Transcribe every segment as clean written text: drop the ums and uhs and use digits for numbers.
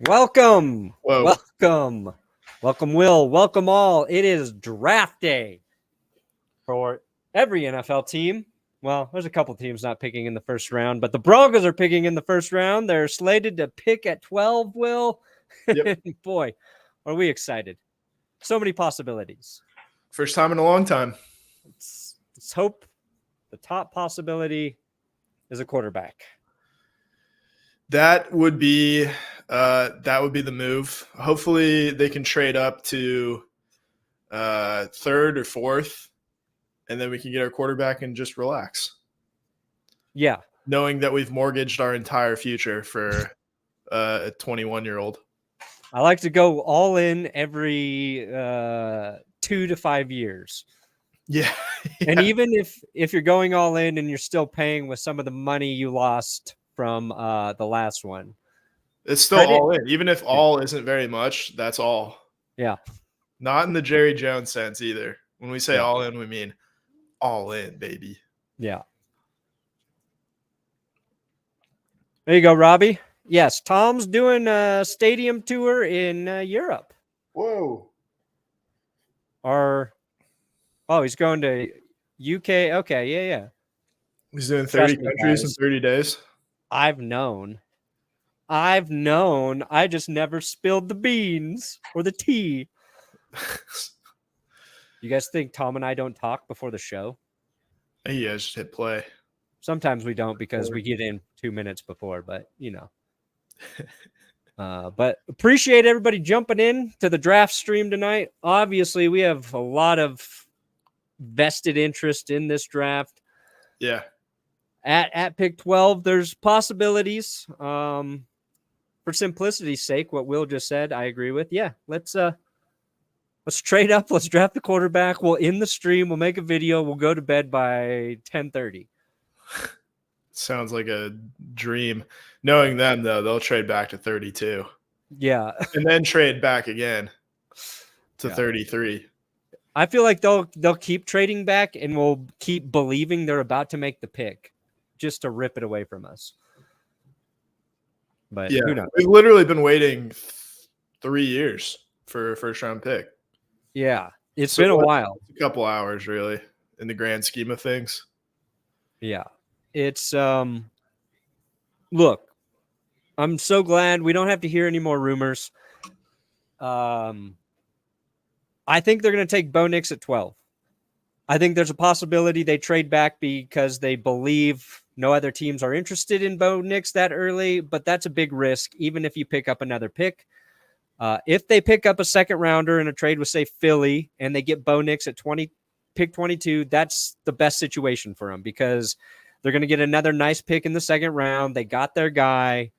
Welcome. Whoa. Welcome, Will. Welcome all. It is draft day for every NFL team. Well, there's a couple teams not picking in the first round, but the Broncos are picking in the first round. They're slated to pick at 12, Will. Yep. Boy, are we excited. So many possibilities. First time in a long time. Let's hope the top possibility is a quarterback. That would be the move. Hopefully they can trade up to third or fourth, and then we can get our quarterback and just relax. Yeah. Knowing that we've mortgaged our entire future for a 21-year-old. I like to go all in every 2 to 5 years. Yeah. And even if you're going all in and you're still paying with some of the money you lost from the last one, it's still all in. Even if all isn't very much, that's all. Yeah. Not in the Jerry Jones sense either. When we say all in, we mean all in, baby. Yeah. There you go, Robbie. Yes, Tom's doing a stadium tour in Europe. Whoa. He's going to UK. Okay, yeah. He's doing 30 countries in 30 days. I've known. I just never spilled the beans or the tea. You guys think Tom and I don't talk before the show? You guys just hit play. Sometimes we don't because we get in 2 minutes before, but you know. But appreciate everybody jumping in to the draft stream tonight. Obviously, we have a lot of vested interest in this draft. Yeah. At pick 12, there's possibilities. For simplicity's sake, what Will just said, I agree with. Yeah, let's trade up. Let's draft the quarterback. We'll end the stream. We'll make a video. We'll go to bed by 10:30. Sounds like a dream. Knowing them, though, they'll trade back to 32. Yeah. And then trade back again to 33. I feel like they'll keep trading back and we'll keep believing they're about to make the pick just to rip it away from us. But yeah, who knows? We've literally been waiting 3 years for a first-round pick. Yeah, it's been a while. A couple hours, really, in the grand scheme of things. Yeah. It's look, I'm so glad we don't have to hear any more rumors. I think they're going to take Bo Nix at 12. I think there's a possibility they trade back because they believe no other teams are interested in Bo Nix that early, but that's a big risk, even if you pick up another pick. If they pick up a second rounder in a trade with, say, Philly, and they get Bo Nix at pick 22, that's the best situation for them because they're going to get another nice pick in the second round. They got their guy,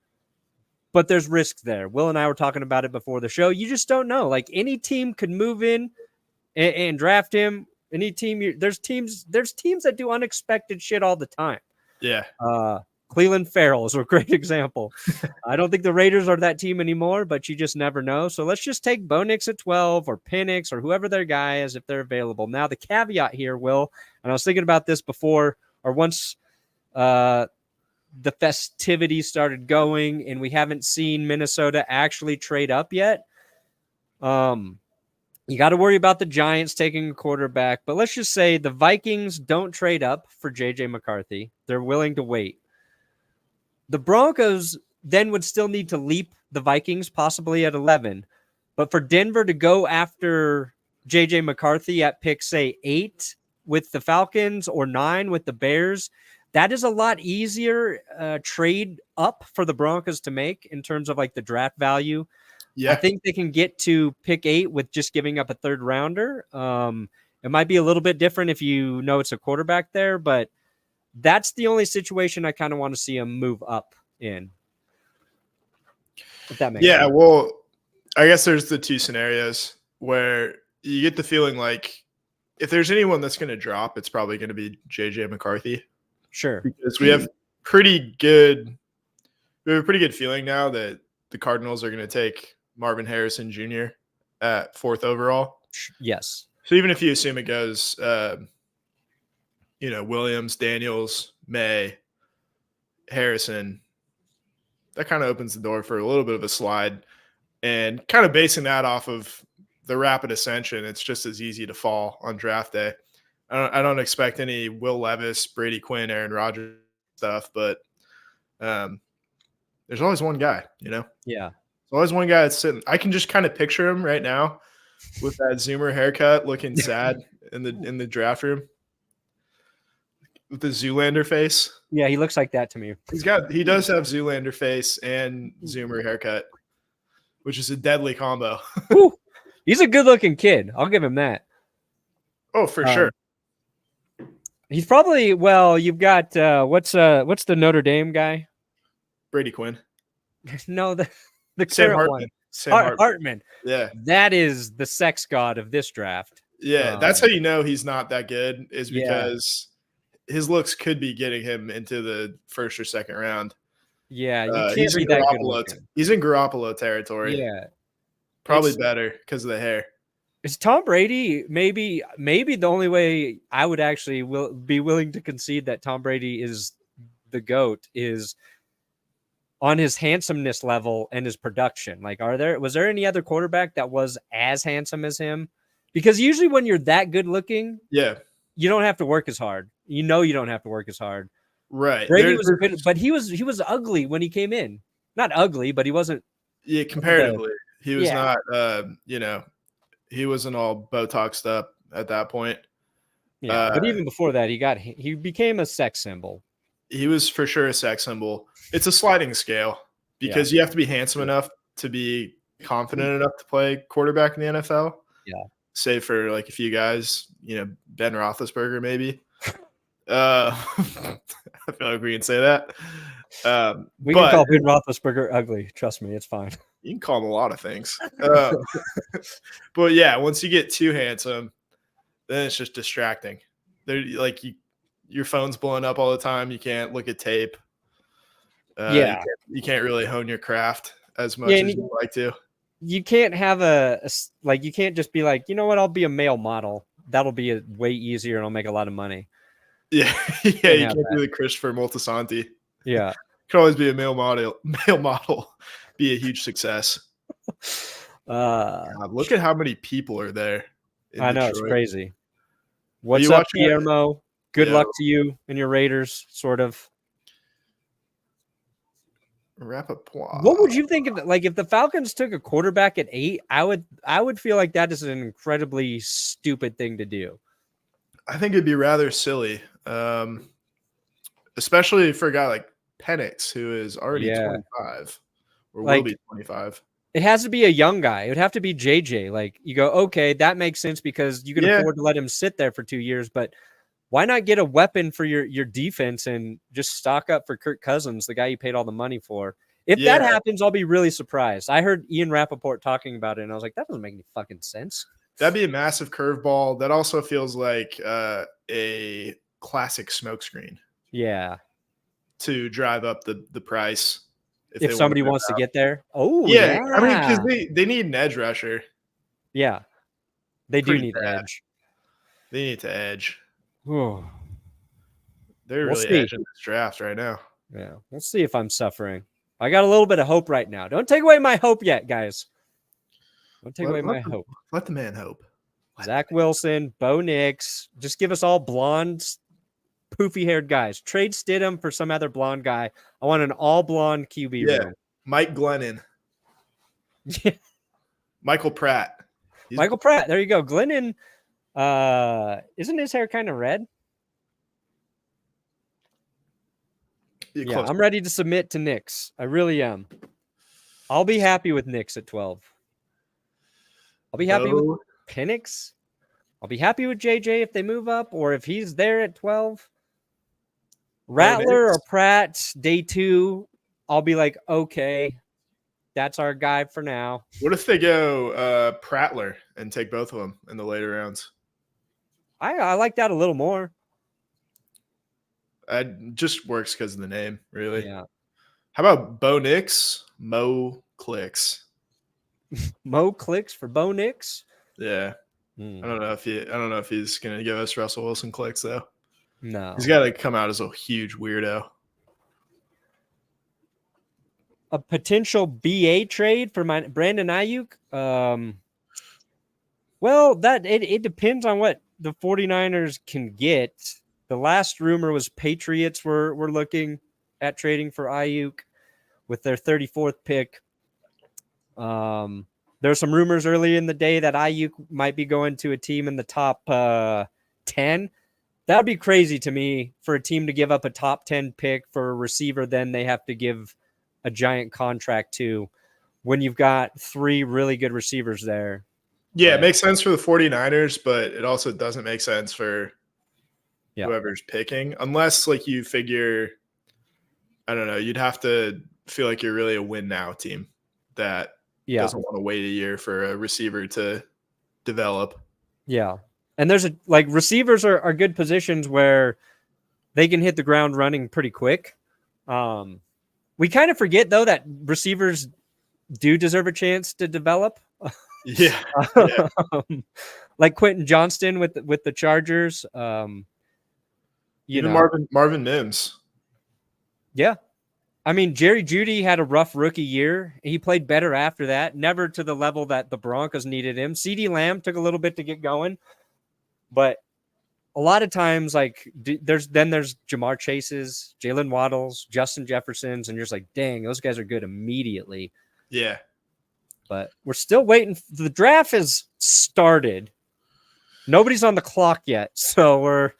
but there's risk there. Will and I were talking about it before the show. You just don't know. Like any team could move in and draft him. Any team, there's teams that do unexpected shit all the time. Yeah. Cleveland Farrell is a great example. I don't think the Raiders are that team anymore, but you just never know. So let's just take Bo Nix at 12 or Penix or whoever their guy is if they're available. Now, the caveat here, Will, and I was thinking about this before or once the festivities started going and we haven't seen Minnesota actually trade up yet. You got to worry about the Giants taking a quarterback, but let's just say the Vikings don't trade up for J.J. McCarthy. They're willing to wait. The Broncos then would still need to leap the Vikings, possibly at 11. But for Denver to go after J.J. McCarthy at pick, say, 8 with the Falcons or 9 with the Bears, that is a lot easier trade up for the Broncos to make in terms of like the draft value. Yeah. I think they can get to pick 8 with just giving up a third rounder. It might be a little bit different if you know it's a quarterback there, but that's the only situation I kind of want to see them move up in. If that makes sense. Well, I guess there's the two scenarios where you get the feeling like if there's anyone that's going to drop, it's probably going to be J.J. McCarthy. Sure. Because we have a pretty good feeling now that the Cardinals are going to take Marvin Harrison Jr. at 4th overall. Yes. So even if you assume it goes, Williams, Daniels, Maye, Harrison, that kind of opens the door for a little bit of a slide. And kind of basing that off of the rapid ascension, it's just as easy to fall on draft day. I don't expect any Will Levis, Brady Quinn, Aaron Rodgers stuff, but there's always one guy, you know? Yeah. There's always one guy that's sitting. I can just kind of picture him right now with that Zoomer haircut looking sad in the draft room with the Zoolander face. Yeah, he looks like that to me. He does have Zoolander face and Zoomer haircut, which is a deadly combo. Ooh, he's a good-looking kid. I'll give him that. Oh, for sure. He's probably you've got what's the Notre Dame guy? Brady Quinn. No, the Sam current Hartman. one. Sam Hartman. Hartman. Yeah. That is the sex god of this draft. Yeah, that's how you know he's not that good, is because his looks could be getting him into the first or second round. Yeah, you can't be that good looking. He's in Garoppolo territory. Yeah. Probably better because of the hair. Is Tom Brady maybe the only way I would actually be willing to concede that Tom Brady is the GOAT is on his handsomeness level and his production? Like, was there any other quarterback that was as handsome as him? Because usually when you're that good looking, you don't have to work as hard. You don't have to work as hard. Right. Brady was good, but he was ugly when he came in. Not ugly, but he wasn't. Yeah, comparatively, he was not. He wasn't all Botoxed up at that point. Yeah, but even before that, he became a sex symbol. He was for sure a sex symbol. It's a sliding scale because you have to be handsome enough to be confident enough to play quarterback in the NFL. Yeah. Save for like a few guys, Ben Roethlisberger maybe. I feel like we can say that. We can call Ben Roethlisberger ugly. Trust me, it's fine. You can call him a lot of things. But yeah, once you get too handsome, then it's just distracting. Your phone's blowing up all the time. You can't look at tape. You can't really hone your craft as much as you'd like to. You can't have you can't just be like, you know what, I'll be a male model. That'll be way easier and I'll make a lot of money. Yeah, you can't do the Christopher Moltisanti. Yeah. Could always be a male model, be a huge success. God, look at how many people are there. I know, it's crazy. What's up, Guillermo? Good luck to you and your Raiders, sort of. Rappaport. What would you think if the Falcons took a quarterback at 8? I would feel like that is an incredibly stupid thing to do. I think it'd be rather silly, especially for a guy like Penix, who is already 25 or will be 25. It has to be a young guy. It would have to be JJ. Like, you go, okay, that makes sense because you can afford to let him sit there for 2 years. But why not get a weapon for your defense and just stock up for Kirk Cousins, the guy you paid all the money for? If that happens, I'll be really surprised. I heard Ian Rappaport talking about it, and I was like, that doesn't make any fucking sense. That'd be a massive curveball. That also feels like a classic smokescreen. Yeah. To drive up the price. If somebody wants to get there. Oh, yeah. I mean, because they need an edge rusher. Yeah. They do need an edge. They need to edge. They're really edging this draft right now. Yeah. We'll see if I'm suffering. I got a little bit of hope right now. Don't take away my hope yet, guys. Don't take away my hope. Let the man hope. Zach Wilson, Bo Nix. Just give us all blonde, poofy-haired guys. Trade Stidham for some other blonde guy. I want an all-blonde QB room. Mike Glennon. Michael Pratt. Michael Pratt. There you go. Glennon, isn't his hair kind of red? Yeah, I'm ready to submit to Nix. I really am. I'll be happy with Nix at 12. I'll be happy with Penix. I'll be happy with JJ if they move up or if he's there at 12. Rattler or Pratt, day 2, I'll be like, okay, that's our guy for now. What if they go Prattler and take both of them in the later rounds? I like that a little more. It just works because of the name, really. Yeah. How about Bo Nix? Mo Clicks. Mo Clicks for Bo Nix? Yeah. I don't know if he's gonna give us Russell Wilson clicks though. No. He's gotta come out as a huge weirdo. a potential BA trade for Brandon Ayuk. Well, that it depends on what the 49ers can get. The last rumor was Patriots were looking at trading for Ayuk with their 34th pick. There's some rumors early in the day that Ayuk might be going to a team in the top 10. That would be crazy to me for a team to give up a top 10 pick for a receiver. Then they have to give a giant contract to when you've got 3 really good receivers there. Yeah, it makes sense for the 49ers, but it also doesn't make sense for whoever's picking. Unless, like, you figure, I don't know, you'd have to feel like you're really a win-now team that doesn't want to wait a year for a receiver to develop. Yeah. And there's receivers are good positions where they can hit the ground running pretty quick. We kind of forget, though, that receivers do deserve a chance to develop. Yeah. Like Quentin Johnston with the Chargers. Even Marvin Mims. Yeah. I mean, Jerry Jeudy had a rough rookie year. He played better after that, never to the level that the Broncos needed him. CeeDee Lamb took a little bit to get going, but a lot of times, like, there's Jamar Chases, Jalen Waddles, Justin Jeffersons, and you're just like, dang, those guys are good immediately. Yeah. But we're still waiting. The draft has started. Nobody's on the clock yet, so we're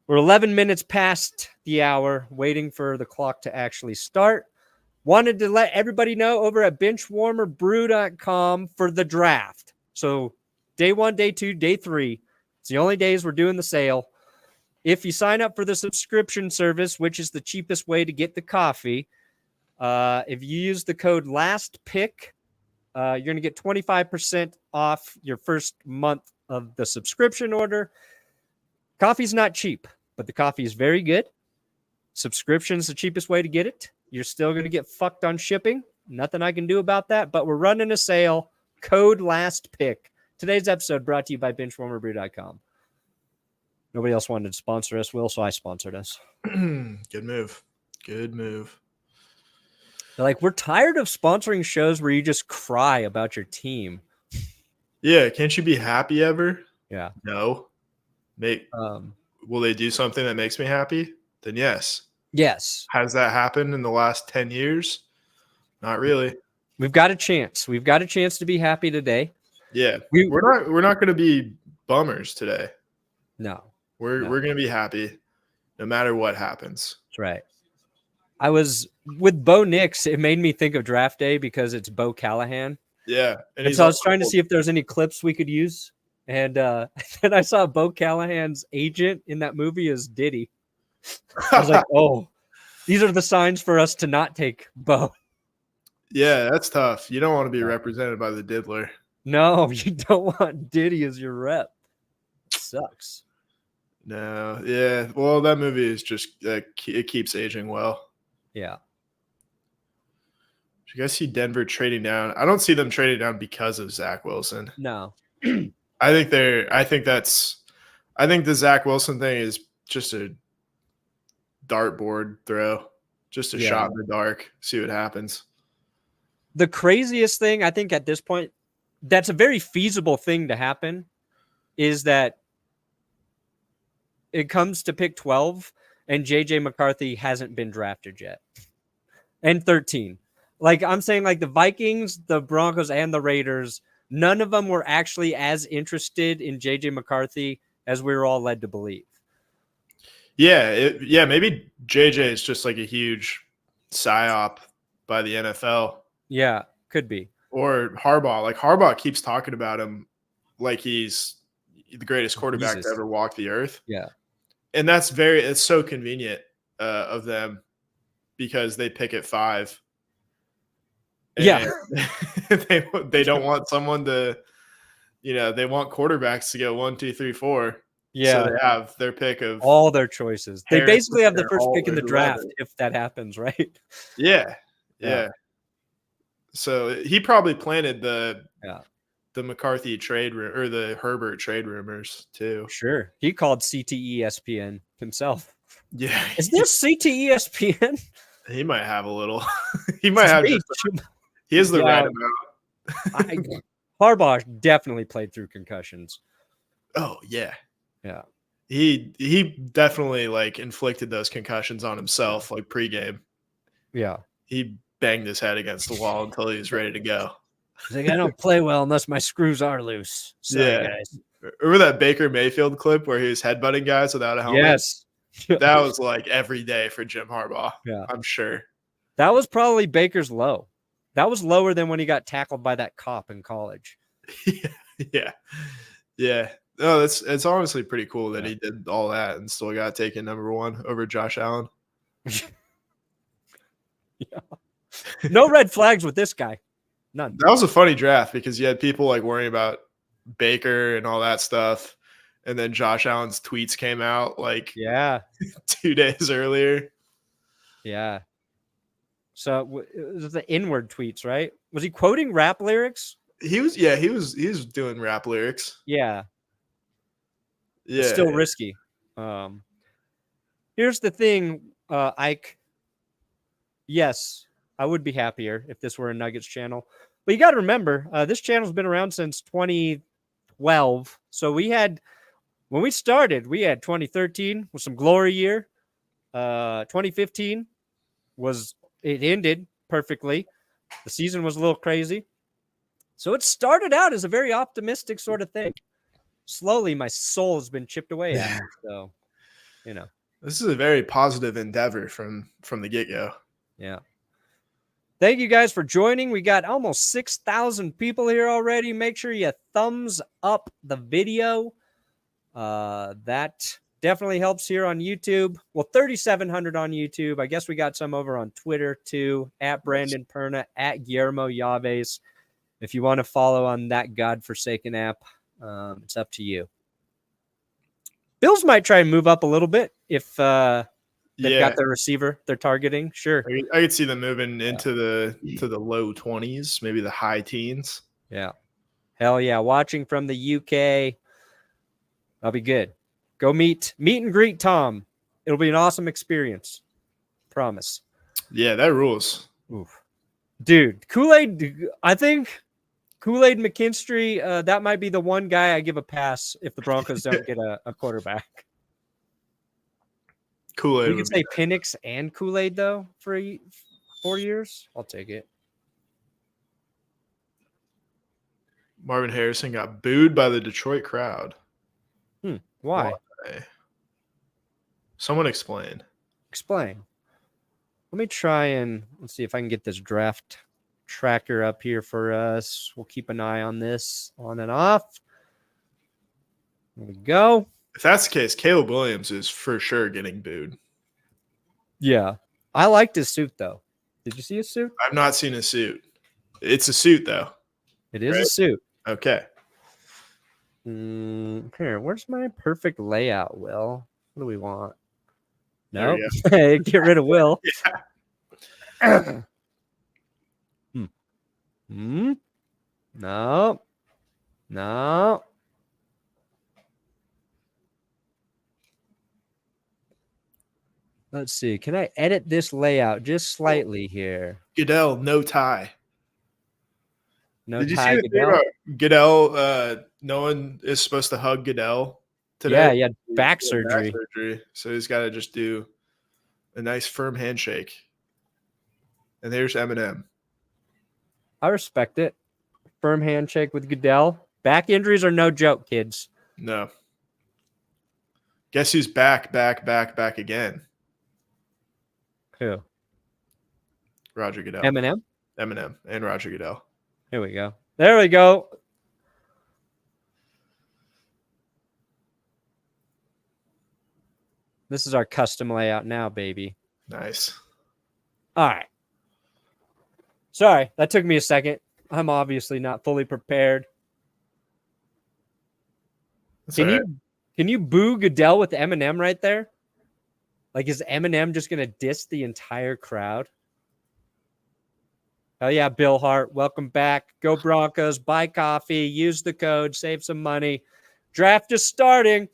11 minutes past the hour, waiting for the clock to actually start. Wanted to let everybody know over at benchwarmerbrew.com for the draft. So day 1, day 2, day 3. It's the only days we're doing the sale. If you sign up for the subscription service, which is the cheapest way to get the coffee, if you use the code LASTPICK, you're going to get 25% off your first month of the subscription order. Coffee's not cheap, but the coffee is very good. Subscription's the cheapest way to get it. You're still going to get fucked on shipping. Nothing I can do about that, but we're running a sale. Code LASTPICK. Today's episode brought to you by benchwarmerbrew.com. Nobody else wanted to sponsor us, Will, so I sponsored us. Good move. They're like, we're tired of sponsoring shows where you just cry about your team. Yeah, can't you be happy ever? Yeah. No. Will they do something that makes me happy? Then yes. Yes. Has that happened in the last 10 years? Not really. We've got a chance. We've got a chance to be happy today. Yeah. We're not going to be bummers today. No. We're going to be happy no matter what happens. That's right. I was with Bo Nix. It made me think of draft day because it's Bo Callahan. Yeah. And so I was trying to see if there's any clips we could use. And then I saw Bo Callahan's agent in that movie as Diddy. I was like, oh, these are the signs for us to not take Bo. Yeah, that's tough. You don't want to be represented by the diddler. No, you don't want Diddy as your rep. It sucks. No, yeah. Well, that movie is just it keeps aging well. Yeah. Did you guys see Denver trading down? I don't see them trading down because of Zach Wilson. No. I think the Zach Wilson thing is just a dartboard throw, just a shot in the dark. See what happens. The craziest thing, I think, at this point, that's a very feasible thing to happen, is that it comes to pick 12 and JJ McCarthy hasn't been drafted yet. And 13. Like, I'm saying, like, the Vikings, the Broncos, and the Raiders, none of them were actually as interested in JJ McCarthy as we were all led to believe. Yeah, maybe JJ is just like a huge psyop by the NFL. Yeah, could be. Or Harbaugh. Like, Harbaugh keeps talking about him like he's the greatest quarterback to ever walk the earth. Yeah. And it's so convenient of them because they pick at 5. Yeah. they don't want someone to, they want quarterbacks to go 1, 2, 3, 4. Yeah. So they have their pick of all their choices. They basically have the first pick in the draft 11. if that happens, right? Yeah. So he probably planted the McCarthy trade or the Herbert trade rumors too. Sure. He called CTESPN himself. Yeah. Is this CTESPN? He might have a little. He might have. He is the right amount. Harbaugh definitely played through concussions. Oh yeah. Yeah. He definitely like inflicted those concussions on himself, like pregame. Yeah. He banged his head against the wall until he was ready to go. He's like, I don't play well unless my screws are loose. Sorry, guys. Remember that Baker Mayfield clip where he was headbutting guys without a helmet? Yes. That was like every day for Jim Harbaugh. Yeah. I'm sure. That was probably Baker's low. That was lower than when he got tackled by that cop in college. Yeah. No, it's honestly pretty cool that he did all that and still got taken number 1 over Josh Allen. No red flags with this guy. None. That was a funny draft because you had people like worrying about Baker and all that stuff. And then Josh Allen's tweets came out like 2 days earlier. Yeah. So it was the inward tweets, right? Was he quoting rap lyrics? He was doing rap lyrics. Yeah. Yeah. It's still risky. Here's the thing, Ike. Yes, I would be happier if this were a Nuggets channel. But you got to remember, this channel's been around since 2012. So when we started, we had 2013 was some glory year. 2015 it ended perfectly. The season was a little crazy. So it started out as a very optimistic sort of thing. Slowly, my soul has been chipped away at it. So, this is a very positive endeavor from the get-go. Yeah. Thank you guys for joining. We got almost 6,000 people here already. Make sure you thumbs up the video. That definitely helps here on YouTube. Well, 3,700 on YouTube. I guess we got some over on Twitter too, at Brandon Perna, at Guillermo Yaves. If you want to follow on that godforsaken app, it's up to you. Bills might try and move up a little bit if they've got their receiver they're targeting. Sure. I could see them moving into the low 20s, maybe the high teens. Yeah. Hell yeah. Watching from the UK. That'll be good. Go meet and greet Tom. It'll be an awesome experience. Promise. Yeah, that rules. Oof. Dude, Kool-Aid, I think Kool-Aid McKinstry, that might be the one guy I give a pass if the Broncos don't get a quarterback. Kool-Aid. We could say Penix and Kool-Aid, though, for 4 years. I'll take it. Marvin Harrison got booed by the Detroit crowd. Why? Someone explain. Explain. Let me try and let's see if I can get this draft tracker up here for us. We'll keep an eye on this on and off. There we go. If that's the case, Caleb Williams is for sure getting booed. Yeah. I liked his suit, though. Did you see his suit? I've not seen his suit. It's a suit, though. It is a suit. Okay. Here, where's my perfect layout, Will? What do we want? No, get rid of Will. No. Let's see. Can I edit this layout just slightly here? Goodell, no tie. No Did you tie, see the thing about Goodell? No one is supposed to hug Goodell today. Yeah, he had back surgery. So he's got to just do a nice firm handshake. And there's Eminem. I respect it. Firm handshake with Goodell. Back injuries are no joke, kids. No. Guess who's back again? Who? Roger Goodell. Eminem and Roger Goodell. Here we go. There we go. This is our custom layout now, baby. Nice. All right. Sorry, that took me a second. I'm obviously not fully prepared. Can you boo Goodell with Eminem right there? Like, is Eminem just going to diss the entire crowd? Oh, yeah, Bill Hart. Welcome back. Go Broncos. Buy coffee. Use the code. Save some money. Draft is starting.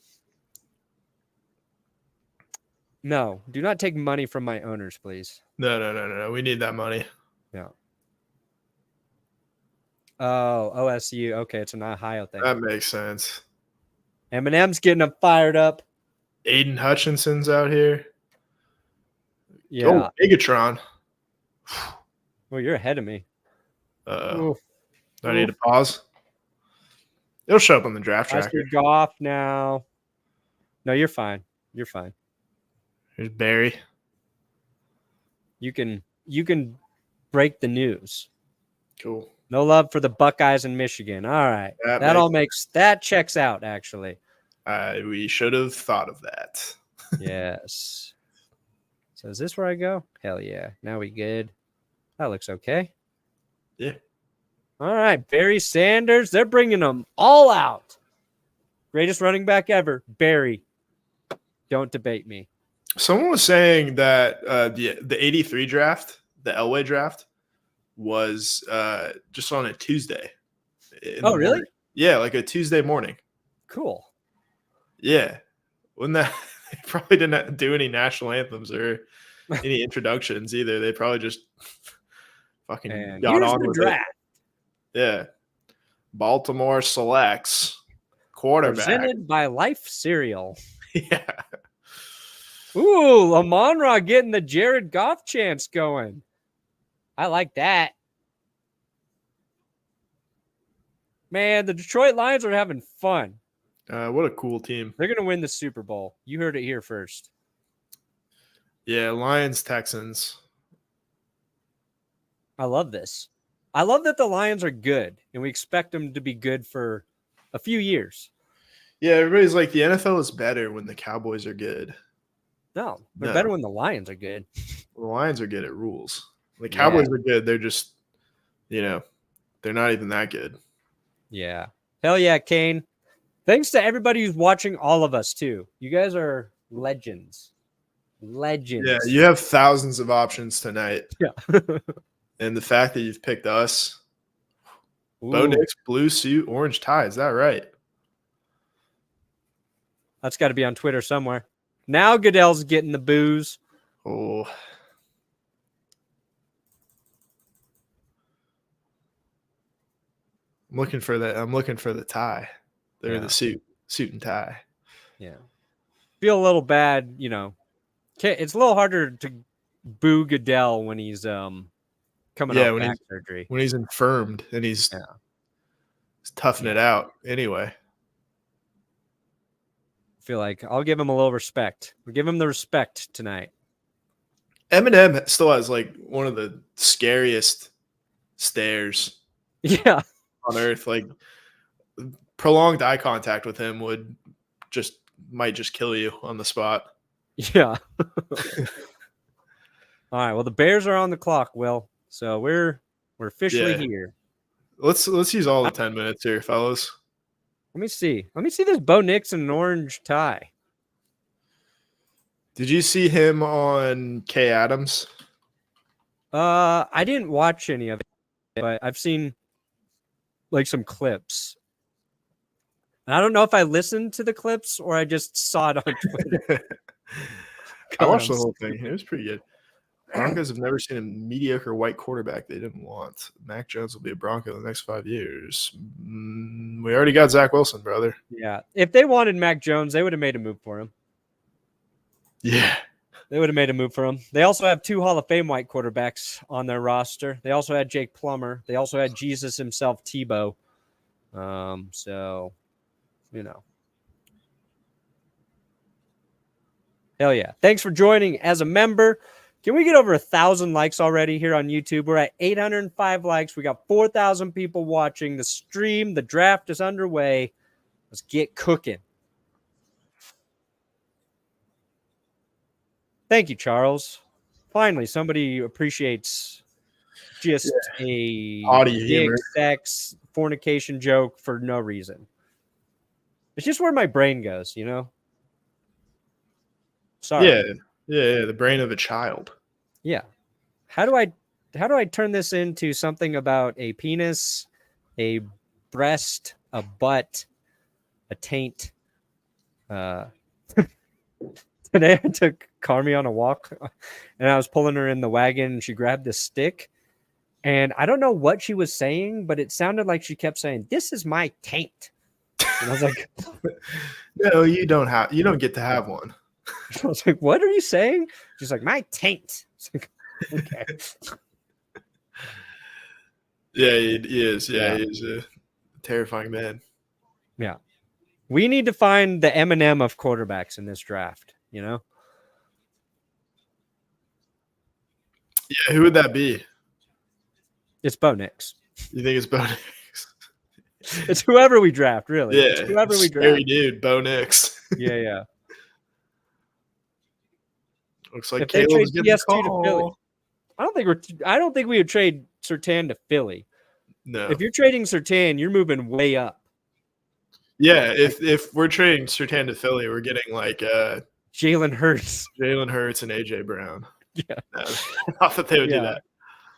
No, do not take money from my owners, please. No. We need that money. Yeah. Oh, OSU. Okay, it's an Ohio thing. That makes sense. Eminem's getting them fired up. Aiden Hutchinson's out here. Yeah. Oh, Megatron. Well, you're ahead of me. Do I need to pause? It'll show up on the draft That's tracker. your Goff now. No, you're fine. You're fine. Here's Barry. You can break the news. Cool. No love for the Buckeyes in Michigan. All right. That checks out, actually. We should have thought of that. Yes. So is this where I go? Hell yeah. Now we good. That looks okay. Yeah. All right. Barry Sanders. They're bringing them all out. Greatest running back ever. Barry. Don't debate me. Someone was saying that the 83 draft, the Elway draft, was just on a Tuesday. Oh, really? Morning. Yeah, like a Tuesday morning. Cool. Yeah. Wouldn't that they probably didn't do any national anthems or any introductions either. They probably just fucking got on with draft. it. Yeah. Baltimore selects quarterback. Presented by Life Cereal. Yeah. Ooh, Amon-Ra getting the Jared Goff chance going. I like that. Man, the Detroit Lions are having fun. What a cool team. They're going to win the Super Bowl. You heard it here first. Yeah, Lions, Texans. I love this. I love that the Lions are good, and we expect them to be good for a few years. Yeah, everybody's like, the NFL is better when the Cowboys are good. No, they're better when the Lions are good. Well, the Lions are good at rules. The Cowboys are good. They're just, they're not even that good. Yeah. Hell yeah, Kane. Thanks to everybody who's watching all of us, too. You guys are legends. Legends. Yeah, you have thousands of options tonight. Yeah. And the fact that you've picked us, Ooh, Bo Nix, blue suit, orange tie. Is that right? that's got to be on Twitter somewhere. Now Goodell's getting the booze. Oh. I'm looking for the tie. They're the suit and tie. Yeah. Feel a little bad, It's a little harder to boo Goodell when he's coming off back surgery. When he's infirmed and he's toughing it out anyway. Feel like I'll give him a little respect. We'll give him the respect tonight. Eminem still has like one of the scariest stares on earth. Like prolonged eye contact with him might just kill you on the spot. Yeah. All right. Well, the Bears are on the clock, Will. So we're officially here. Let's use all the 10 minutes here, fellas. Let me see this Bo Nix in an orange tie. Did you see him on Kay Adams? I didn't watch any of it, but I've seen like some clips. And I don't know if I listened to the clips or I just saw it on Twitter. I watched the whole thing. It was pretty good. Broncos have never seen a mediocre white quarterback they didn't want. Mac Jones will be a Bronco in the next 5 years. We already got Zach Wilson, brother. Yeah. If they wanted Mac Jones, they would have made a move for him. Yeah. They would have made a move for him. They also have 2 Hall of Fame white quarterbacks on their roster. They also had Jake Plummer. They also had Jesus himself, Tebow. So, Hell yeah. Thanks for joining as a member. Can we get over 1,000 likes already here on YouTube? We're at 805 likes. We got 4,000 people watching the stream. The draft is underway. Let's get cooking. Thank you, Charles. Finally, somebody appreciates just a big sex fornication joke for no reason. It's just where my brain goes, Sorry. Yeah, the brain of a child. Yeah. How do I turn this into something about a penis, a breast, a butt, a taint? Today I took Carmi on a walk, and I was pulling her in the wagon, and she grabbed this stick. And I don't know what she was saying, but it sounded like she kept saying, "This is my taint." And I was like, No, you don't get to have one. I was like, "What are you saying?" She's like, "My taint." It's like, okay. Yeah, he is. Yeah, he is a terrifying man. Yeah. We need to find the Eminem of quarterbacks in this draft, you know? Yeah, who would that be? It's Bo Nix. You think it's Bo Nix? It's whoever we draft, really. Yeah, It's whoever we scary draft. dude, Bo Nix. Yeah. Looks like If they Caleb's trade getting PS2 to Philly, call. I don't think we would trade Surtain to Philly. No. If you're trading Surtain, you're moving way up. Yeah, if we're trading Surtain to Philly, we're getting like Jalen Hurts. Jalen Hurts and AJ Brown. Yeah. No, not that they would do that.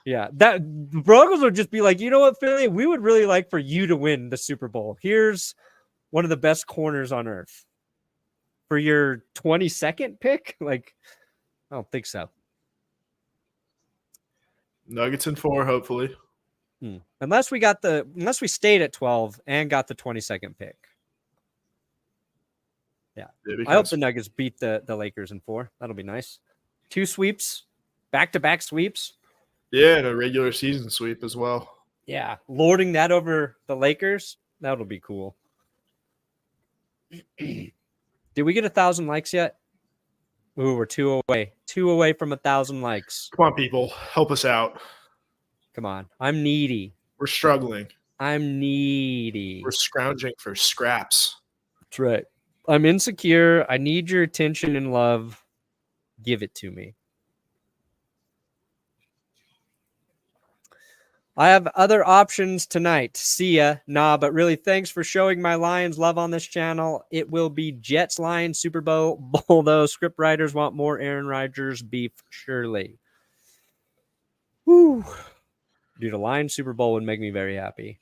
Yeah. The Broncos would just be like, you know what, Philly? We would really like for you to win the Super Bowl. Here's one of the best corners on earth. For your 22nd pick? Like, I don't think so. Nuggets in 4, hopefully. Unless we stayed at 12 and got the 22nd pick. Yeah. I hope the Nuggets beat the Lakers in 4. That'll be nice. 2 sweeps, back-to-back sweeps. Yeah, and a regular season sweep as well. Yeah. Lording that over the Lakers, that'll be cool. Did we get 1,000 likes yet? Ooh, we're 2 away. 2 away from 1,000 likes. Come on, people. Help us out. Come on. I'm needy. We're struggling. I'm needy. We're scrounging for scraps. That's right. I'm insecure. I need your attention and love. Give it to me. I have other options tonight. See ya. Nah, but really, thanks for showing my Lions love on this channel. It will be Jets, Lions, Super Bowl, though. Script writers want more Aaron Rodgers beef, surely. Woo. Dude, a Lions Super Bowl would make me very happy.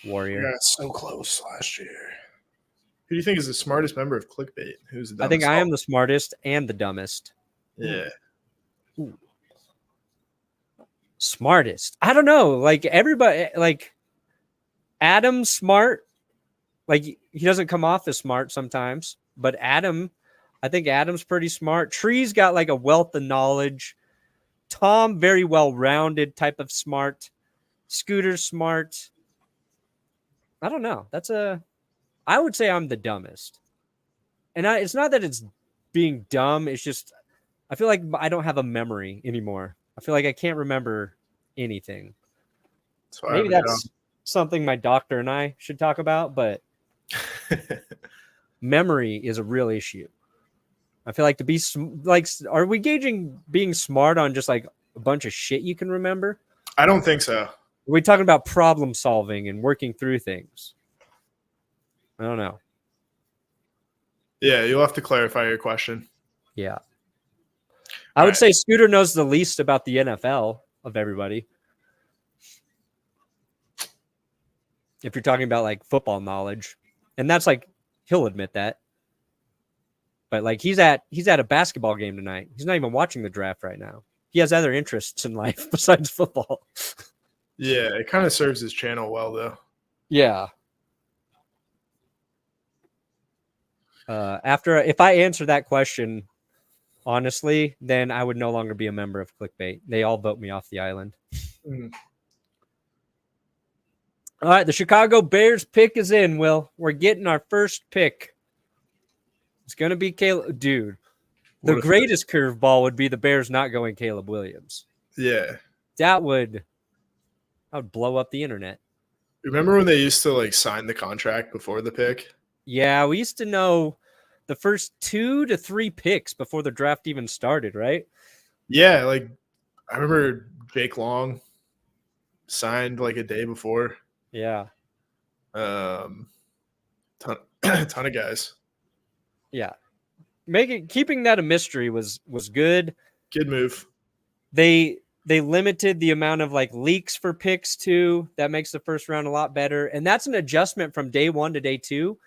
Warrior. Yeah, so close last year. Who do you think is the smartest member of Clickbait? Who's the dumbest? I think I am the smartest and the dumbest. Yeah. Ooh. Smartest. I don't know. Like everybody, like Adam's smart. Like he doesn't come off as smart sometimes, but I think Adam's pretty smart. Tree's got like a wealth of knowledge. Tom, very well-rounded type of smart. Scooter's smart. I don't know. I would say I'm the dumbest. And it's not that it's being dumb. It's just, I feel like I don't have a memory anymore. I feel like I can't remember anything. Maybe that's something my doctor and I should talk about, but memory is a real issue. I feel like to be like, are we gauging being smart on just like a bunch of shit you can remember? I don't think so. Are we talking about problem solving and working through things? I don't know. Yeah, you'll have to clarify your question. Yeah. I would say Scooter knows the least about the NFL of everybody. If you're talking about like football knowledge. And that's like, he'll admit that. But like he's at a basketball game tonight. He's not even watching the draft right now. He has other interests in life besides football. Yeah, it kind of serves his channel well though. Yeah. If I answer that question honestly, then I would no longer be a member of Clickbait. They all vote me off the island. Mm. All right, the Chicago Bears pick is in, Will. We're getting our first pick. It's going to be Caleb. Dude, the greatest curveball would be the Bears not going Caleb Williams. Yeah. That would blow up the internet. Remember when they used to like sign the contract before the pick? Yeah, we used to know the first 2 to 3 picks before the draft even started, right? Yeah, like I remember Jake Long signed like a day before. Yeah. Ton of guys. Yeah. Keeping that a mystery was good. Good move. They limited the amount of like leaks for picks too. That makes the first round a lot better. And that's an adjustment from day 1 to day 2.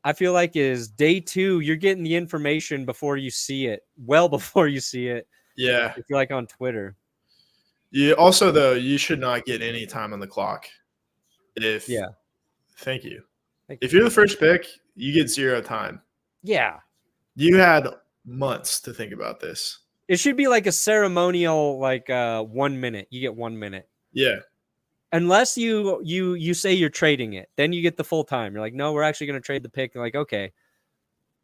I feel like is day 2, you're getting the information before you see it, well before you see it. Yeah. If you're like on Twitter. You also, though, you should not get any time on the clock. Thank you. If you're the first pick, you get 0 time. Yeah. You had months to think about this. It should be like a ceremonial, like 1 minute. You get 1 minute. Yeah. Unless you say you're trading it, then you get the full time. You're like, no, we're actually going to trade the pick. You're like, okay,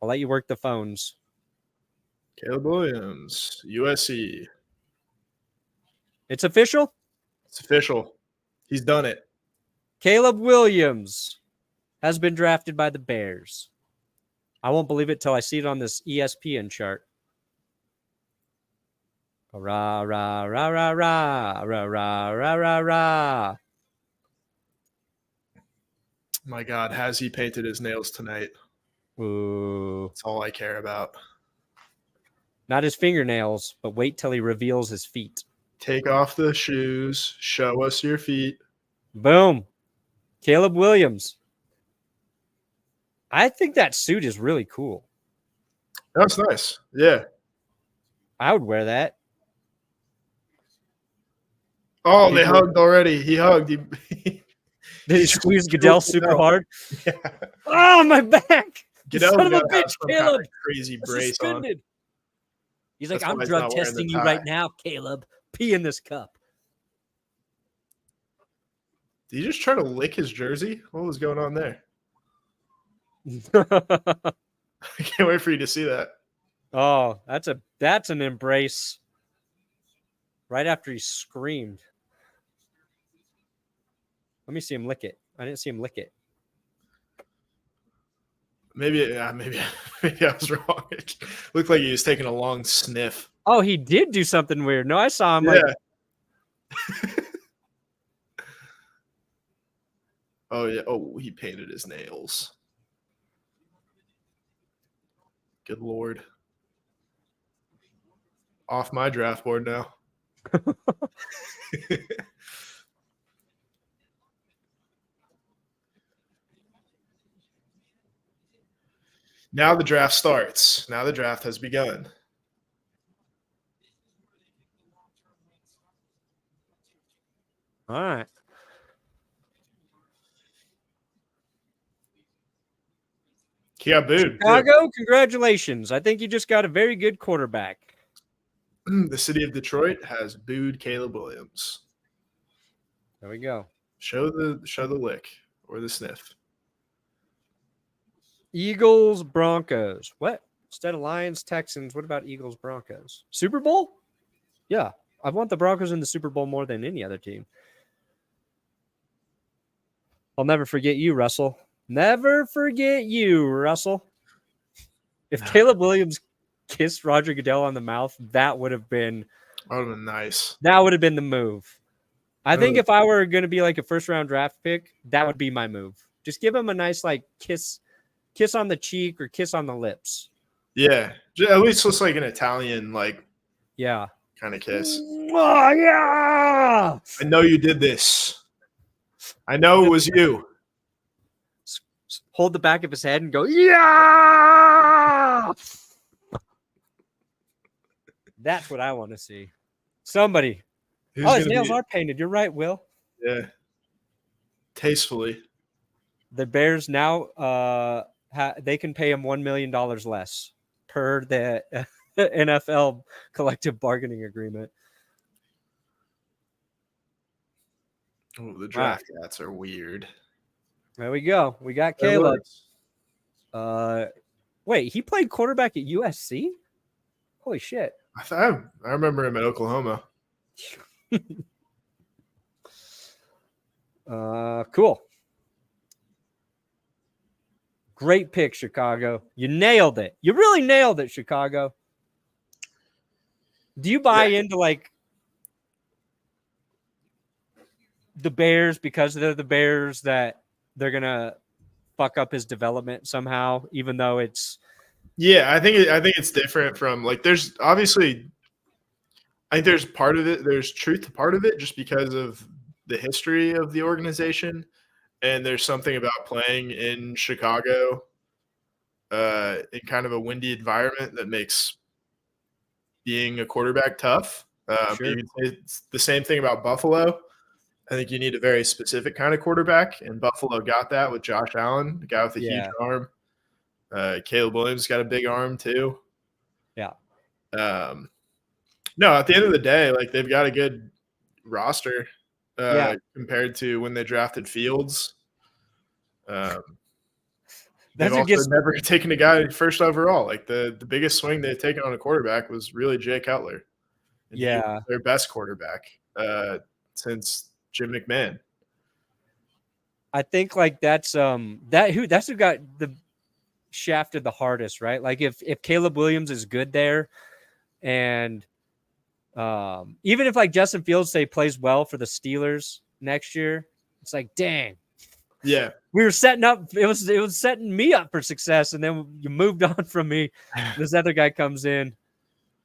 I'll let you work the phones. Caleb Williams, USC. It's official? It's official. He's done it. Caleb Williams has been drafted by the Bears. I won't believe it till I see it on this ESPN chart. Rah, rah, rah, rah, rah, rah, rah, rah, rah, rah. My God, has he painted his nails tonight? Ooh. That's all I care about. Not his fingernails, but wait till he reveals his feet. Take off the shoes. Show us your feet. Boom. Caleb Williams. I think that suit is really cool. That's nice. Yeah. I would wear that. Oh, they hugged already. He hugged. Did he squeeze Goodell super hard? Yeah. Oh, my back. Goodell Son of a got bitch, some Caleb. kind of crazy brace on. He's like, That's I'm why he's drug not wearing testing the you tie. right now, Caleb. Pee in this cup. Did he just try to lick his jersey? What was going on there? I can't wait for you to see that. Oh, that's an embrace. Right after he screamed. Let me see him lick it. I didn't see him lick it. Maybe I was wrong. It looked like he was taking a long sniff. Oh, he did do something weird. No, I saw him like. Oh, yeah. Oh, he painted his nails. Good Lord. Off my draft board now. Now the draft starts. Now the draft has begun. All right. He got booed. Chicago, congratulations. I think you just got a very good quarterback. The city of Detroit has booed Caleb Williams. There we go. Show the lick or the sniff. Eagles, Broncos. What? Instead of Lions, Texans, what about Eagles, Broncos? Super Bowl? Yeah. I want the Broncos in the Super Bowl more than any other team. I'll never forget you, Russell. Never forget you, Russell. If Caleb Williams kissed Roger Goodell on the mouth, that would have been nice. That would have been the move. I think if I were going to be like a first-round draft pick, that would be my move. Just give him a nice like kiss on the cheek or kiss on the lips. Yeah. At least looks like an Italian yeah, kind of kiss. Oh, yeah. I know you did this. I know it was you. Hold the back of his head and go, yeah. That's what I want to see. Somebody. His nails are painted. You're right, Will. Yeah. Tastefully. The Bears now they can pay him $1 million less per the NFL collective bargaining agreement. Oh, the draft stats are weird. There we go. We got Caleb. Wait, he played quarterback at USC? Holy shit. I remember him at Oklahoma. Cool. Great pick, Chicago. You nailed it. You really nailed it, Chicago. Do you buy into like the Bears because they're the Bears that they're gonna fuck up his development somehow, even though it's I think it's different from like there's obviously I think there's part of it, there's truth to part of it just because of the history of the organization. And there's something about playing in Chicago in kind of a windy environment that makes being a quarterback tough. Sure. You can say it's the same thing about Buffalo. I think you need a very specific kind of quarterback, and Buffalo got that with Josh Allen, the guy with a huge arm. Caleb Williams got a big arm too. Yeah. No, at the end of the day, like they've got a good roster compared to when they drafted Fields. They've also never taken a guy first overall. Like the biggest swing they've taken on a quarterback was really Jay Cutler. And he was their best quarterback since Jim McMahon. I think like that's who got the shafted the hardest, right? Like if Caleb Williams is good there, and even if like Justin Fields plays well for the Steelers next year, it's like, dang. Yeah. We were setting up. It was setting me up for success, and then you moved on from me. This other guy comes in,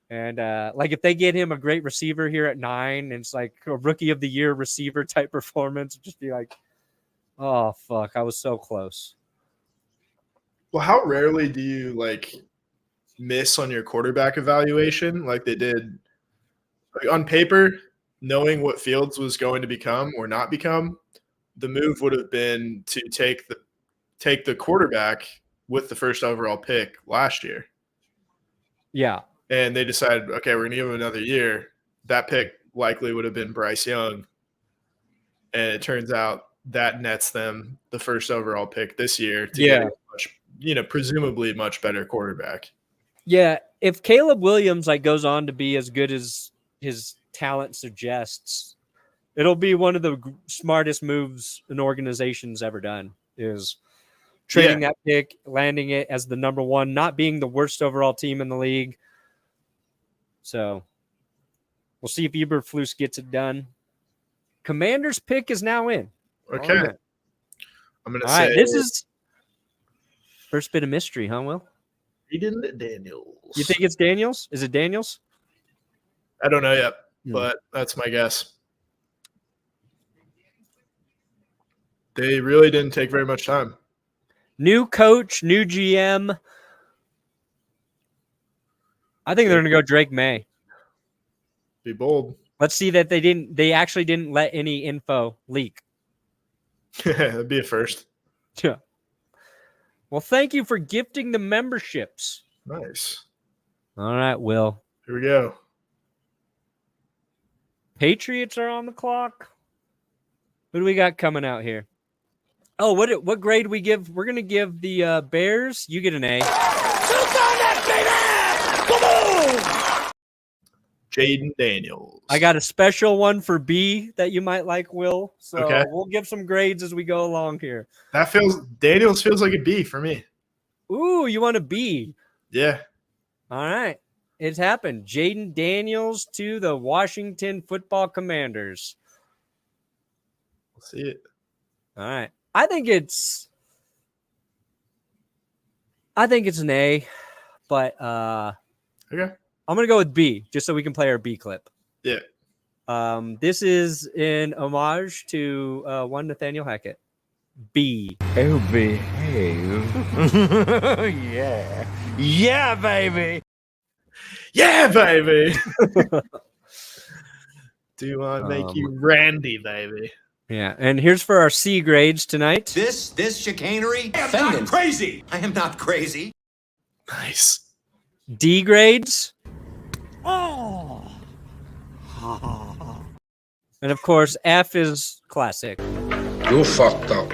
and like if they get him a great receiver here at 9, and it's like a rookie of the year receiver type performance, just be like, oh fuck, I was so close. Well, how rarely do you like miss on your quarterback evaluation like they did? Like on paper, knowing what Fields was going to become or not become, the move would have been to take the quarterback with the first overall pick last year. Yeah. And they decided, okay, we're going to give him another year. That pick likely would have been Bryce Young. And it turns out that nets them the first overall pick this year to get a much, presumably much better quarterback. Yeah. If Caleb Williams goes on to be as good as his talent suggests, it'll be one of the smartest moves an organization's ever done, is trading that pick, landing it as the number 1, not being the worst overall team in the league. So we'll see if Eberflus gets it done. Commander's pick is now in. Okay. I'm going to say this is first bit of mystery, huh, Will? Jayden Daniels. You think it's Daniels? Is it Daniels? I don't know yet, but that's my guess. They really didn't take very much time. New coach, new GM. I think they're going to go Drake May. Be bold. Let's see that they actually didn't let any info leak. That'd be a first. Yeah. Well, thank you for gifting the memberships. Nice. All right, Will. Here we go. Patriots are on the clock. Who do we got coming out here? Oh, what grade we give? We're going to give the Bears. You get an A. Jayden Daniels. I got a special one for B that you might like, Will. So we'll give some grades as we go along here. Daniels feels like a B for me. Ooh, you want a B? Yeah. All right. It's happened. Jayden Daniels to the Washington Football Commanders. We'll see it. All right. I think it's an A, but okay. I'm going to go with B just so we can play our B clip. Yeah. This is in homage to one Nathaniel Hackett. B. Oh, behave. Yeah. Yeah, baby. Yeah, baby. Do I make you Randy, baby? Yeah, and here's for our C grades tonight. This chicanery? I am not crazy. I am not crazy. Nice. D grades. Oh. And of course, F is classic. You fucked up.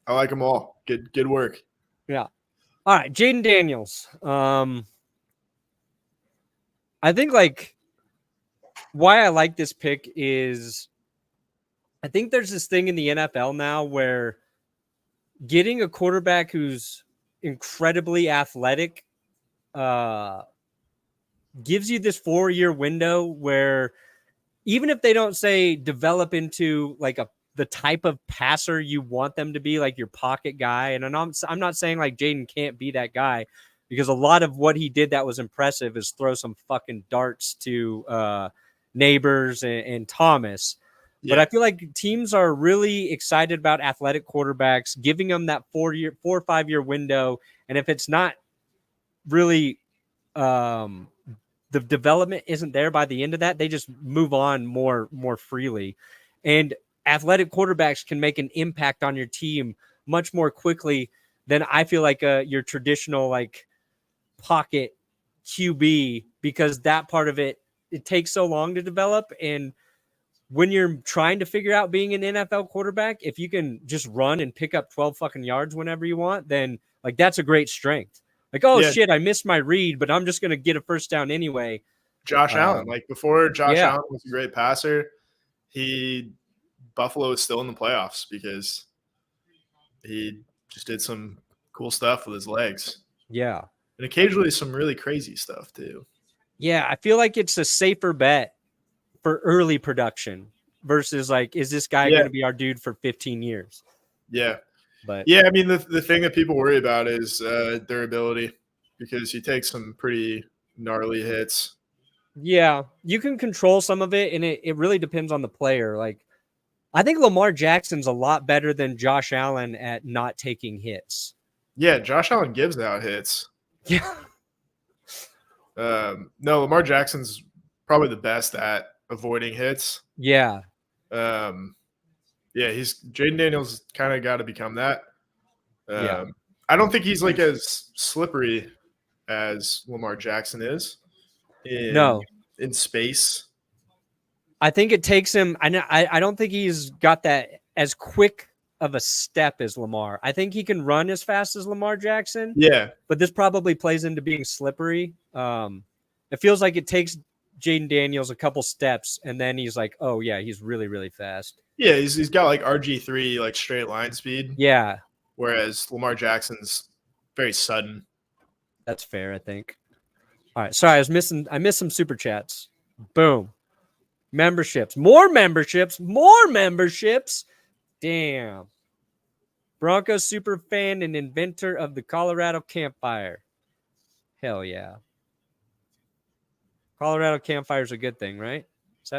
I like them all. Good work. Yeah. All right, Jayden Daniels. I think why I like this pick is I think there's this thing in the NFL now where getting a quarterback who's incredibly athletic gives you this 4-year window where even if they don't say develop into the type of passer you want them to be, like your pocket guy. And I'm not saying Jayden can't be that guy, because a lot of what he did that was impressive is throw some fucking darts to Nabers and Thomas. But I feel like teams are really excited about athletic quarterbacks, giving them that 4 or 5 year window. And if it's not really the development isn't there by the end of that, they just move on more freely. And athletic quarterbacks can make an impact on your team much more quickly than I feel like your traditional like pocket QB, because that part of it takes so long to develop. And when you're trying to figure out being an NFL quarterback, if you can just run and pick up 12 fucking yards whenever you want, then like that's a great strength. Like, oh shit, I missed my read, but I'm just going to get a first down anyway. Josh Allen, like before Josh Allen was a great passer, Buffalo was still in the playoffs because he just did some cool stuff with his legs. Yeah. And occasionally some really crazy stuff too. Yeah, I feel like it's a safer bet for early production versus like, is this guy going to be our dude for 15 years? Yeah. But yeah, I mean, the thing that people worry about is durability, because he takes some pretty gnarly hits. Yeah, you can control some of it, and it really depends on the player. Like, I think Lamar Jackson's a lot better than Josh Allen at not taking hits. Yeah, Josh Allen gives out hits. Yeah. No, Lamar Jackson's probably the best at avoiding hits. Yeah. Jayden Daniels kind of got to become that. I don't think he's like as slippery as Lamar Jackson is in space. I think it takes him. I don't think he's got that as quick of a step as Lamar. I think he can run as fast as Lamar Jackson. Yeah. But this probably plays into being slippery. It feels like it takes Jayden Daniels a couple steps, and then he's like, oh, yeah, he's really, really fast. Yeah, he's got like RG3, like straight line speed. Yeah. Whereas Lamar Jackson's very sudden. That's fair, I think. All right. Sorry, I missed some super chats. Boom. Memberships. More memberships. Damn. Broncos super fan and inventor of the Colorado campfire. Hell yeah. Colorado campfire is a good thing, right? Is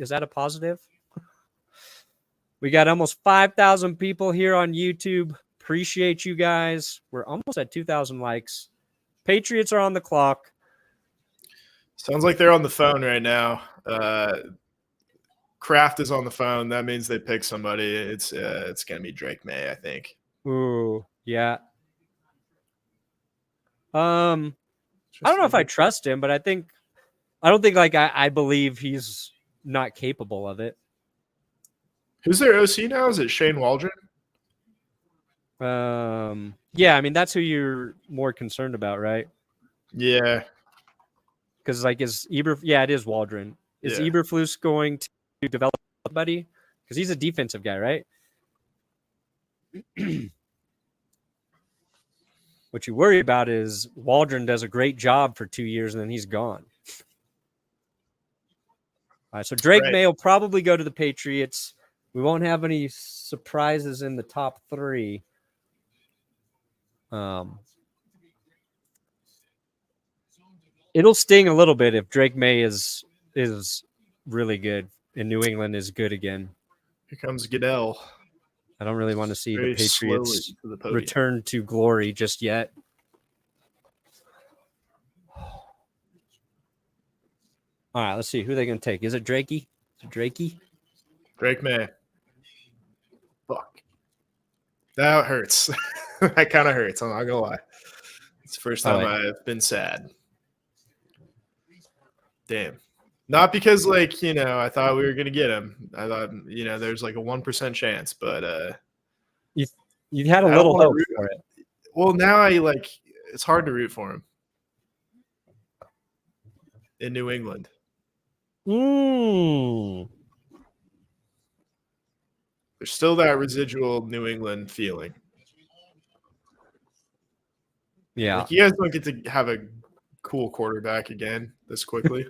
that a positive? We got almost 5,000 people here on YouTube. Appreciate you guys. We're almost at 2,000 likes. Patriots are on the clock. Sounds like they're on the phone right now. Kraft is on the phone. That means they pick somebody. It's going to be Drake Maye, I think. Ooh, yeah. I don't know if I trust him, but I don't think like I believe he's not capable of it. Who's their OC now? Is it Shane Waldron? Yeah, I mean that's who you're more concerned about, right? Yeah. Because like it is Waldron. Is Eberflus going to develop somebody? Because he's a defensive guy, right? What you worry about is Waldron does a great job for 2 years and then he's gone. All right, so Drake Maye will probably go to the Patriots. We won't have any surprises in the top three. It'll sting a little bit if Drake Maye is really good and New England is good again. Here comes Goodell. I don't really want to see the Patriots to the return to glory just yet. All right, let's see. Who are they going to take? Is it Drakey? Drake Maye. Fuck. That hurts. That kind of hurts. I'm not going to lie. It's the first time I've been sad. Damn. Not because, like, I thought we were going to get him. I thought, there's like a 1% chance, but you had a little hope for it. Well, now it's hard to root for him in New England. There's still that residual New England feeling. Yeah. Like, you guys don't get to have a cool quarterback again this quickly.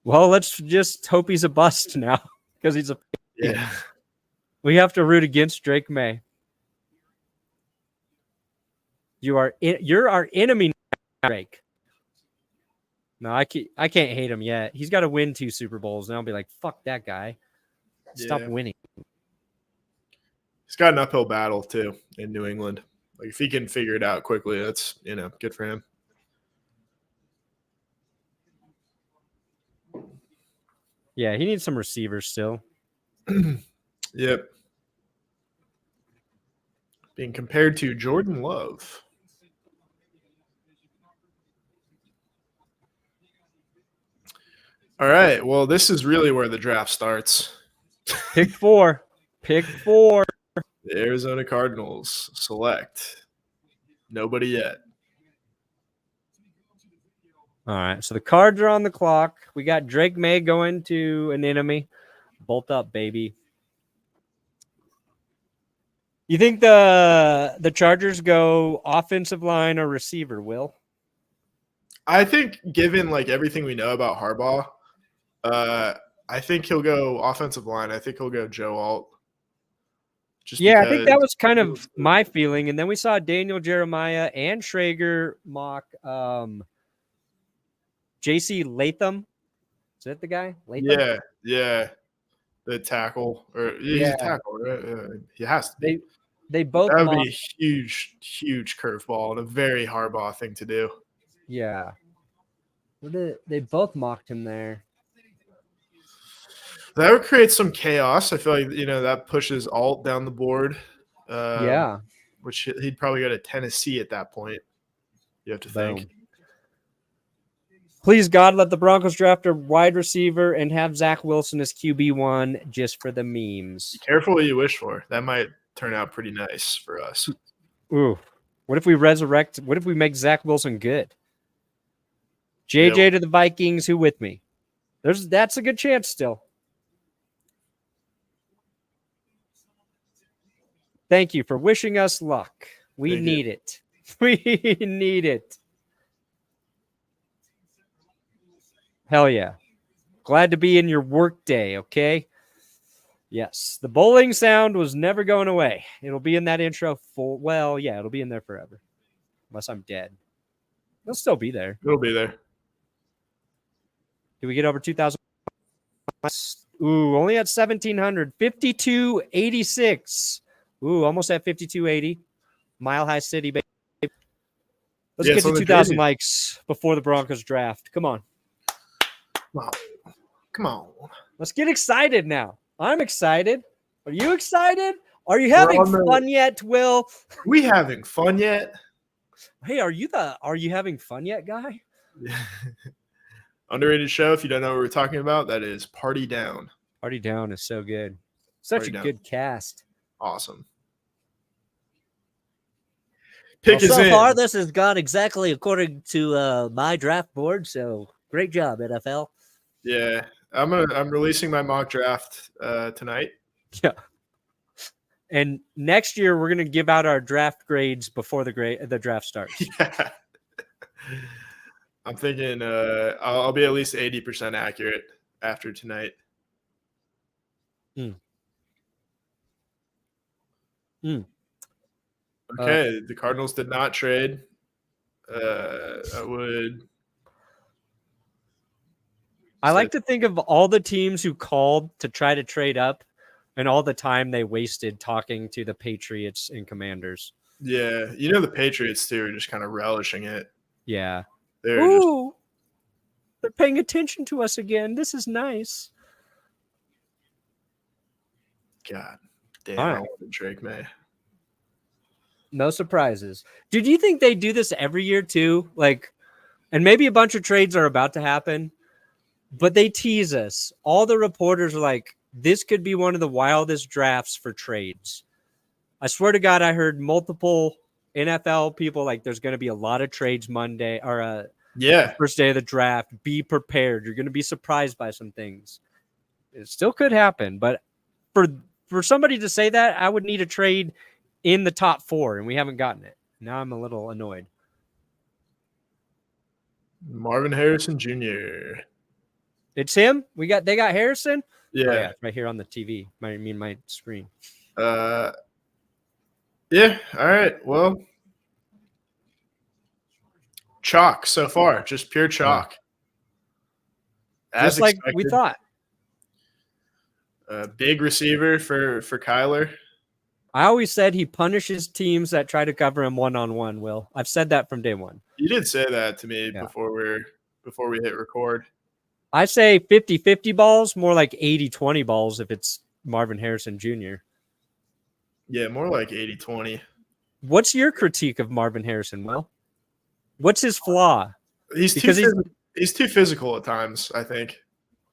Well, let's just hope he's a bust now because he's a. Yeah. We have to root against Drake Maye. You're our enemy, Drake. No, I can't hate him yet. He's got to win 2 Super Bowls, and I'll be like, fuck that guy. Stop Yeah. winning. He's got an uphill battle too in New England. Like if he can figure it out quickly, that's good for him. Yeah, he needs some receivers still. Yep. Being compared to Jordan Love. All right. Well, this is really where the draft starts. Pick 4. Pick 4. The Arizona Cardinals select nobody yet. All right, so the Cards are on the clock. We got Drake May going to an enemy. Bolt up, baby. You think the Chargers go offensive line or receiver, Will? I think given like everything we know about Harbaugh, I think he'll go offensive line. I think he'll go Joe Alt. I think that was kind of my feeling. And then we saw Daniel Jeremiah and Schrager mock JC Latham. Is that the guy? Latham? Yeah. The tackle. He's a tackle, right? Yeah, he has to be. They both that would be a huge, huge curveball and a very Harbaugh thing to do. Yeah. They both mocked him there. That would create some chaos. I feel like, that pushes Alt down the board. Which he'd probably go to Tennessee at that point. You have to think. Please, God, let the Broncos draft a wide receiver and have Zach Wilson as QB1 just for the memes. Be careful what you wish for. That might turn out pretty nice for us. Ooh. What if we make Zach Wilson good? JJ to the Vikings, who with me? That's a good chance still. Thank you for wishing us luck. We need it. We need it. Hell yeah. Glad to be in your work day, okay? Yes. The bowling sound was never going away. It'll be in that intro it'll be in there forever. Unless I'm dead. It'll still be there. It'll be there. Did we get over 2,000? Ooh, only at 1,700. 5286. Ooh, almost at 5280. Mile High City, baby. Let's get to 2,000 likes before the Broncos draft. Come on. Come on. Let's get excited now. I'm excited. Are you excited? Are you having fun yet, Will? Are we having fun yet? Hey, are you having fun yet, guy? Underrated show. If you don't know what we're talking about, that is Party Down. Party Down is so good. Such a good cast. Awesome. So far, this has gone exactly according to my draft board. So great job, NFL. Yeah, I'm releasing my mock draft tonight. Yeah. And next year we're gonna give out our draft grades before the draft starts. Yeah. I'm thinking I'll be at least 80% accurate after tonight. Okay, the Cardinals did not trade. I like to think of all the teams who called to try to trade up and all the time they wasted talking to the Patriots and Commanders. Yeah, the Patriots too are just kind of relishing it. Yeah. They're paying attention to us again. This is nice. God damn, All right. I wanted Drake May. No surprises. Dude, do you think they do this every year too? And maybe a bunch of trades are about to happen, but they tease us. All the reporters are like, this could be one of the wildest drafts for trades. I swear to God, I heard multiple NFL people there's going to be a lot of trades Monday or first day of the draft. Be prepared. You're going to be surprised by some things. It still could happen, but for somebody to say that, I would need a trade in the top 4, and we haven't gotten it. Now I'm a little annoyed. Marvin Harrison Jr. It's him? They got Harrison? Yeah. Oh, yeah, it's right here on the TV. My screen. Yeah. All right. Well, chalk so far, just pure chalk. Just like we thought. Big receiver for Kyler. I always said he punishes teams that try to cover him one-on-one, Will. I've said that from day one. You did say that to me before we hit record. I say 50-50 balls, more like 80-20 balls if it's Marvin Harrison Jr. Yeah, more like 80-20. What's your critique of Marvin Harrison, Will? What's his flaw? He's too physical at times, I think.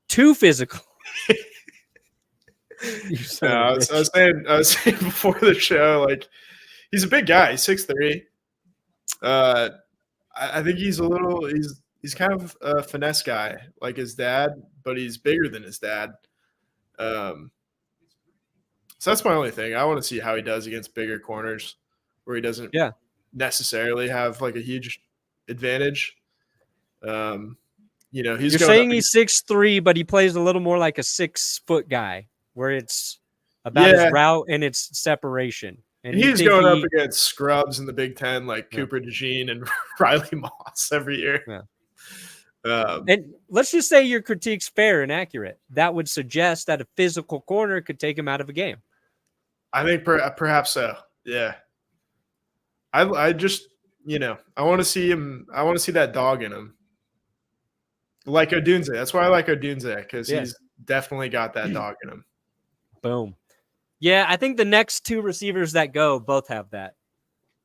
Too physical. No, I was saying before the show, like, he's a big guy. He's 6'3". I think he's kind of a finesse guy, like his dad, but he's bigger than his dad. So that's my only thing. I want to see how he does against bigger corners where he doesn't necessarily have like a huge advantage. You're saying he's 6'3", but he plays a little more like a 6-foot guy, where it's about his route and its separation. And he's going up against scrubs in the Big Ten, like Cooper DeJean and Riley Moss every year. Yeah. And let's just say your critique's fair and accurate. That would suggest that a physical corner could take him out of a game. I think perhaps so. Yeah. I just, I want to see him. I want to see that dog in him. Like Odunze. That's why I like Odunze, because he's definitely got that dog in him. Boom. Yeah, I think the next two receivers that go both have that.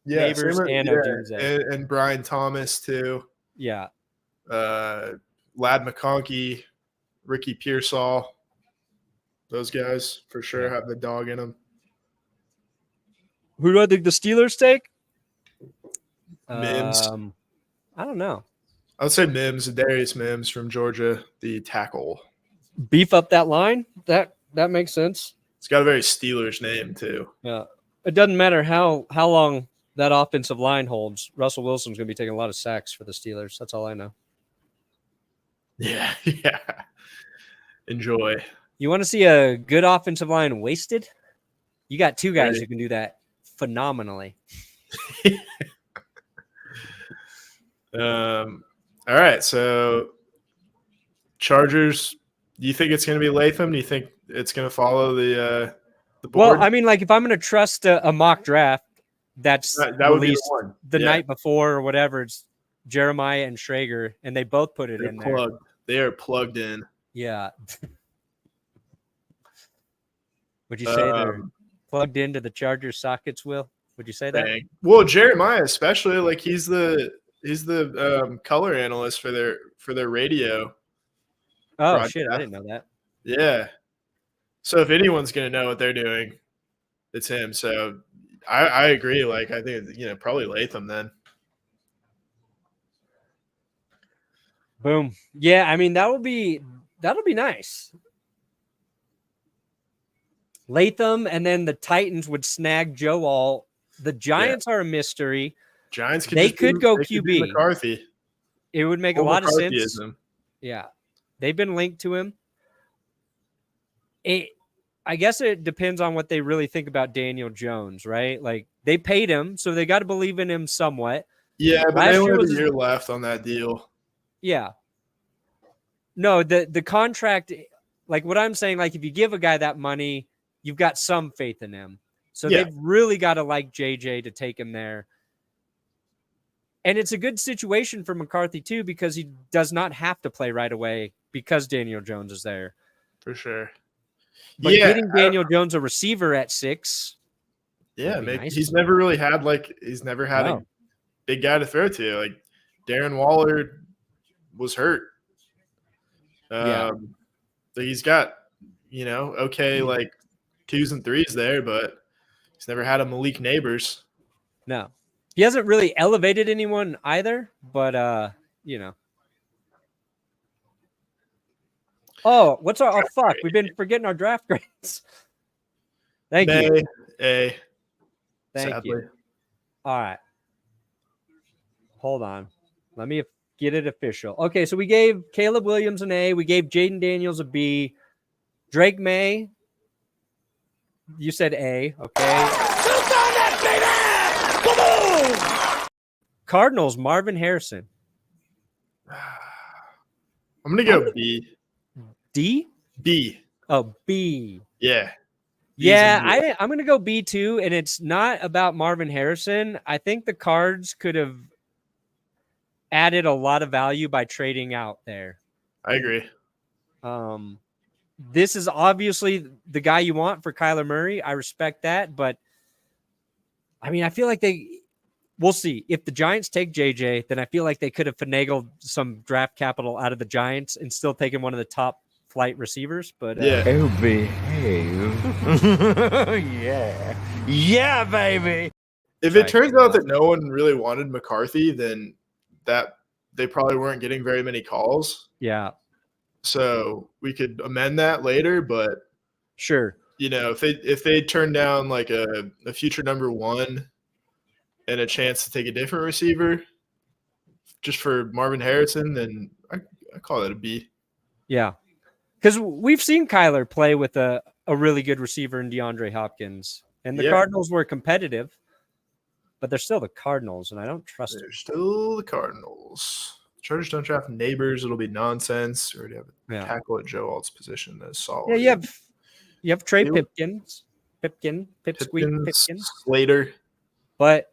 Yeah, Nabers and Odunze. And Brian Thomas, too. Yeah. Lad McConkey, Ricky Pearsall. Those guys for sure have the dog in them. Who do I think the Steelers take? Mims. I don't know. I would say Mims, Darius Mims from Georgia, the tackle. Beef up that line? That makes sense. It's got a very Steelers name, too. Yeah. It doesn't matter how long that offensive line holds. Russell Wilson's going to be taking a lot of sacks for the Steelers. That's all I know. Yeah. Enjoy. You want to see a good offensive line wasted? You got two guys who can do that phenomenally. All right, so Chargers, do you think it's going to be Latham? Do you think it's going to follow the board? Well, I mean, like if I'm going to trust a mock draft that's that released would be the night before or whatever, it's Jeremiah and Schrager, and they both put it in there. They are plugged in. Yeah. Would you say they're plugged into the Chargers sockets, Will? Would you say that? Dang. Well, Jeremiah especially, like he's the color analyst for their radio. Oh, broadcast. Shit, I didn't know that. Yeah. So if anyone's going to know what they're doing, it's him. So I agree. Like I think probably Latham then. Boom. Yeah, I mean that'll be nice. Latham, and then the Titans would snag Joe All. The Giants are a mystery. Giants could go QB. McCarthy. It would make a lot of sense. Yeah. They've been linked to him. I guess it depends on what they really think about Daniel Jones, right? Like they paid him, so they got to believe in him somewhat. Yeah, but they only have a year left on that deal. Yeah. No, the contract, like what I'm saying, like if you give a guy that money, you've got some faith in him. So they've really got to like JJ to take him there. And it's a good situation for McCarthy too, because he does not have to play right away because Daniel Jones is there. For sure. But getting Daniel Jones a receiver at 6. Yeah, nice. He's never really had a big guy to throw to. Like Darren Waller was hurt. So he's got, like 2s and 3s there, but he's never had a Malik Nabers. No. He hasn't really elevated anyone either, but Oh, what's our fuck? We've been forgetting our draft grades. Thank you. A. Thank you. All right. Hold on. Let me get it official. Okay, so we gave Caleb Williams an A. We gave Jayden Daniels a B. Drake Maye, you said A. Okay. Cardinals, Marvin Harrison. I'm going to go B. D? B. Oh, B. Yeah. Yeah, I'm going to go B too, and it's not about Marvin Harrison. I think the Cards could have added a lot of value by trading out there. I agree. This is obviously the guy you want for Kyler Murray. I respect that, but I mean, I feel like we'll see. If the Giants take JJ, then I feel like they could have finagled some draft capital out of the Giants and still taken one of the top flight receivers. But yeah. Oh, behave. Yeah. Yeah, baby. If it turns out that no one really wanted McCarthy, then that they probably weren't getting very many calls. Yeah. So we could amend that later, but sure. If they turn down like a future number 1 and a chance to take a different receiver just for Marvin Harrison, then I call that a B. Yeah. Because we've seen Kyler play with a really good receiver in DeAndre Hopkins. And the Cardinals were competitive, but they're still the Cardinals, and I don't trust them. They're still the Cardinals. Chargers don't draft Nabers. It'll be nonsense. We already have a tackle at Joe Alt's position. That's solid. Yeah, you have Trey Pipkins. Pipkins. Slater. But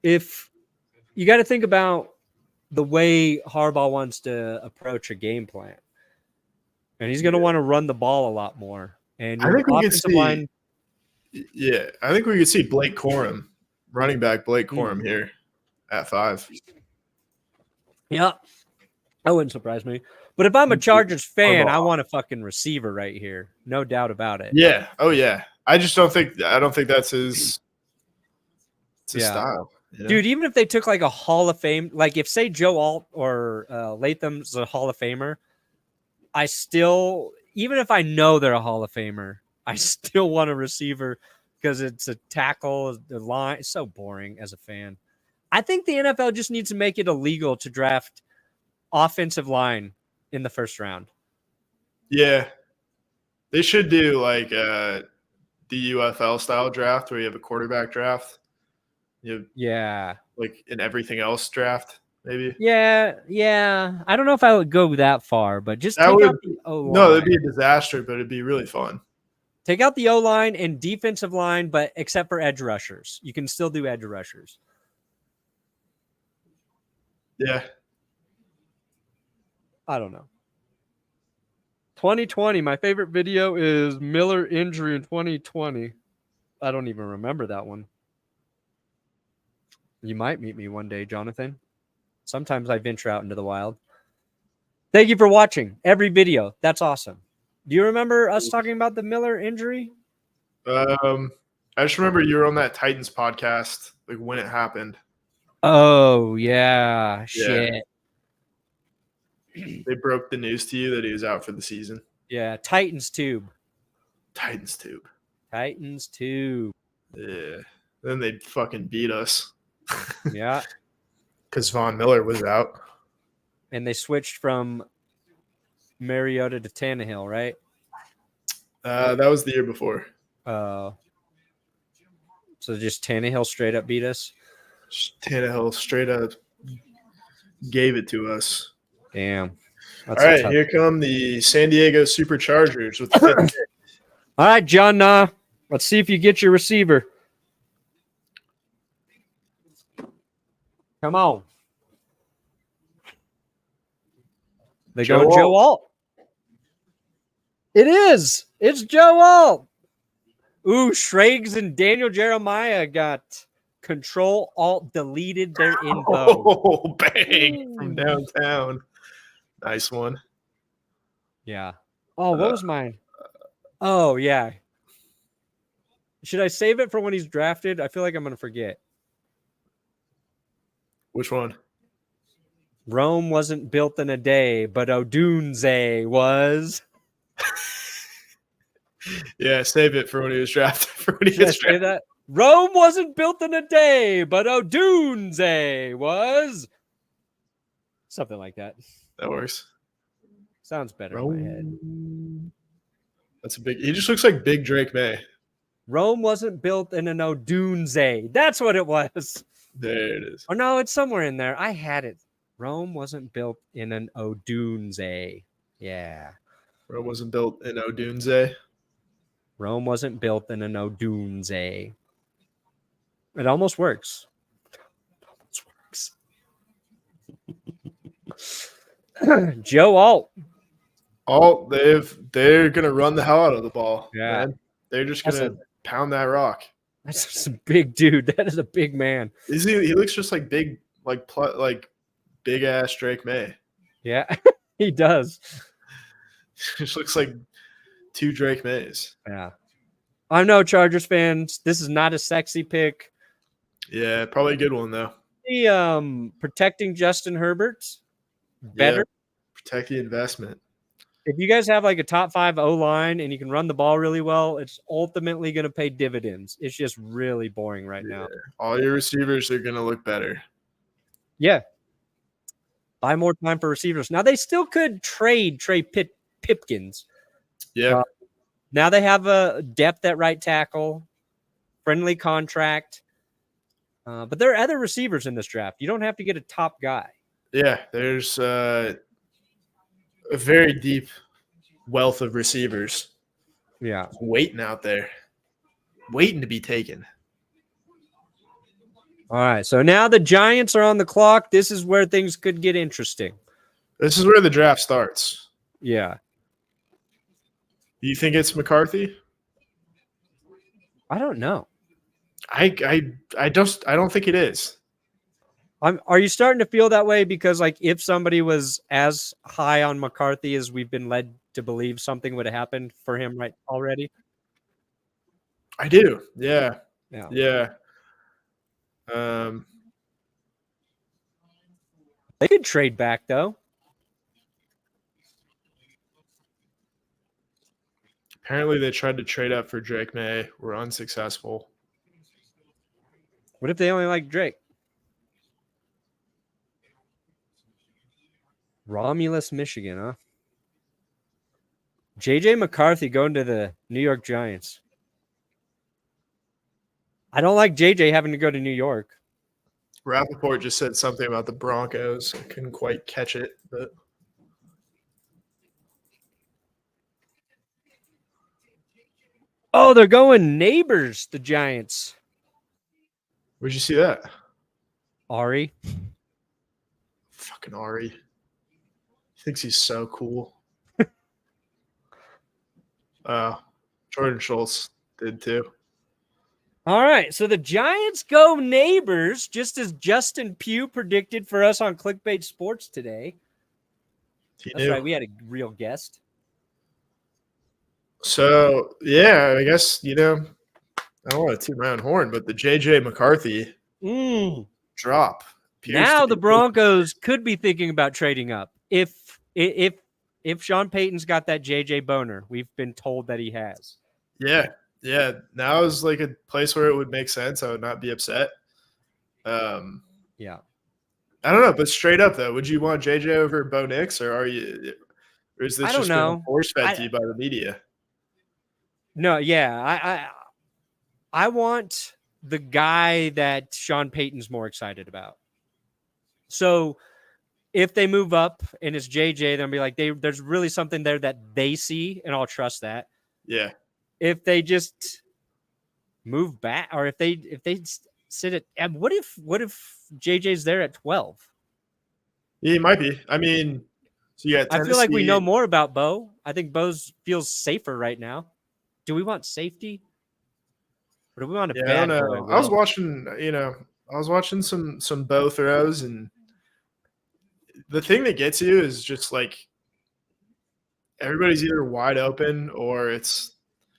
if you got to think about the way Harbaugh wants to approach a game plan, and he's going to want to run the ball a lot more. And I think we could see line, Yeah, I think we could see Blake Corum, running back Blake Corum here at 5. Yeah, that wouldn't surprise me. But if I'm a Chargers fan, I want a fucking receiver right here, no doubt about it. Yeah. Oh yeah. I don't think that's his style. Dude, even if they took like a Hall of Fame, like if say Joe Alt or Latham's a Hall of Famer, I still, even if I know they're a Hall of Famer, I still want a receiver because it's a tackle, the line. It's so boring as a fan. I think the NFL just needs to make it illegal to draft offensive line in the first round. Yeah. They should do like the UFL style draft where you have a quarterback draft. Like an everything else draft, maybe. Yeah. I don't know if I would go that far, but just take out the O-line. No, that'd be a disaster, but it'd be really fun. Take out the O-line and defensive line, but except for edge rushers. You can still do edge rushers. Yeah. I don't know. 2020, my favorite video is Miller injury in 2020. I don't even remember that one. You might meet me one day, Jonathan. Sometimes I venture out into the wild. Thank you for watching every video. That's awesome. Do you remember us talking about the Miller injury? I just remember you were on that Titans podcast, like when it happened. Oh, yeah. Shit. They broke the news to you that he was out for the season. Yeah, Titans tube. Yeah. Then they fucking beat us. Yeah. Because Von Miller was out. And they switched from Mariota to Tannehill, right? That was the year before. So just Tannehill straight up beat us? Tannehill straight up gave it to us. Damn. All right, here come the San Diego Superchargers with the 5th pick. All right, John Nah. Let's see if you get your receiver. Come on. They go Joe Alt. It is. It's Joe Alt. Ooh, Schrags and Daniel Jeremiah got Control Alt deleted their info. Oh, bang from downtown. Nice one. Yeah. Oh, what was mine? Oh, yeah. Should I save it for when he's drafted? I feel like I'm going to forget. Which one? Rome wasn't built in a day, but Odunze was. Yeah, save it for when he was drafted. Say that? Rome wasn't built in a day, but Odunze was. Something like that. That works. Sounds better in my head. That's a big. He just looks like Big Drake May. Rome wasn't built in an Odunze. That's what it was. There it is. Oh no, it's somewhere in there. I had it. Rome wasn't built in an Odunze. Yeah. Rome wasn't built in Odunze. Rome wasn't built in an Odunze. It almost works. It almost works. Joe Alt. They're gonna run the hell out of the ball. Yeah. Man. They're just gonna pound that rock. That's just a big dude. That is a big man. He looks just like big, like big ass Drake Maye. Yeah, he does. Just looks like two Drake Mays. Yeah. I know, Chargers fans. This is not a sexy pick. Yeah, probably a good one though. Protecting Justin Herbert better. Yeah, protect the investment. If you guys have like a top 5 O-line and you can run the ball really well, it's ultimately going to pay dividends. It's just really boring right now. All your receivers are going to look better. Yeah. Buy more time for receivers. Now, they still could trade Trey Pipkins. Yeah. Now they have a depth at right tackle, friendly contract. But there are other receivers in this draft. You don't have to get a top guy. Yeah, there's a very deep wealth of receivers. Yeah. Waiting out there. Waiting to be taken. All right. So now the Giants are on the clock. This is where things could get interesting. This is where the draft starts. Yeah. Do you think it's McCarthy? I don't know. I don't think it is. Are you starting to feel that way? Because like if somebody was as high on McCarthy as we've been led to believe, something would have happened for him right already? I do. Yeah. Yeah. Yeah. They could trade back though. Apparently they tried to trade up for Drake Maye. Were unsuccessful. What if they only like Drake? Romulus, Michigan, huh? JJ McCarthy going to the New York Giants. I don't like JJ having to go to New York. Rappaport just said something about the Broncos. I couldn't quite catch it, but oh, they're going Nabers, the Giants. where'd you see that? Ari. Fucking Ari. Thinks he's so cool. Jordan Schultz did too. All right, so the Giants go Nabers, just as Justin Pugh predicted for us on Clickbait Sports today. That's right, we had a real guest. So, yeah, I guess, I don't want to toot my own horn, but the JJ McCarthy drop. Now the Broncos could be thinking about trading up. If Sean Payton's got that JJ boner, we've been told that he has. Yeah. Yeah. Now is like a place where it would make sense. I would not be upset. Yeah. I don't know, but straight up though, would you want JJ over Bo Nix, or is this just being force fed to you by the media? No, yeah. I want the guy that Sean Payton's more excited about. So if they move up and it's JJ, they'll be like, there's really something there that they see, and I'll trust that. Yeah. If they just move back, or if they sit at what if JJ's there at 12? Yeah, he might be. I mean, so you got Tennessee. I feel like we know more about Bo. I think Bo's feels safer right now. Do we want safety? Or do we want a bad I don't know. boy? I was watching some Bo throws, and the thing that gets you is just like everybody's either wide open or it's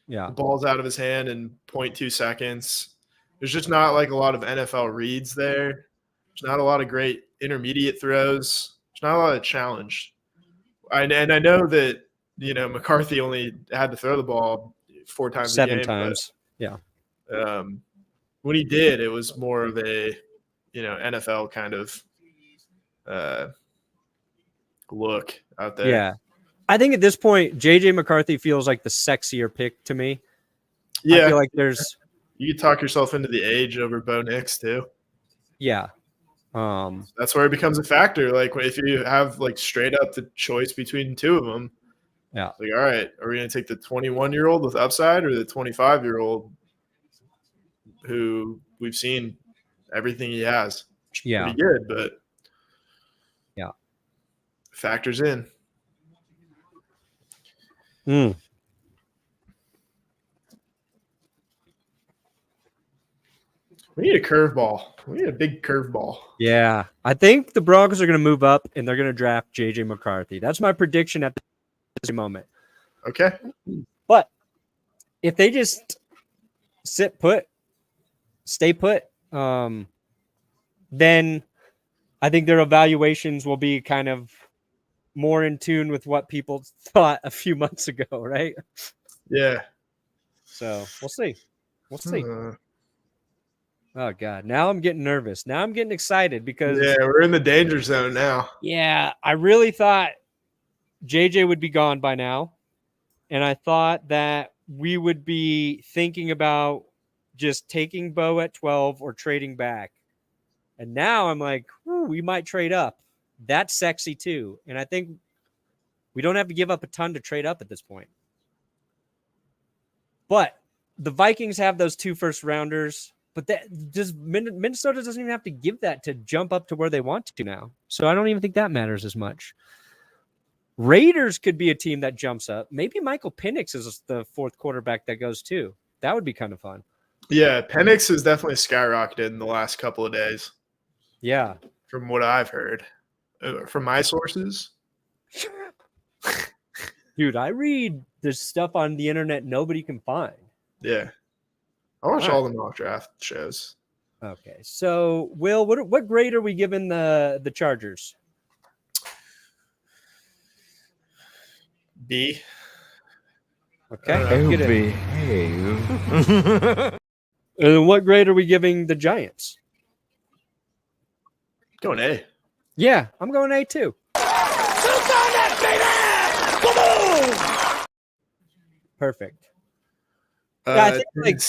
the ball's out of his hand in 0.2 seconds. There's just not like a lot of NFL reads there. There's not a lot of great intermediate throws. There's not a lot of challenge. And I know that, McCarthy only had to throw the ball 4 times a game. 7 times. But, when he did, it was more of a, NFL kind of look out there. Yeah. I think at this point, JJ McCarthy feels like the sexier pick to me. Yeah. I feel like there's – you could talk yourself into the age over Bo Nix too. Yeah. That's where it becomes a factor. Like if you have like straight up the choice between 2 of them, Yeah. Like, all right, are we going to take the 21-year-old with upside or the 25-year-old who we've seen everything he has? Yeah. Pretty good, but yeah, factors in. Mm. We need a curveball. We need a big curveball. Yeah. I think the Broncos are going to move up and they're going to draft JJ McCarthy. That's my prediction at this moment. Okay. But if they just stay put, then I think their evaluations will be kind of more in tune with what people thought a few months ago, right? Yeah. So we'll see. We'll see. Oh God! Now I'm getting nervous. Now I'm getting excited because we're in the danger zone now. Yeah, I really thought JJ would be gone by now, and I thought that we would be thinking about just taking Bo at 12 or trading back. And now I'm like, we might trade up. That's sexy too. And I think we don't have to give up a ton to trade up at this point. But the Vikings have those 2 first-rounders. But Minnesota doesn't even have to give that to jump up to where they want to now. So I don't even think that matters as much. Raiders could be a team that jumps up. Maybe Michael Penix is the 4th quarterback that goes too. That would be kind of fun. Yeah, Penix has definitely skyrocketed in the last couple of days. Yeah. From what I've heard. From my sources. Dude, I read this stuff on the internet nobody can find. Yeah. I watch all the mock draft shows. Okay. So, Will, what grade are we giving the Chargers? B. Okay. Behave. And what grade are we giving the Giants? Going A. Yeah, I'm going A too. Perfect. I think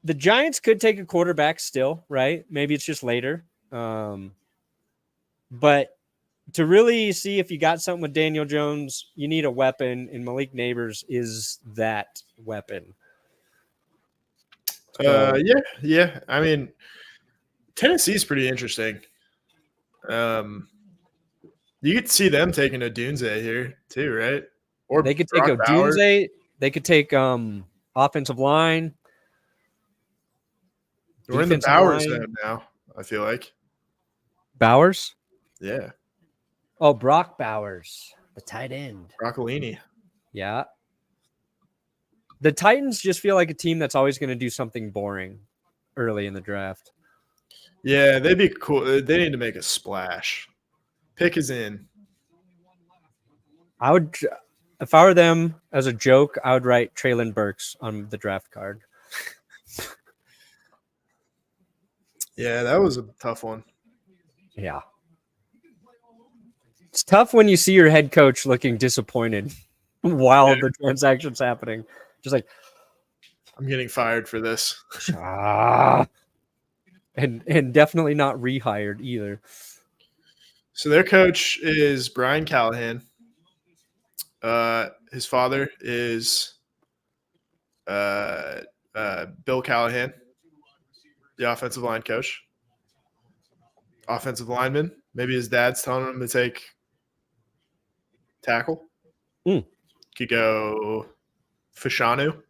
the Giants could take a quarterback still, right? Maybe it's just later. But to really see if you got something with Daniel Jones, you need a weapon, and Malik Nabers is that weapon. Yeah. I mean, Tennessee's pretty interesting. You get to see them taking Odunze here too, right? Or they could take Odunze. They could take offensive line. We're in the Bowers zone now, I feel like. Bowers? Yeah. Oh, Brock Bowers, the tight end. Broccolini. Yeah. The Titans just feel like a team that's always going to do something boring early in the draft. Yeah, they'd be cool. They need to make a splash. Pick is in. I would, if I were them as a joke, I would write Traylon Burks on the draft card. Yeah, that was a tough one. Yeah. It's tough when you see your head coach looking disappointed while the transaction's happening. Just like, I'm getting fired for this. And definitely not rehired either. So their coach is Brian Callahan. His father is Bill Callahan, the offensive line coach. Offensive lineman. Maybe his dad's telling him to take tackle. Could go Fashanu.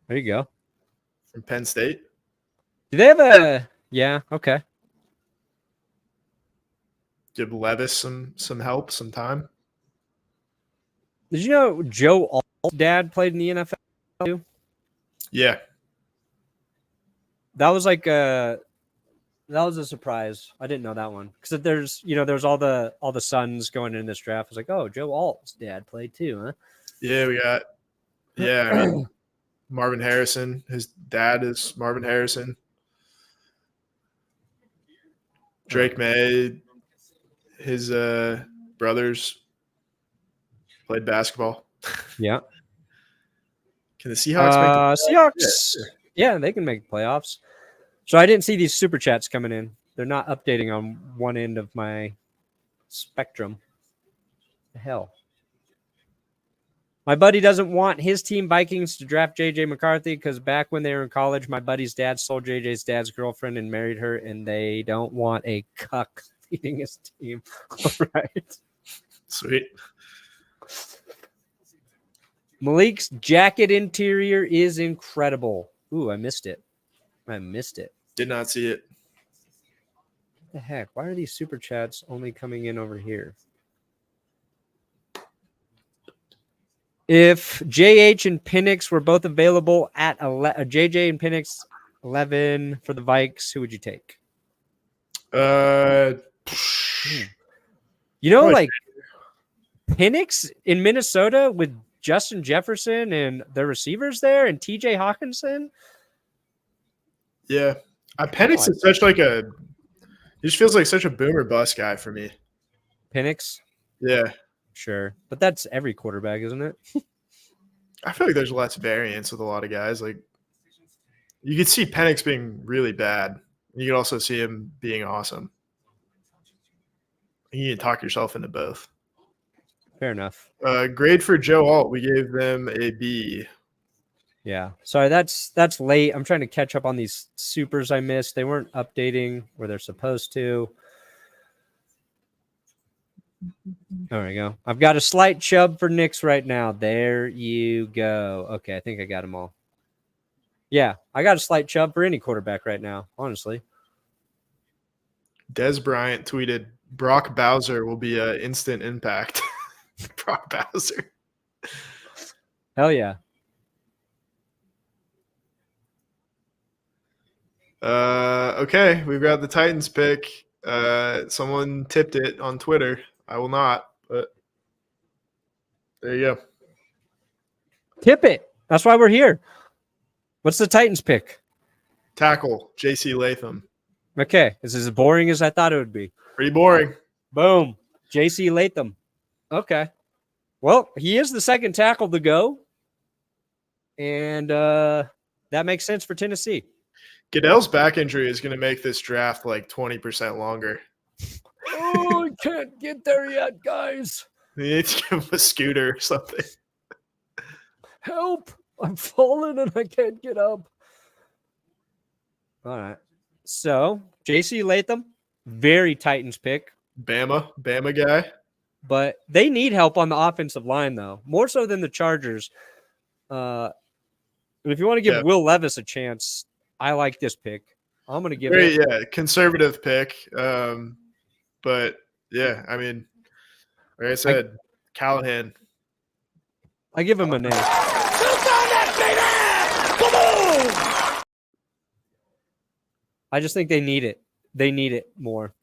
There you go. From Penn State. Do they have a – yeah, okay. Give Levis some help, some time. Did you know Joe Alt's dad played in the NFL too? Yeah. That was like that was a surprise. I didn't know that one. Because there's all the sons going in this draft. I was like, oh, Joe Alt's dad played too, huh? Yeah, we got I mean, Marvin Harrison. His dad is Marvin Harrison. Drake Maye, his brothers played basketball. Yeah. Can the Seahawks make the Seahawks? Yeah, they can make playoffs. So I didn't see these super chats coming in. They're not updating on one end of my spectrum. The hell. My buddy doesn't want his team Vikings to draft JJ McCarthy because back when they were in college, my buddy's dad sold JJ's dad's girlfriend and married her, and they don't want a cuck leading his team. All right. Sweet. Malik's jacket interior is incredible. Ooh, I missed it. Did not see it. What the heck? Why are these super chats only coming in over here? If JH and Penix were both available at JJ and Penix 11 for the Vikes, who would you take? Like Penix in Minnesota with Justin Jefferson and the receivers there and TJ Hawkinson. Yeah. Penix is such like he just feels like such a boomer bust guy for me. Penix? Yeah. Sure. But that's every quarterback, isn't it? I feel like there's less variance with a lot of guys. Like you could see Penix being really bad. You could also see him being awesome. You can talk yourself into both. Fair enough. Grade for Joe Alt, we gave them a B. Yeah. Sorry, that's late. I'm trying to catch up on these supers I missed. They weren't updating where they're supposed to. There we go. I've got a slight chub for Knicks right now. There you go. Okay, I think I got them all. Yeah, I got a slight chub for any quarterback right now, honestly. Des Bryant tweeted, Brock Bowser will be an instant impact. Brock Bowser. Hell yeah. Okay, we've got the Titans pick. Someone tipped it on Twitter. I will not, but there you go. Tip it. That's why we're here. What's the Titans pick? Tackle, J.C. Latham. Okay. This is as boring as I thought it would be. Pretty boring. Boom. J.C. Latham. Okay. Well, he is the second tackle to go. And that makes sense for Tennessee. Goodell's back injury is going to make this draft like 20% longer. Oh, I can't get there yet, guys. You need to give him a scooter or something. Help. I'm falling and I can't get up. All right. So, J.C. Latham, very Titans pick. Bama guy. But they need help on the offensive line, though, more so than the Chargers. But if you want to give Will Levis a chance, I like this pick. I'm going to give it. Yeah, conservative pick. But, yeah, I mean, like I said, Callahan. I give him a name. I just think they need it. They need it more.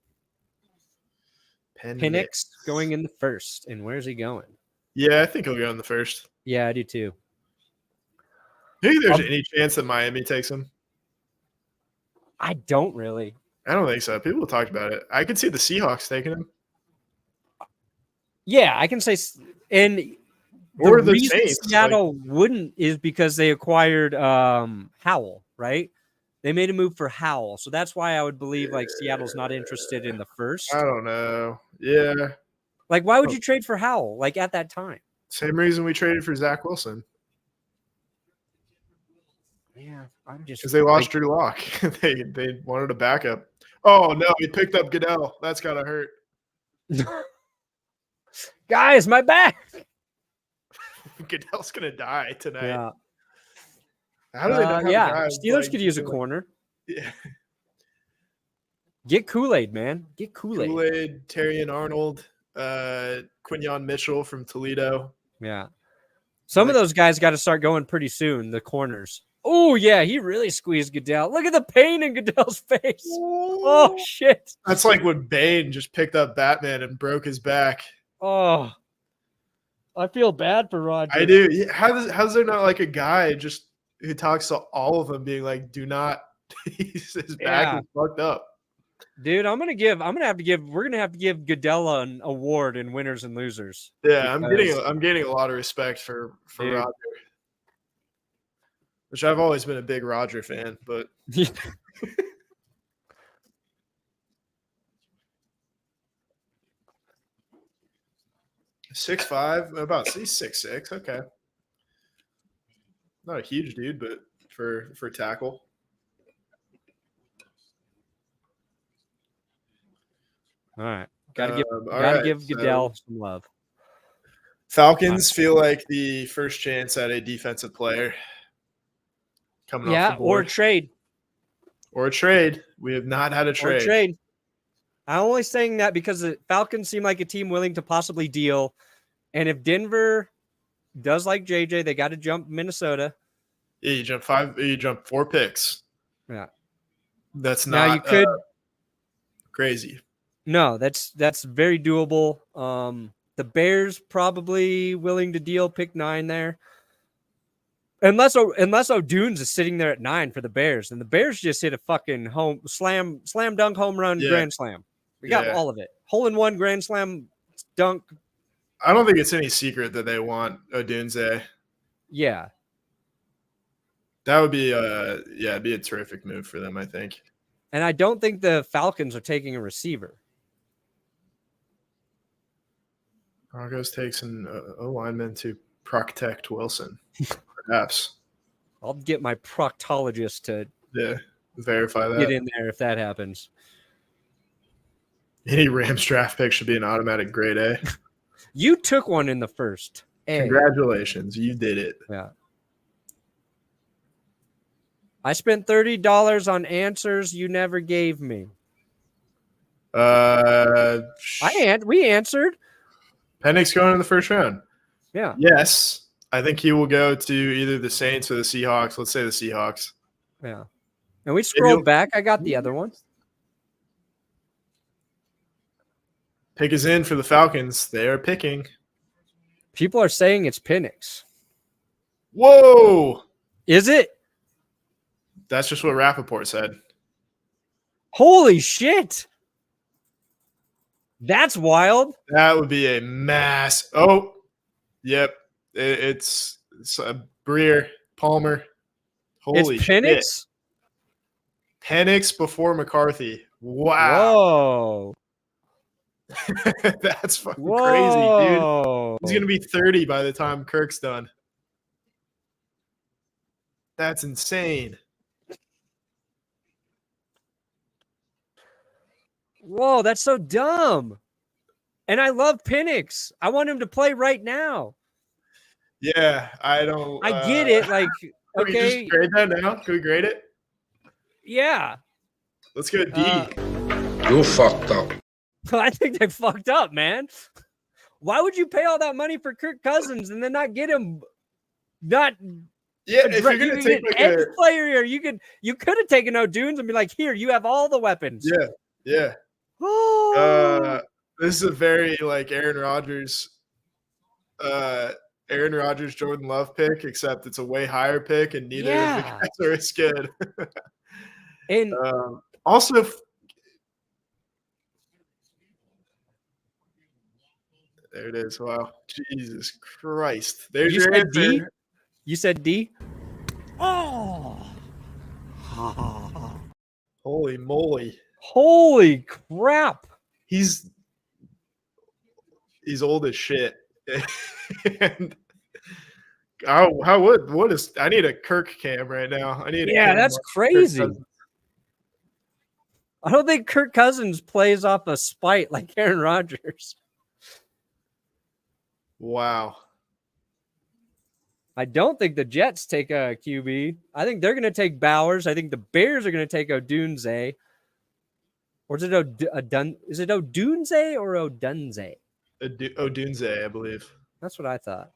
Penix going in the first. And where's he going? Yeah, I think he'll go in the first. Yeah, I do too. Do you think there's any chance that Miami takes him? I don't really. I don't think so. People have talked about it. I could see the Seahawks taking him. Yeah, I can say. And or the reason Saints. Seattle wouldn't is because they acquired Howell, right? They made a move for Howell. So that's why I would believe like Seattle's not interested in the first. I don't know. Yeah. Like, why would you trade for Howell, like, at that time? Same reason we traded for Zach Wilson. Yeah, I'm just because they lost Drew Lock. they wanted a backup. Oh no, he picked up Goodell. That's gotta hurt. Guys, my back. Goodell's gonna die tonight. Yeah. How do they not have guys Steelers like, could use a corner. Yeah. Get Kool-Aid, man. Get Kool-Aid. Kool-Aid, Terrion Arnold, Quinyon Mitchell from Toledo. Yeah. Some of those guys got to start going pretty soon, the corners. Oh, yeah, he really squeezed Goodell. Look at the pain in Goodell's face. Oh, shit. That's like when Bane just picked up Batman and broke his back. Oh, I feel bad for Roger. I do. How's there not like a guy just who talks to all of them being like, do not, his back is fucked up. Dude, we're gonna have to give Goodell an award in winners and losers. Yeah, I'm getting a lot of respect for Roger. Which I've always been a big Roger fan, but 6'5", about he's 6'6". Okay, not a huge dude, but for tackle. All right. Gotta give so Goodell some love. Falcons feel like the first chance at a defensive player coming off the or board. trade. Or a trade. We have not had a trade. Or trade. I'm only saying that because the Falcons seem like a team willing to possibly deal. And if Denver does like JJ, they got to jump Minnesota. Yeah, you jump 4 picks. Yeah. That's not now you could crazy. No, that's very doable. The Bears probably willing to deal pick 9 there. Unless Odunze is sitting there at 9 for the Bears, and the Bears just hit a fucking slam dunk home run grand slam. We got all of it. Hole in one grand slam dunk. I don't think it's any secret that they want Odunze. Yeah. That would be it'd be a terrific move for them, I think. And I don't think the Falcons are taking a receiver. Broncos takes an O-lineman to protect Wilson. Perhaps. I'll get my proctologist to verify that. Get in there if that happens. Any Rams draft pick should be an automatic grade A. You took one in the first. Congratulations. You did it. Yeah. I spent $30 on answers you never gave me. We answered. Penix going in the first round. Yeah. Yes. I think he will go to either the Saints or the Seahawks. Let's say the Seahawks. Yeah. And we scrolled back. I got the other one. Pick is in for the Falcons. They are picking. People are saying it's Penix. Whoa. Is it? That's just what Rappaport said. Holy shit. That's wild. That would be a mass. Oh, yep. It's Breer, Palmer. Holy Penix? Shit. Penix before McCarthy. Wow. Whoa. That's fucking crazy, dude. He's going to be 30 by the time Kirk's done. That's insane. Whoa, that's so dumb. And I love Penix. I want him to play right now. Yeah, I don't. I get it. Like, can we just grade that now? Can we grade it? Yeah. Let's go D. You fucked up. I think they fucked up, man. Why would you pay all that money for Kirk Cousins and then not get him? If you're gonna take like edge player here, you could have taken Odunze and be like, here, you have all the weapons. Yeah. This is a very like Aaron Rodgers, Jordan Love pick, except it's a way higher pick, and neither of the guys are as good. And also, there it is. Wow, Jesus Christ! There's your answer. D? You said D? Oh, holy moly! Holy crap! He's old as shit. And I need a Kirk cam right now. That's crazy. I don't think Kirk Cousins plays off a spite like Aaron Rodgers. Wow. I don't think the Jets take a QB. I think they're going to take Bowers. I think the Bears are going to take Odunze. Or is it Odunze or Odunze? Odunze, I believe. That's what I thought.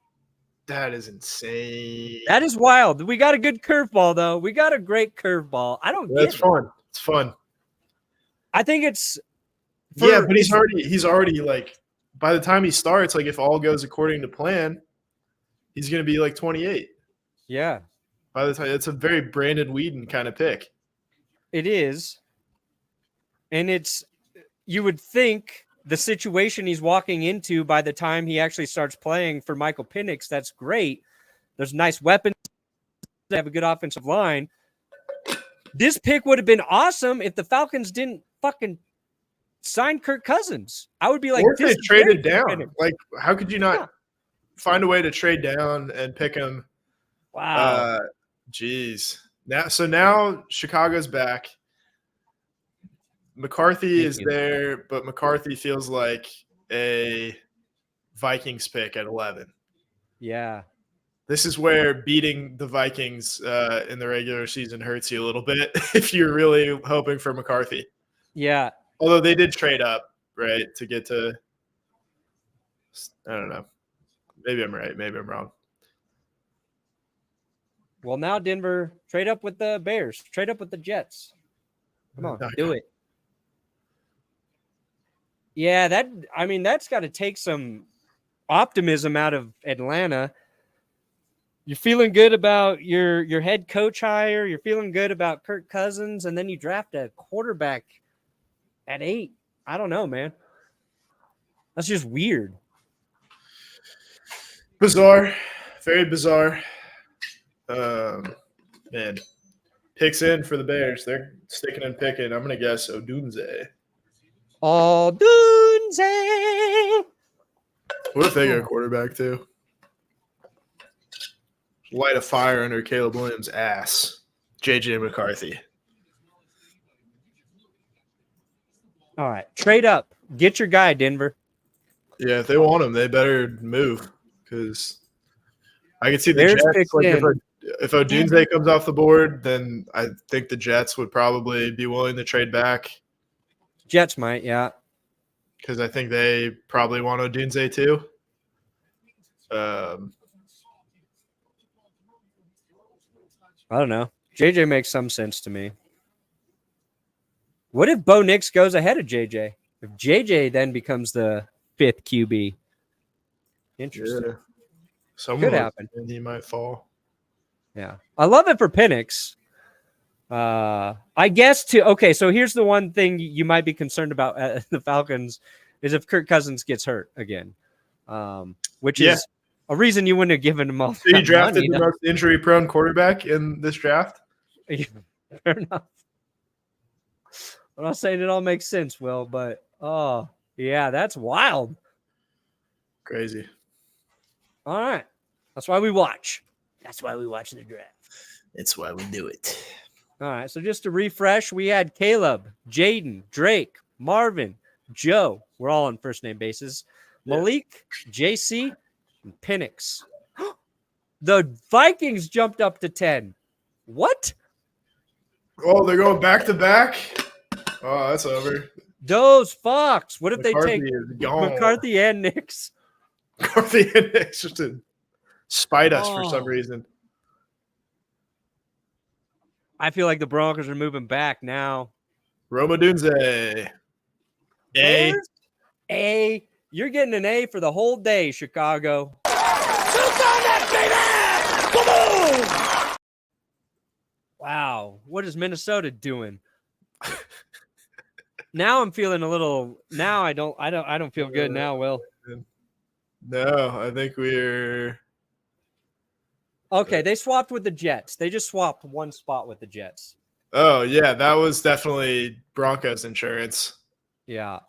That is insane. That is wild. We got a good curveball, though. We got a great curveball. I don't get it. It's fun. It's fun. I think it's... but he's already like, by the time he starts, like if all goes according to plan, he's going to be like 28. Yeah. By the time, it's a very Brandon Weeden kind of pick. It is. And you would think the situation he's walking into by the time he actually starts playing for Michael Penix, that's great. There's nice weapons. They have a good offensive line. This pick would have been awesome if the Falcons didn't fucking sign Kirk Cousins. I would be like, or if this they is traded great for down. Penix. Like, how could you not find a way to trade down and pick him? Wow. Geez. Now Chicago's back. McCarthy Thank is you. there, but McCarthy feels like a Vikings pick at 11. Yeah. This is where beating the Vikings in the regular season hurts you a little bit if you're really hoping for McCarthy. Yeah. Although they did trade up, right, to get to – I don't know. Maybe I'm right. Maybe I'm wrong. Well, now Denver, trade up with the Bears. Trade up with the Jets. Come on, do it. Yeah, that's got to take some optimism out of Atlanta. You're feeling good about your head coach hire. You're feeling good about Kirk Cousins, and then you draft a quarterback at 8. I don't know, man. That's just weird. Bizarre. Very bizarre. Man. Picks in for the Bears. They're sticking and picking. I'm going to guess Odunze. Odunze. What if they get a quarterback, too? Light a fire under Caleb Williams' ass. JJ McCarthy. All right. Trade up. Get your guy, Denver. Yeah, if they want him, they better move because I can see the Bears Jets. Like in. if Odunze comes off the board, then I think the Jets would probably be willing to trade back Jets might, yeah. because I think they probably want Odunze too. I don't know. JJ makes some sense to me. What if Bo Nix goes ahead of JJ? If JJ then becomes the 5th QB? Interesting. Yeah. Someone Could happen. And he might fall. Yeah. I love it for Penix. I guess okay, so here's the one thing you might be concerned about the Falcons is if Kirk Cousins gets hurt again, which is a reason you wouldn't have given him all. So you drafted the most injury-prone quarterback in this draft? Fair enough. I'm not saying it all makes sense, Will, but yeah, that's wild. Crazy. All right. That's why we watch. That's why we watch the draft. That's why we do it. All right. So just to refresh, we had Caleb, Jayden, Drake, Marvin, Joe. We're all on first name basis. Malik, JC, and Penix. The Vikings jumped up to 10. What? Oh, they're going back to back? Oh, that's over. Those Fox. What if McCarthy they take is gone. McCarthy and Nix? McCarthy and Nix just to spite us for some reason. I feel like the Broncos are moving back now. Odunze. A. You're getting an A for the whole day, Chicago. Wow. What is Minnesota doing? Now I'm feeling a little. Now I don't feel good now, Will. No, I think we're okay. They swapped with the Jets. They just swapped one spot with the Jets. Oh yeah, that was definitely Broncos insurance. Yeah.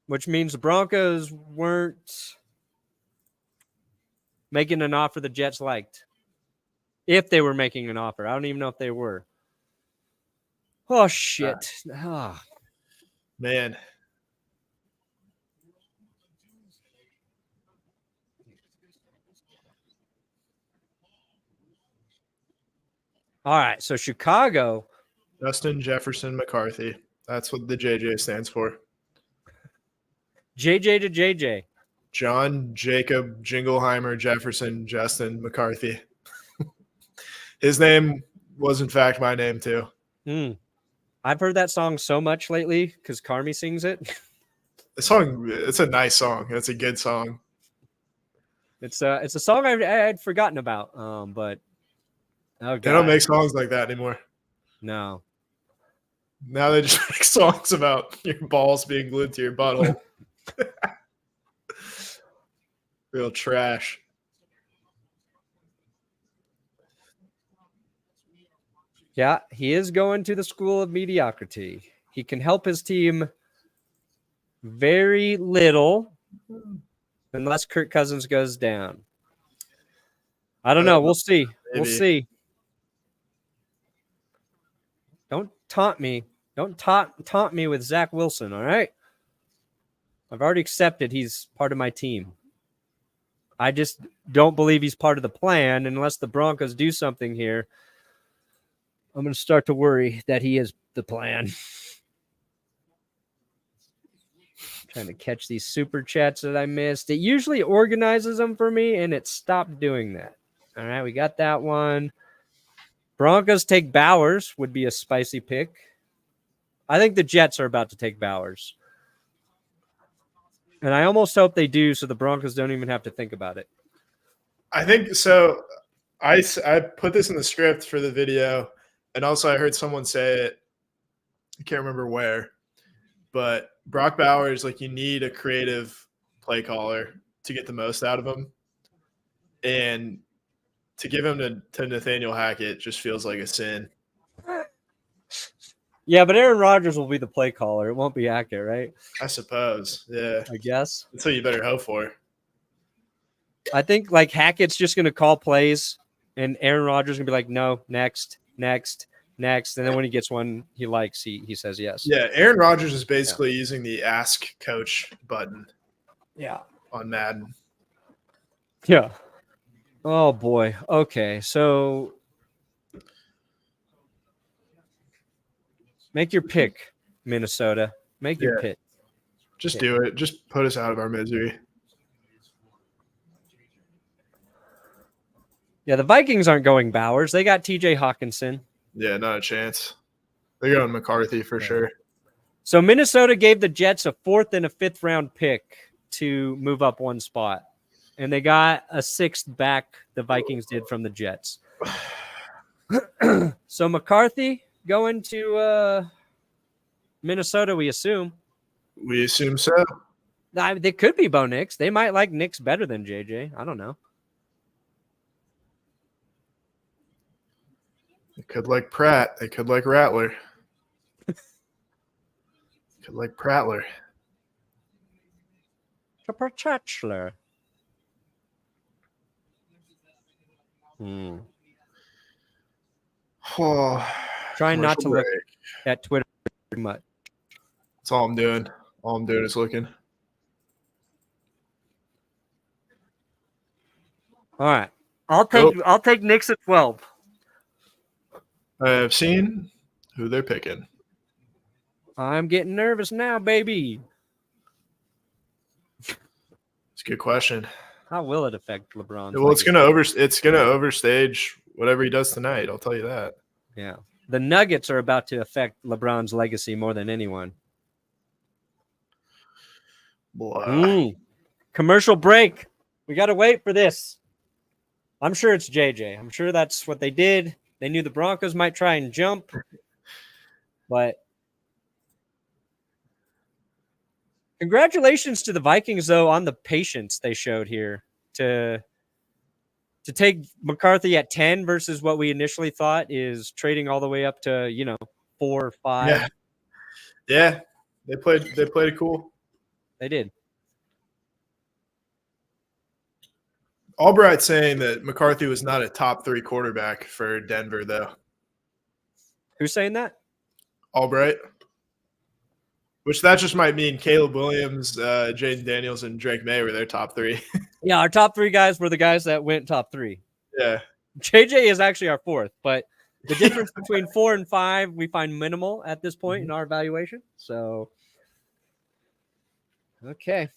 Which means the Broncos weren't making an offer the Jets liked. If they were making an offer, I don't even know if they were. Oh shit! Man. All right, so Chicago. Justin Jefferson McCarthy. That's what the JJ stands for. JJ to JJ. John Jacob Jingleheimer Jefferson Justin McCarthy. His name was, in fact, my name, too. I've heard that song so much lately because Carmi sings it. It's a nice song. It's a good song. It's a song I had forgotten about. But they don't make songs like that anymore. No. Now they just make songs about your balls being glued to your butthole. Real trash. Yeah, he is going to the school of mediocrity. He can help his team very little unless Kirk Cousins goes down. I don't know. We'll see. Maybe. We'll see. Don't taunt me. Don't taunt me with Zach Wilson, all right? I've already accepted he's part of my team. I just don't believe he's part of the plan unless the Broncos do something here. I'm going to start to worry that he is the plan. Trying to catch these super chats that I missed. It usually organizes them for me, and it stopped doing that. All right, we got that one. Broncos take Bowers would be a spicy pick. I think the Jets are about to take Bowers. And I almost hope they do so the Broncos don't even have to think about it. I think so. I put this in the script for the video, and also I heard someone say it. I can't remember where, but Brock Bowers, like, you need a creative play caller to get the most out of him. And to give him to Nathaniel Hackett just feels like a sin. Yeah, but Aaron Rodgers will be the play caller. It won't be Hackett, right? I suppose. Yeah. I guess. That's what you better hope for. I think like Hackett's just going to call plays and Aaron Rodgers going to be like, no, next. And then when he gets one he likes, he says yes. Yeah, Aaron Rodgers is basically using the ask coach button. Yeah. On Madden. Yeah. Oh, boy. Okay, so make your pick, Minnesota. Make your pick. Just do it. Just put us out of our misery. Yeah, the Vikings aren't going Bowers. They got TJ Hawkinson. Yeah, not a chance. They're going McCarthy for sure. So Minnesota gave the Jets a 4th and a 5th round pick to move up one spot. And they got a 6th back, the Vikings did, from the Jets. So McCarthy going to Minnesota, we assume. We assume so. They could be Bo Nix. They might like Nix better than JJ. I don't know. They could like Pratt. They could like Rattler. Could like Prattler. Prattler. Oh, trying not to look at Twitter too much. That's all I'm doing. All I'm doing is looking. All right. I'll take Knicks at 12. I have seen who they're picking. I'm getting nervous now, baby. It's a good question. How will it affect LeBron? Well, it's gonna overstage whatever he does tonight. I'll tell you that. Yeah. The Nuggets are about to affect LeBron's legacy more than anyone. Commercial break. We got to wait for this. I'm sure it's JJ. I'm sure that's what they did. They knew the Broncos might try and jump. But congratulations to the Vikings, though, on the patience they showed here to take McCarthy at 10 versus what we initially thought is trading all the way up to, 4 or 5. Yeah. They played it cool. They did. Albright's saying that McCarthy was not a top 3 quarterback for Denver, though. Who's saying that? Albright. Which that just might mean Caleb Williams, Jayden Daniels, and Drake Maye were their top 3. Yeah, our top 3 guys were the guys that went top 3. Yeah. JJ is actually our 4th, but the difference between 4 and 5 we find minimal at this point in our evaluation. So, okay.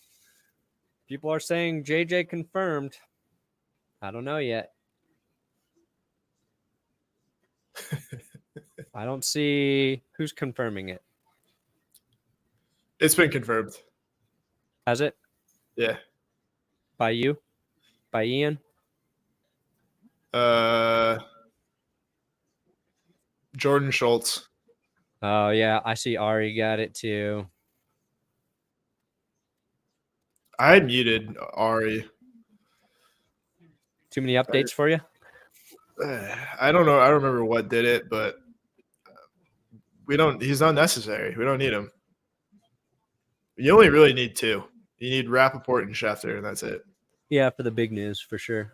People are saying JJ confirmed. I don't know yet. I don't see who's confirming it. It's been confirmed. Has it? Yeah. By you? By Ian? Jordan Schultz. Oh, yeah. I see Ari got it too. I muted Ari. Too many updates for you? I don't know. I don't remember what did it, but He's unnecessary. We don't need him. You only really need 2. You need Rappaport and Schefter, and that's it. Yeah, for the big news, for sure.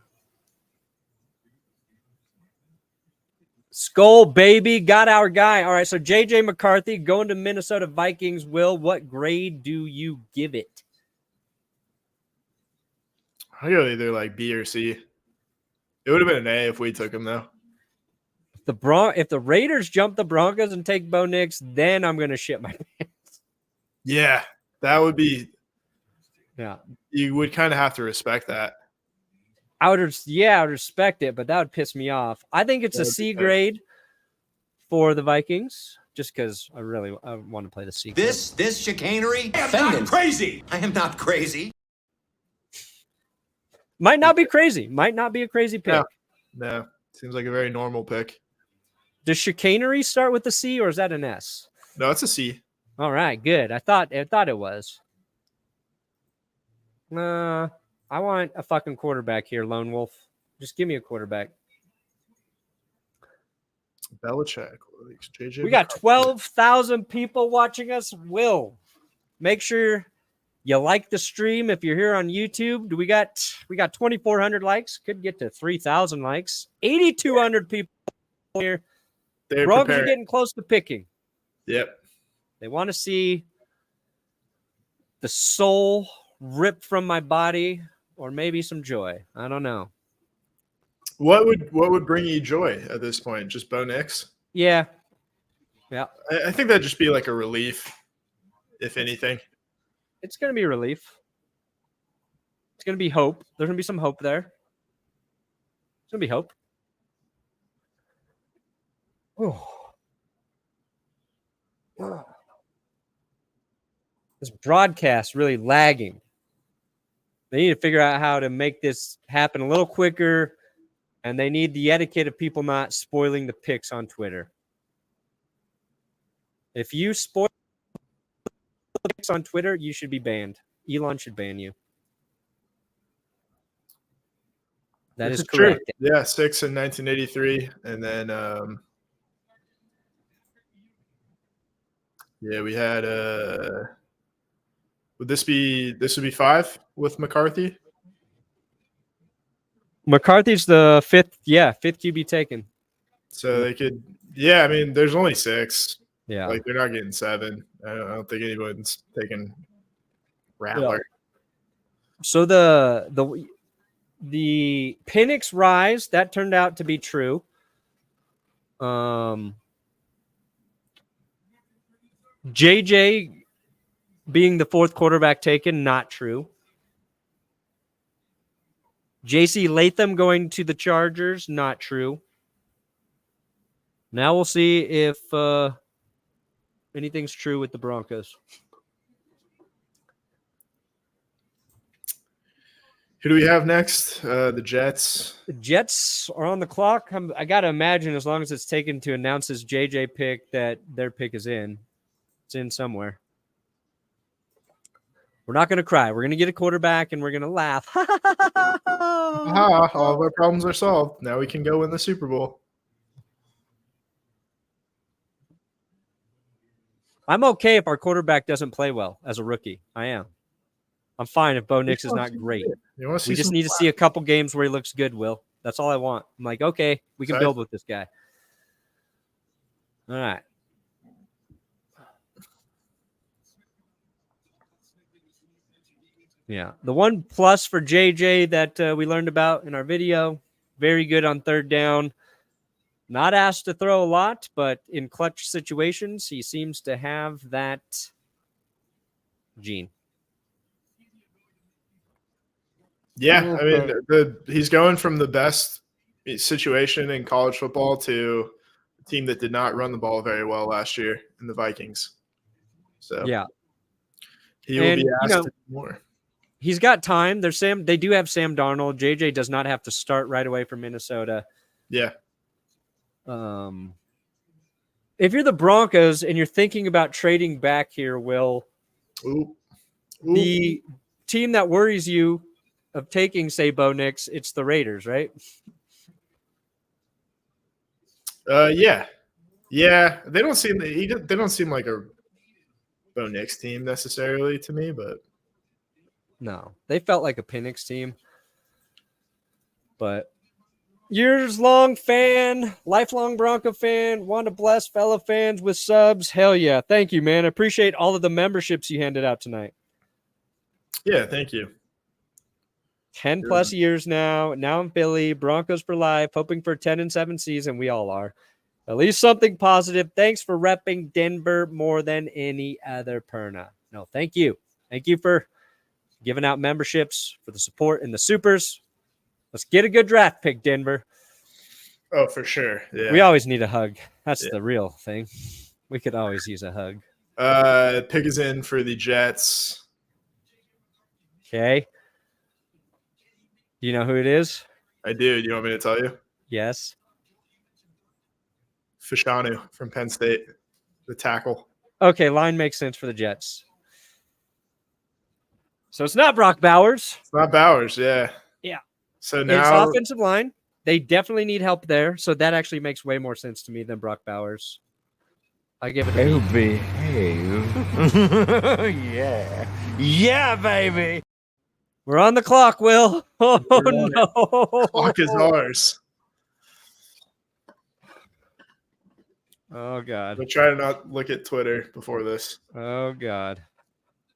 Skull, baby, got our guy. All right, so J.J. McCarthy going to Minnesota Vikings. Will, what grade do you give it? I go either like B or C. It would have been an A if we took him, though. If the Raiders jump the Broncos and take Bo Nix, then I'm going to shit my pants. Yeah, that would be – yeah. You would kind of have to respect that. I would respect it, but that would piss me off. I think it's a C grade for the Vikings, just because I want to play the C. This chicanery? I am not crazy. I am not crazy. Might not be crazy. Might not be a crazy pick. No. Seems like a very normal pick. Does chicanery start with a C or is that an S? No, it's a C. All right, good. I thought it was. I want a fucking quarterback here, Lone Wolf. Just give me a quarterback. Belichick. JJ we got 12,000 people watching us. Will, make sure you like the stream if you're here on YouTube. We got 2,400 likes. Could get to 3,000 likes. 8,200 people here. Broncos are getting close to picking. Yep. They want to see the soul ripped from my body. Or maybe some joy. I don't know. What would bring you joy at this point? Just Bo Nix? Yeah. I think that'd just be like a relief, if anything. It's going to be a relief. It's going to be hope. There's going to be some hope there. It's going to be hope. Oh. This broadcast really lagging. They need to figure out how to make this happen a little quicker, and they need the etiquette of people not spoiling the picks on Twitter. If you spoil the picks on Twitter, you should be banned. Elon should ban you. That is correct. True. Yeah, 6 in 1983, and then we had would this be 5 with McCarthy? McCarthy's the fifth QB taken. So they could, I mean, there's only 6. Yeah, like they're not getting 7. I don't think anyone's taking Rattler. Yeah. So the Penix rise that turned out to be true. JJ being the 4th quarterback taken, not true. JC Latham going to the Chargers, not true. Now we'll see if anything's true with the Broncos. Who do we have next? The Jets. The Jets are on the clock. I got to imagine as long as it's taken to announce this JJ pick that their pick is in. It's in somewhere. We're not going to cry. We're going to get a quarterback, and we're going to laugh. All of our problems are solved. Now we can go win the Super Bowl. I'm okay if our quarterback doesn't play well as a rookie. I am. I'm fine if Bo Nix is not great. We just need to see a couple games where he looks good, Will. That's all I want. I'm like, okay, we can build with this guy. All right. Yeah. The one plus for JJ that we learned about in our video, very good on 3rd down. Not asked to throw a lot, but in clutch situations, he seems to have that gene. Yeah, I mean, he's going from the best situation in college football to a team that did not run the ball very well last year in the Vikings. So yeah, he will be asked to do more. He's got time. They do have Sam Darnold. JJ does not have to start right away from Minnesota. Yeah. If you're the Broncos and you're thinking about trading back here, Will, the team that worries you of taking, say, Bo Nix, it's the Raiders, right? Yeah. Yeah, they don't seem like a Bo Nix team necessarily to me, but No, they felt like a Penix team. But years-long fan, lifelong Bronco fan, want to bless fellow fans with subs. Hell yeah. Thank you, man. I appreciate all of the memberships you handed out tonight. yeah, thank you. 10 plus years now. Now I'm Philly, Broncos for life, hoping for a 10-7 season. We all are. At least something positive. Thanks for repping Denver more than any other Perna. No, thank you. Thank you for giving out memberships, for the support in the supers. Let's get a good draft pick, Denver. Oh, for sure. Yeah. We always need a hug. That's the real thing. We could always use a hug. Pick is in for the Jets. Okay. Do you know who it is? I do. Do you want me to tell you? Yes. Fashanu from Penn State, the tackle. Okay, line makes sense for the Jets. So it's not Brock Bowers. It's not Bowers, yeah. Yeah. So now it's offensive line. They definitely need help there. So that actually makes way more sense to me than Brock Bowers. I give it a behave. Yeah. Yeah, baby. We're on the clock, Will. Oh, no. clock is ours. Oh, God. But try to not look at Twitter before this. Oh, God.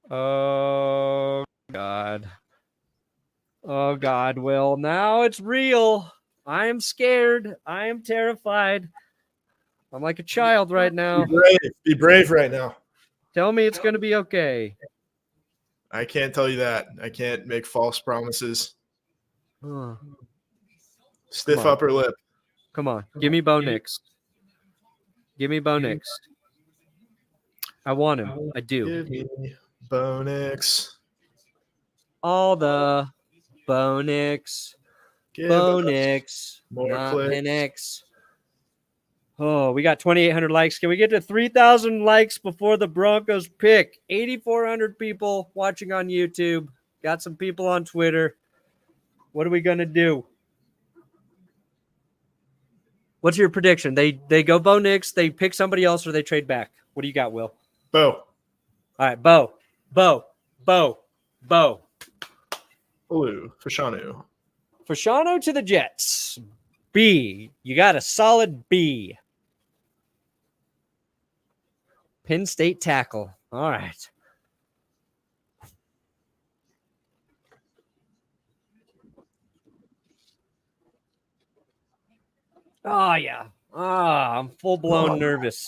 Oh, God. Oh, God, Will. Now it's real. I am scared. I am terrified. I'm like a child right now. Be brave right now. Tell me it's going to be okay. I can't tell you that. I can't make false promises. Stiff upper lip. Come on. Give me Bo Nix. Give me Bo Nix. I want him. I do. Give me Bo Nix. All the Bo Nix. Give Bo us Nix. more Not clicks. Penix. Oh, we got 2,800 likes. Can we get to 3,000 likes before the Broncos pick? 8,400 people watching on YouTube. Got some people on Twitter. What are we going to do? What's your prediction? They go Bo Nix, they pick somebody else, or they trade back? What do you got, Will? Bo. All right, Bo. Olu Fashanu. Fashanu to the Jets. B. You got a solid B. Penn State tackle. All right. Oh, yeah. I'm full-blown nervous.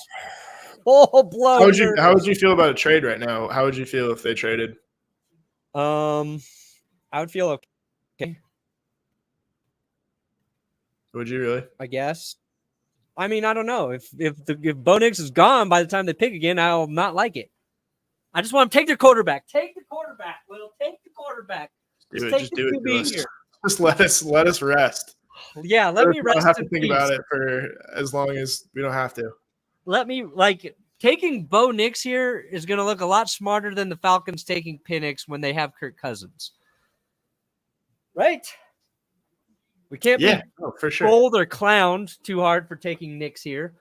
Full-blown nervous. How would you feel about a trade right now? How would you feel if they traded? I would feel okay. Would you really? I guess. I mean, I don't know. If Bo Nix is gone by the time they pick again, I'll not like it. I just want to take their quarterback. Take the quarterback, Will. Take the quarterback. Just do it to us. Just let us rest. Yeah, let me rest. I don't have to think about it for as long as we don't have to. Let me, taking Bo Nix here is going to look a lot smarter than the Falcons taking Penix when they have Kirk Cousins. Right? We can't be for sure. bold or clowned too hard for taking Nix here.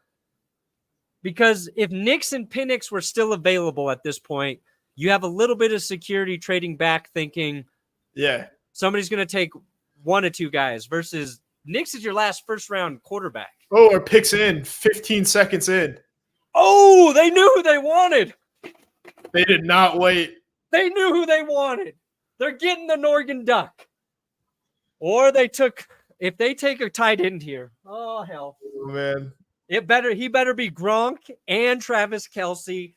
Because if Nix and Penix were still available at this point, you have a little bit of security trading back thinking somebody's going to take one or two guys versus Nix is your last first-round quarterback. Oh, or picks in 15 seconds in. Oh, they knew who they wanted. They did not wait. They knew who they wanted. They're getting the Norgan Duck. Or if they take a tight end here, oh, hell. Oh, man. He better be Gronk and Travis Kelce,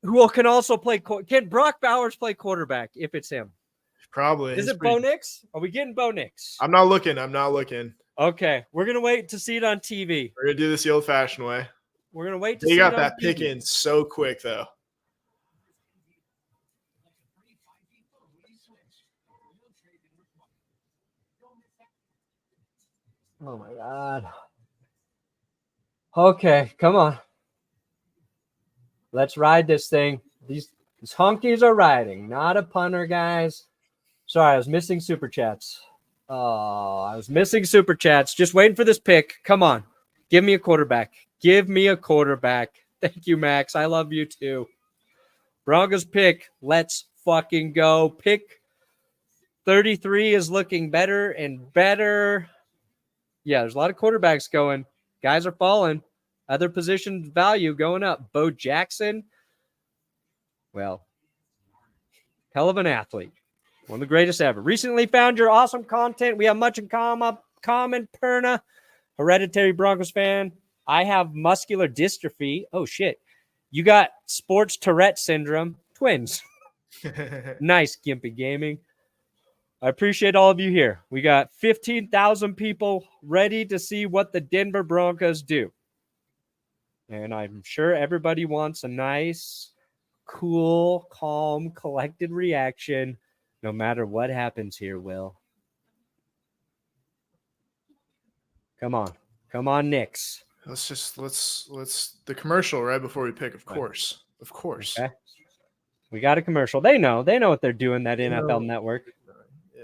who can also play. Can Brock Bowers play quarterback if it's him? Probably. Is it Bo Nix? Are we getting Bo Nix? I'm not looking. Okay. We're going to wait to see it on TV. We're going to do this the old-fashioned way. We're going to wait to see it on TV. They got that pick in so quick, though. Oh, my God. Okay, come on. Let's ride this thing. These honkies are riding, not a punter, guys. Sorry, I was missing super chats. Oh, I was missing super chats. Just waiting for this pick. Come on. Give me a quarterback. Give me a quarterback. Thank you, Max. I love you too. Broncos pick. Let's fucking go. Pick 33 is looking better and better. Yeah, there's a lot of quarterbacks going. Guys are falling. Other position value going up. Bo Jackson. Well, hell of an athlete. One of the greatest ever. Recently found your awesome content. We have much in common. Perna. Hereditary Broncos fan. I have muscular dystrophy. Oh, shit. You got sports Tourette syndrome. Twins. Nice, Gimpy Gaming. I appreciate all of you here. We got 15,000 people ready to see what the Denver Broncos do. And I'm sure everybody wants a nice, cool, calm, collected reaction no matter what happens here, Will. Come on. Come on, Knicks. Let's the commercial right before we pick, of course. Of course. Okay. We got a commercial. They know what they're doing, that NFL Network. Yeah.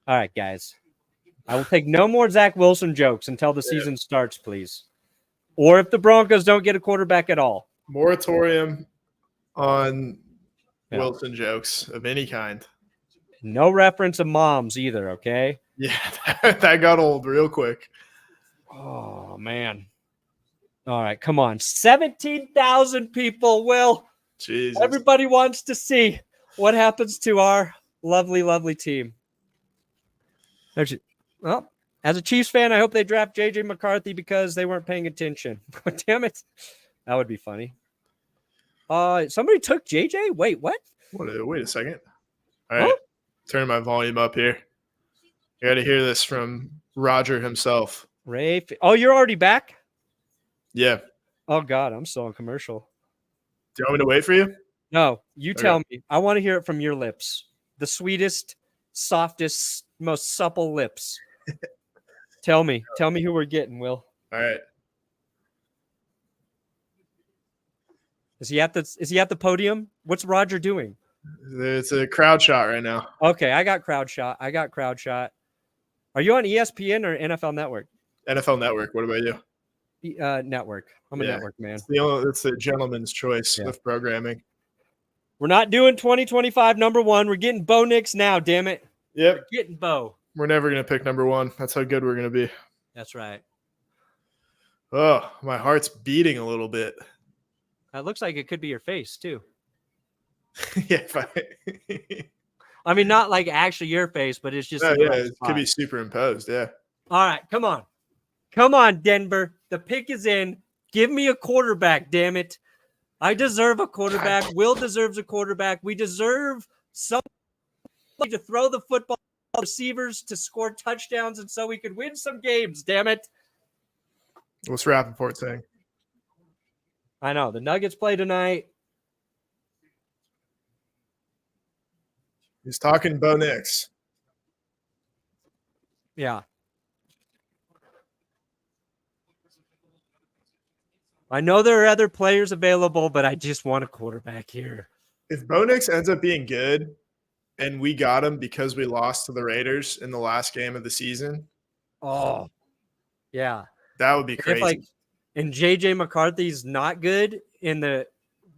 All right, guys. I will take no more Zach Wilson jokes until the season starts, please. Or if the Broncos don't get a quarterback at all. Moratorium on Wilson jokes of any kind. No reference of moms either, okay? Yeah, that got old real quick. Oh, man. All right, come on. 17,000 people, Will. Jesus. Everybody wants to what happens to our lovely, lovely team. Well, as a Chiefs fan, I hope they draft J.J. McCarthy because they weren't paying attention. Damn it. That would be funny. Somebody took J.J.? Wait, what? Wait a second. All right. Turn my volume up here. You got to hear this from Roger himself. Ray. Oh, you're already back? Yeah. Oh, God. I'm still on commercial. Do you want me to wait for you? No, you tell me. I want to hear it from your lips. The sweetest, softest, most supple lips. Tell me who we're getting, Will. All right. Is he at the podium? What's Roger doing? It's a crowd shot right now. Okay, I got crowd shot. Are you on ESPN or NFL Network? NFL Network. What about you? Network. I'm a network man. It's the gentleman's choice of programming. We're not doing 2025 number one. We're getting Bo Nix now, damn it. Yep. We're getting Bo. We're never going to pick number one. That's how good we're going to be. That's right. Oh, my heart's beating a little bit. That looks like it could be your face, too. Yeah. I mean, not like actually your face, but it's just. It could be superimposed. Yeah. All right. Come on. Come on, Denver. The pick is in. Give me a quarterback, damn it. I deserve a quarterback. Will deserves a quarterback. We deserve somebody to throw the football, receivers to score touchdowns, and so we could win some games, damn it. What's Rappaport saying? I know. The Nuggets play tonight. He's talking Bo Nix. Yeah. I know there are other players available, but I just want a quarterback here. If Bo Nix ends up being good and we got him because we lost to the Raiders in the last game of the season. Oh, yeah. That would be crazy. And J.J. McCarthy's not good and the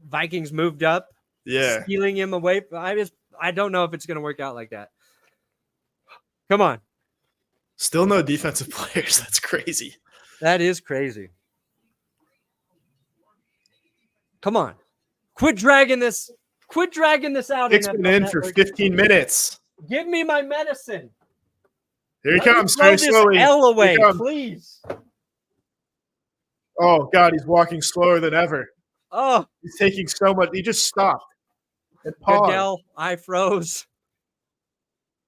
Vikings moved up, stealing him away. I don't know if it's going to work out like that. Come on. Still no defensive players. That's crazy. That is crazy. Come on. Quit dragging this out. Nick's been in for 15 minutes. Give me my medicine. Here he comes. Very slowly. L away, please. Oh, God. He's walking slower than ever. Oh. He's taking so much. He just stopped. Goodell, I froze.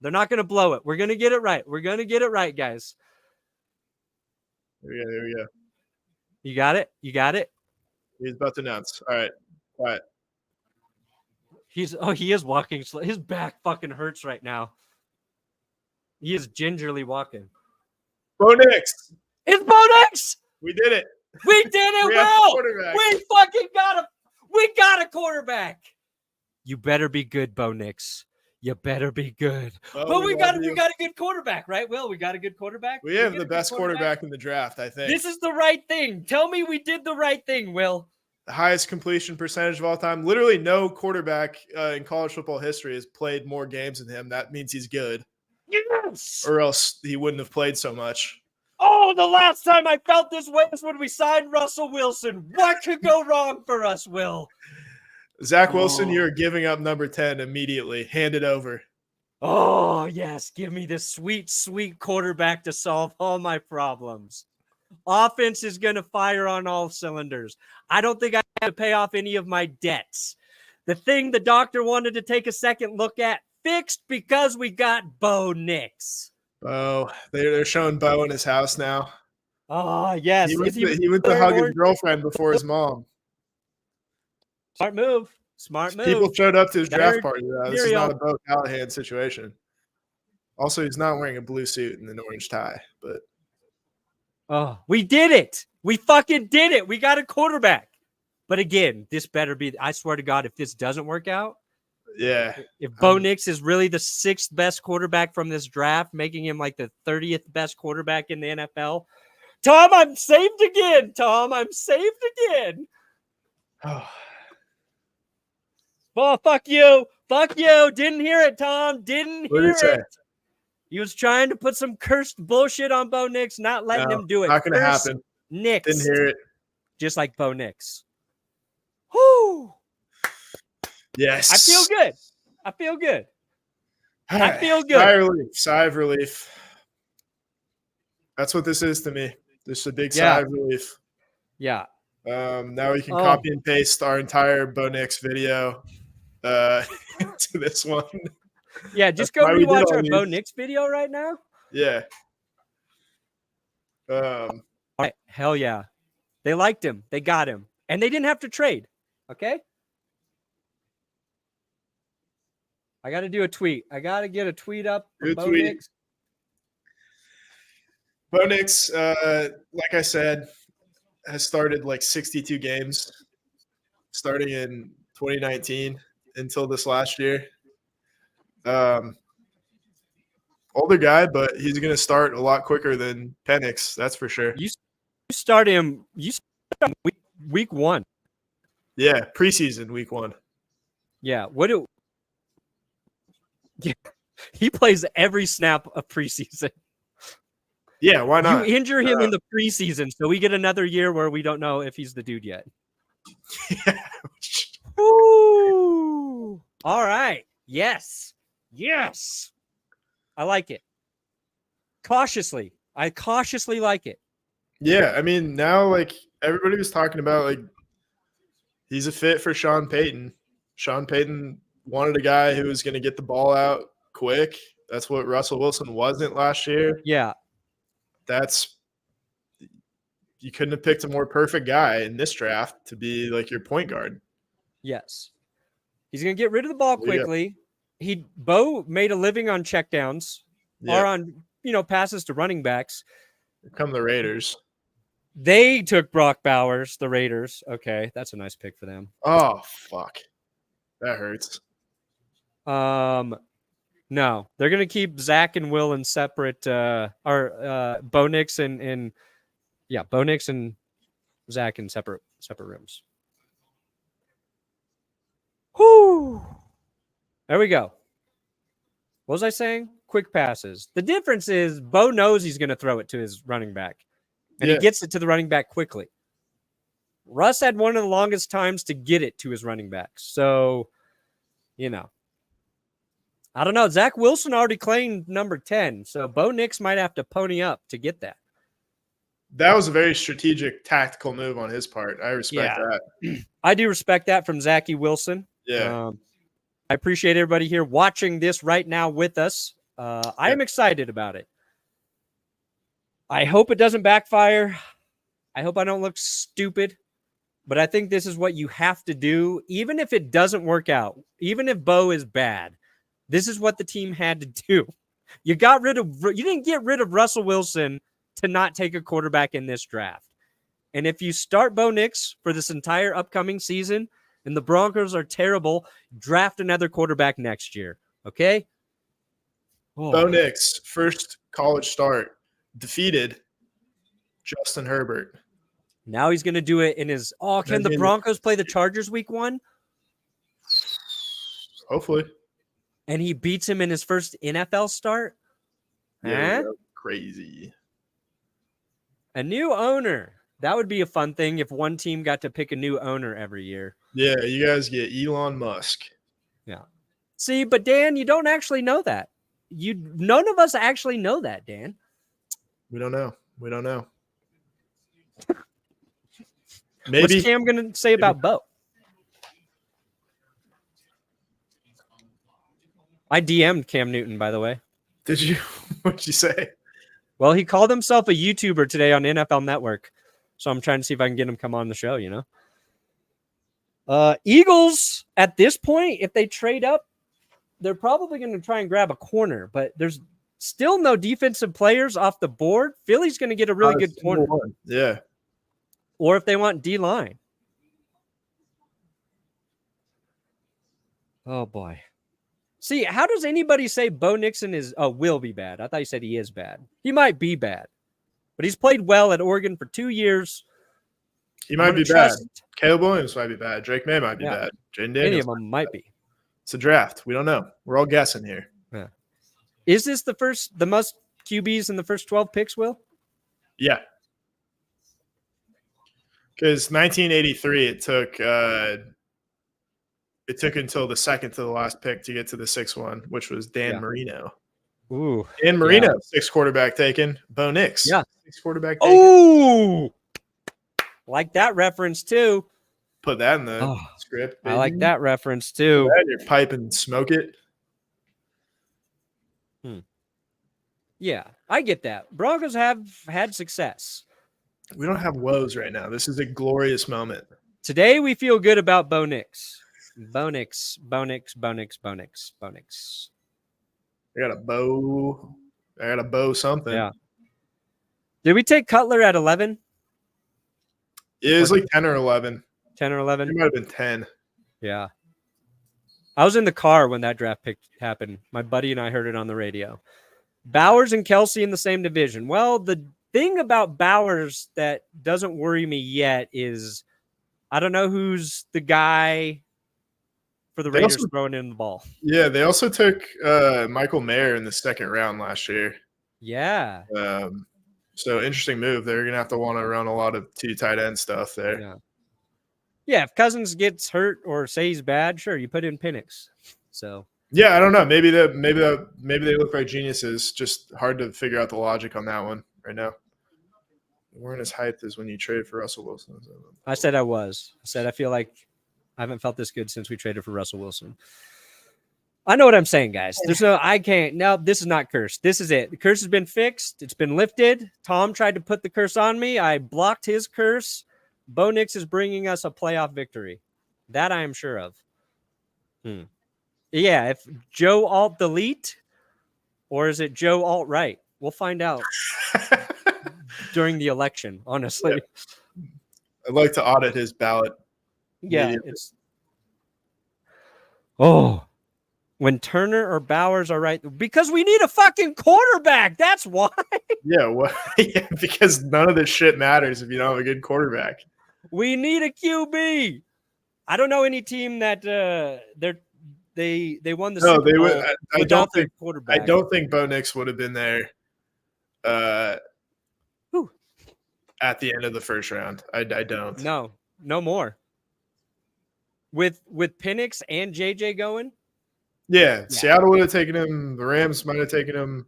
They're not going to blow it. We're going to get it right. Guys. There we go. You got it? He's about to announce. All right. Quiet. He is walking slow. His back fucking hurts right now. He is gingerly walking. Bo Nix. It's Bo Nix. We did it. We did it, Will. We fucking got a quarterback. You better be good, Bo Nix. You better be good. Well, But we got you. a good quarterback, right, Will? We got a good quarterback. We have the best quarterback in the draft, I think. This is the right thing. Tell me we did the right thing, Will. The highest completion percentage of all time. Literally no quarterback in college football history has played more games than him. That means he's good. Yes. Or else he wouldn't have played so much. Oh, the last time I felt this way was when we signed Russell Wilson. What could go wrong for us, Will? Zach Wilson, you're giving up number 10 immediately. Hand it over. Oh, yes. Give me this sweet, sweet quarterback to solve all my problems. Offense is going to fire on all cylinders. I don't think I have to pay off any of my debts. The thing the doctor wanted to take a second look at, fixed because we got Bo Nix. Bo. They're showing Bo in his house now. Oh, yes. He went to hug his girlfriend before his mom. Smart move. Smart move. People showed up to his draft party. This is not a Bo Callahan situation. Also, he's not wearing a blue suit and an orange tie. But oh, we did it. We fucking did it. We got a quarterback. But again, this better be. I swear to God, if this doesn't work out, yeah, if Bo Nix is really the 6th best quarterback from this draft, making him like the 30th best quarterback in the NFL, Tom, I'm saved again. Tom, I'm saved again. Oh, fuck you. Fuck you. Didn't hear it, Tom. Didn't hear it. He was trying to put some cursed bullshit on Bo Nix, not letting him do it. Not going to happen. Nix. Didn't hear it. Just like Bo Nix. Whoo. Yes. I feel good. I feel good. I feel good. Sigh of relief. Sigh of relief. That's what this is to me. Just a big sigh of relief. Yeah. Now we can copy and paste our entire Bo Nix video into this one. Yeah, just go rewatch our Bo Nix video right now. Yeah. All right. Hell yeah. They liked him. They got him. And they didn't have to trade. Okay? I got to do a tweet. I got to get a tweet up. Good tweet. Bo Nix, like I said, has started like 62 games starting in 2019 until this last year. Older guy, but he's going to start a lot quicker than Penix. That's for sure. You start him. Week 1. Yeah, preseason week 1. Yeah. He plays every snap of preseason. Yeah, why not? You injure him in the preseason, so we get another year where we don't know if he's the dude yet. Ooh. All right. Yes. Yes. I like it. Cautiously. I cautiously like it. Yeah, I mean, now like everybody was talking about like he's a fit for Sean Payton. Sean Payton wanted a guy who was going to get the ball out quick. That's what Russell Wilson wasn't last year. Yeah. You couldn't have picked a more perfect guy in this draft to be like your point guard. Yes. He's going to get rid of the ball quickly. Bo made a living on checkdowns or on, passes to running backs. Here come the Raiders. They took Brock Bowers, the Raiders. Okay, that's a nice pick for them. Oh, fuck. That hurts. No, they're going to keep Zach and Will in separate Bo Nix and Bo Nix and Zach in separate rooms. Whoo! There we go. What was I saying? Quick passes. The difference is Bo knows he's going to throw it to his running back, and he gets it to the running back quickly. Russ had one of the longest times to get it to his running back. So, I don't know. Zach Wilson already claimed number 10, so Bo Nix might have to pony up to get that. That was a very strategic, tactical move on his part. I respect that. I do respect that from Zachy Wilson. Yeah. I appreciate everybody here watching this right now with us. I am excited about it. I hope it doesn't backfire. I hope I don't look stupid. But I think this is what you have to do, even if it doesn't work out, even if Bo is bad. This is what the team had to do. You didn't get rid of Russell Wilson to not take a quarterback in this draft. And if you start Bo Nix for this entire upcoming season and the Broncos are terrible, draft another quarterback next year. Okay. Bo Nix, first college start, defeated Justin Herbert. Now he's going to do it in his. Oh, can the Broncos play the Chargers week 1? Hopefully. And he beats him in his first NFL start? Yeah, crazy. A new owner. That would be a fun thing if one team got to pick a new owner every year. Yeah, you guys get Elon Musk. Yeah. See, but Dan, you don't actually know that. None of us actually know that, Dan. We don't know. Maybe. What's Cam going to say about Bo? I DM'd Cam Newton, by the way. Did you? What'd you say? Well, he called himself a YouTuber today on NFL Network. So I'm trying to see if I can get him come on the show, you know? Eagles, at this point, if they trade up, they're probably going to try and grab a corner. But there's still no defensive players off the board. Philly's going to get a really good corner. Yeah. Or if they want D-line. Oh, boy. See, how does anybody say Bo Nixon will be bad? I thought you said he is bad. He might be bad. But he's played well at Oregon for 2 years. He might be bad. Caleb Williams might be bad. Drake May might be bad. Jayden Daniels. Any of them might be. It's a draft. We don't know. We're all guessing here. Yeah. Is this the most QBs in the first 12 picks, Will? Yeah. Because 1983, it took until the second to the last pick to get to the 6th one, which was Dan Marino. Ooh. Dan Marino, 6th quarterback taken. Bo Nix, 6th quarterback taken. Ooh. Like that reference, too. Put that in the script. Baby. I like that reference, too. Put that in your pipe and smoke it. Yeah, I get that. Broncos have had success. We don't have woes right now. This is a glorious moment. Today, we feel good about Bo Nix. Bo Nix, Bo Nix, Bo Nix, Bo Nix, Bo Nix. I got a bow something. Yeah. Did we take Cutler at 11? It was like 10 or 11. 10 or 11? It might have been 10. Yeah. I was in the car when that draft pick happened. My buddy and I heard it on the radio. Bowers and Kelsey in the same division. Well, the thing about Bowers that doesn't worry me yet is I don't know who's the guy for the Raiders throwing in the ball. Yeah, they also took Michael Mayer in the 2nd round last year. Yeah. So interesting move. They're going to have to want to run a lot of 2 tight end stuff there. Yeah, if Cousins gets hurt or say he's bad, sure, you put in Penix. So yeah, I don't know. Maybe they look like geniuses. Just hard to figure out the logic on that one right now. They weren't as hyped as when you traded for Russell Wilson. I said I was. I said I feel like I haven't felt this good since we traded for Russell Wilson. I know what I'm saying, guys. This is not cursed. This is it. The curse has been fixed. It's been lifted. Tom tried to put the curse on me. I blocked his curse. Bo Nix is bringing us a playoff victory. That I am sure of. Yeah, if Joe Alt delete or is it Joe Alt right? We'll find out during the election, honestly. Yeah. I'd like to audit his ballot. Yeah, it's when Turner or Bowers are right, because we need a fucking quarterback. That's why. Yeah, because none of this shit matters if you don't have a good quarterback. We need a QB. I don't know any team that they won the Super Bowl. They would. I don't think quarterback. I don't think Bo Nix would have been there. At the end of the first round, I don't. No more. With Penix and JJ going. Yeah, Seattle would have taken him. The Rams might have taken him.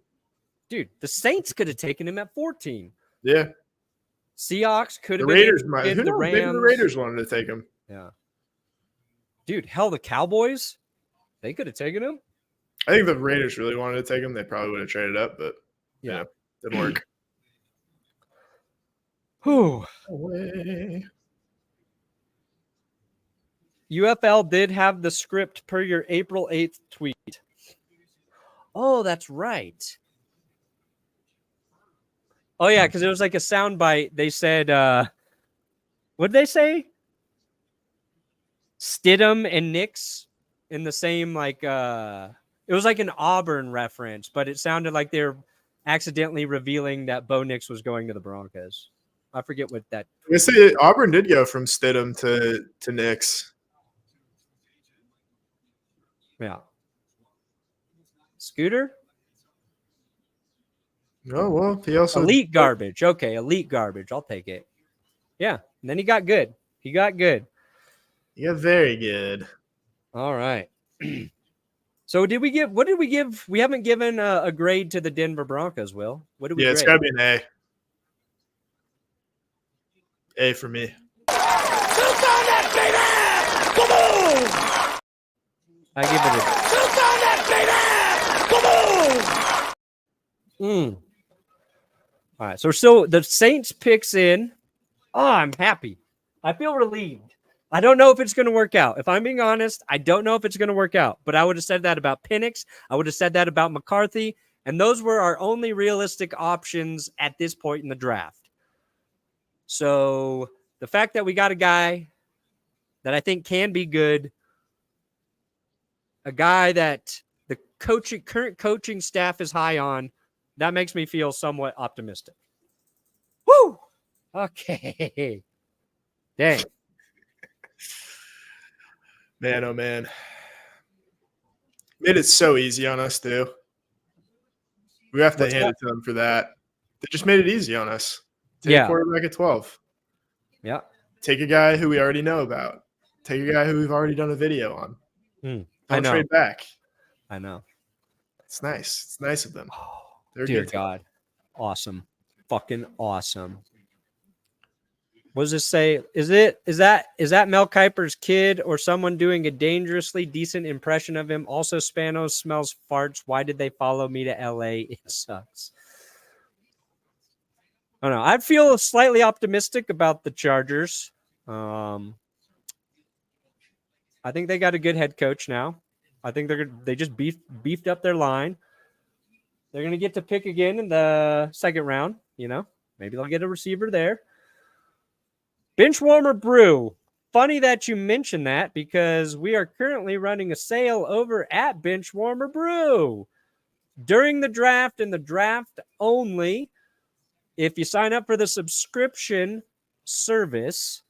Dude, the Saints could have taken him at 14. Yeah. Seahawks could have been. Raiders might. The Rams. Maybe the Raiders wanted to take him. Yeah. Dude, hell, the Cowboys, they could have taken him. I think the Raiders really wanted to take him. They probably would have traded up, but didn't work. Whew. UFL did have the script per your April 8th tweet. Oh, that's right. Oh, yeah, because it was like a soundbite. They said, what did they say? Stidham and Nix in the same, it It was like an Auburn reference, but it sounded like they're accidentally revealing that Bo Nix was going to the Broncos. I forget what that. I say Auburn did go from Stidham to Nix. Yeah. Scooter? Oh, well, he also Elite garbage. Okay, elite garbage. I'll take it. Yeah. And then he got good. Yeah, very good. All right. So what did we give? We haven't given a grade to the Denver Broncos, Will. What did we grade? It's got to be an A. A for me. I give it a. All right. So the Saints picks in. Oh, I'm happy. I feel relieved. I don't know if it's going to work out. If I'm being honest, I don't know if it's going to work out. But I would have said that about Penix. I would have said that about McCarthy. And those were our only realistic options at this point in the draft. So the fact that we got a guy that I think can be good, a guy that the current coaching staff is high on, that makes me feel somewhat optimistic. Woo! Okay. Dang. Man, oh man. Made it so easy on us, too. We have to hand it to them for that. They just made it easy on us. Take a quarterback at 12. Yeah. Take a guy who we already know about. Take a guy who we've already done a video on. Don't trade back. I know. It's nice. It's nice of them. They're Dear good. God. Awesome. Fucking awesome. What does this say? Is that Mel Kiper's kid or someone doing a dangerously decent impression of him? Also, Spanos smells farts. Why did they follow me to LA? It sucks. I don't know. I feel slightly optimistic about the Chargers. I think they got a good head coach now. I think they just beefed up their line. They're going to get to pick again in the second round. Maybe they'll get a receiver there. Benchwarmer Brew. Funny that you mentioned that because we are currently running a sale over at Benchwarmer Brew. During the draft and the draft only, if you sign up for the subscription service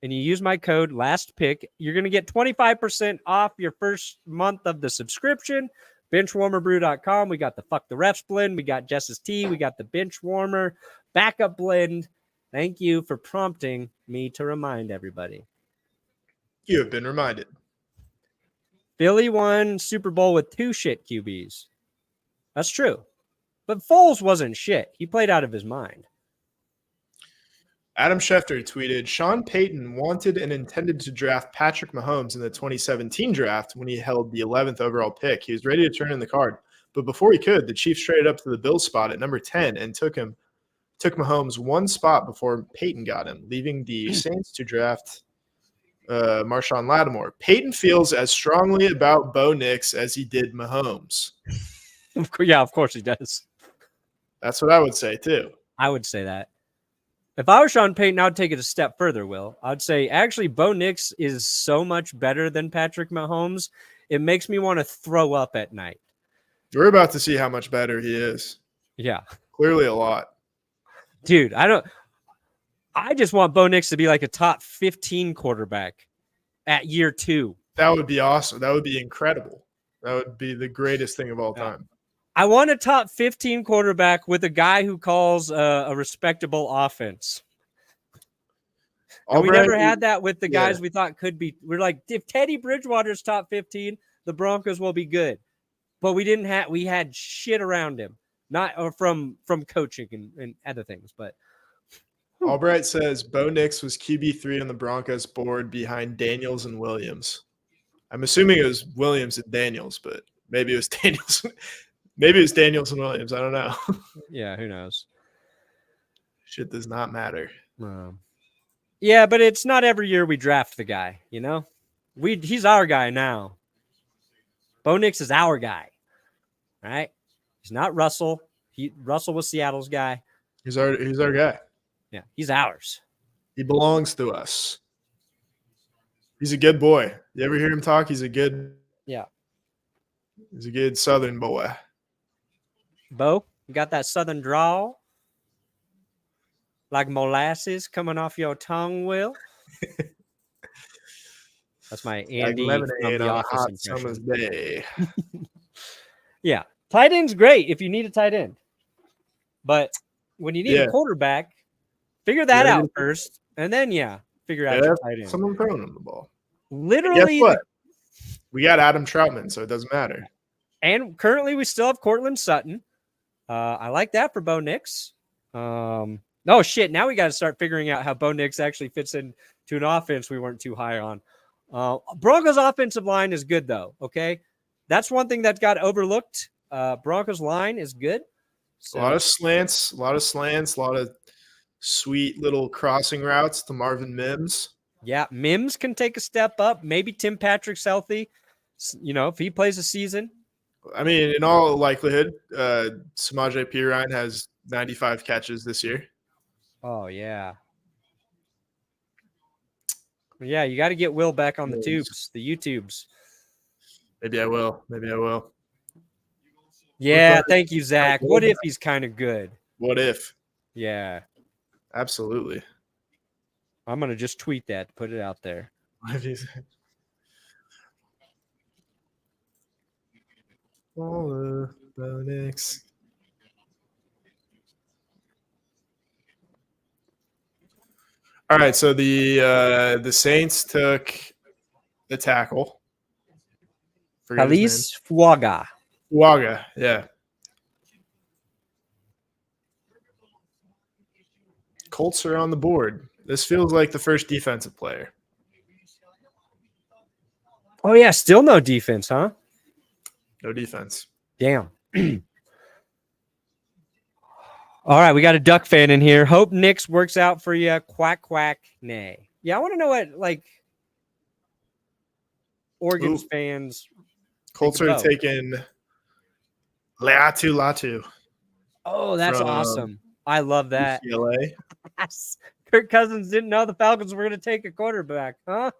and you use my code LASTPICK, you're going to get 25% off your first month of the subscription. Benchwarmerbrew.com. We got the Fuck the Refs blend. We got Jess's Tea. We got the Benchwarmer backup blend. Thank you for prompting me to remind everybody. You have been reminded. Philly won Super Bowl with 2 shit QBs. That's true. But Foles wasn't shit. He played out of his mind. Adam Schefter tweeted, Sean Payton wanted and intended to draft Patrick Mahomes in the 2017 draft when he held the 11th overall pick. He was ready to turn in the card. But before he could, the Chiefs traded up to the Bills spot at number 10 and took Mahomes one spot before Peyton got him, leaving the Saints to draft Marshawn Lattimore. Peyton feels as strongly about Bo Nix as he did Mahomes. Yeah, of course he does. That's what I would say, too. I would say that. If I was Sean Payton, I would take it a step further, Will. I'd say, actually, Bo Nix is so much better than Patrick Mahomes, it makes me want to throw up at night. We're about to see how much better he is. Yeah. Clearly a lot. Dude, I just want Bo Nix to be like a top 15 quarterback at year 2. That would be awesome. That would be incredible. That would be the greatest thing of all time. I want a top 15 quarterback with a guy who calls a respectable offense. And we never had that with the guys we thought could be. We're like, if Teddy Bridgewater's top 15, the Broncos will be good. But we had shit around him. Not or from coaching and other things, but Albright says Bo Nix was QB3 on the Broncos board behind Daniels and Williams. I'm assuming it was Williams and Daniels, but maybe it was Daniels. Maybe it's Daniels and Williams. I don't know. Yeah, who knows? Shit does not matter. Yeah, but it's not every year we draft the guy, He's our guy now. Bo Nix is our guy. All right? He's not Russell. Russell was Seattle's guy. He's our guy. Yeah, he's ours. He belongs to us. He's a good boy. You ever hear him talk? He's a good. Yeah. He's a good Southern boy. Bo, you got that Southern drawl? Like molasses coming off your tongue, Will? That's my Andy Like from lemonade The on a Office hot impression. summer's day. Yeah. Tight end's great if you need a tight end. But when you need a quarterback, figure that out first. And then, figure out your tight end. Someone throwing him the ball. Literally. Guess what? We got Adam Troutman, so it doesn't matter. And currently we still have Cortland Sutton. I like that for Bo Nix. Oh, shit. Now we got to start figuring out how Bo Nix actually fits into an offense we weren't too high on. Broncos offensive line is good, though. Okay. That's one thing that got overlooked. Broncos line is good. So, A lot of slants, a lot of sweet little crossing routes to Marvin Mims. Yeah, Mims can take a step up. Maybe Tim Patrick's healthy. If he plays a season. I mean, in all likelihood, Samaje Perine has 95 catches this year. Oh, yeah. Yeah, you got to get Will back on the tubes, the YouTubes. Maybe I will. Yeah, thank you, Zach. What if he's kind of good? What if? Yeah. Absolutely. I'm going to just tweet that, put it out there. What if he's Bonix. All right, so the Saints took the tackle. Taliese Fuaga. Fuaga, yeah. Colts are on the board. This feels like the first defensive player. Oh, yeah, still no defense, huh? No defense. Damn. All right, we got a Duck fan in here. Hope Nix works out for you. Quack, quack, nay. Yeah, I want to know what, Oregon's fans. Colts are taking Latu. Oh, that's awesome. I love that. UCLA. Kirk Cousins didn't know the Falcons were going to take a quarterback, huh?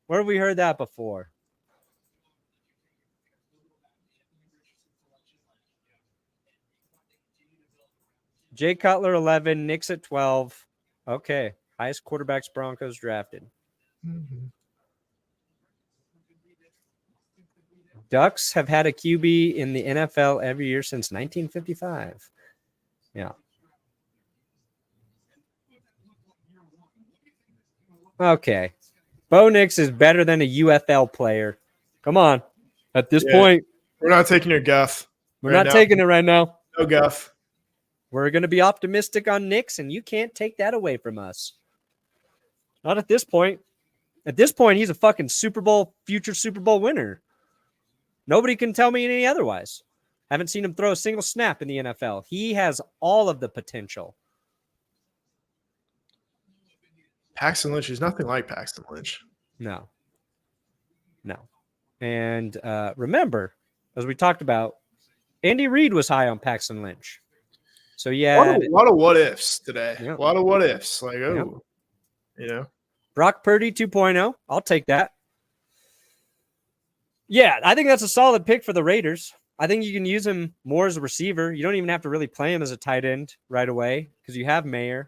Where have we heard that before? Jay Cutler, 11. Nix at 12. Okay. Highest quarterbacks Broncos drafted. Mm-hmm. Ducks have had a QB in the NFL every year since 1955. Yeah. Okay. Bo Nix is better than a UFL player. Come on. At this point. We're not taking your guff. We're not taking it right now. No guff. We're going to be optimistic on Nix, and you can't take that away from us. Not at this point. At this point, he's a fucking future Super Bowl winner. Nobody can tell me any otherwise. Haven't seen him throw a single snap in the NFL. He has all of the potential. Paxton Lynch is nothing like Paxton Lynch. No. And remember, as we talked about, Andy Reid was high on Paxton Lynch. So, yeah. A lot of what ifs today. Yeah. A lot of what ifs. Brock Purdy 2.0. I'll take that. Yeah, I think that's a solid pick for the Raiders. I think you can use him more as a receiver. You don't even have to really play him as a tight end right away because you have Maye.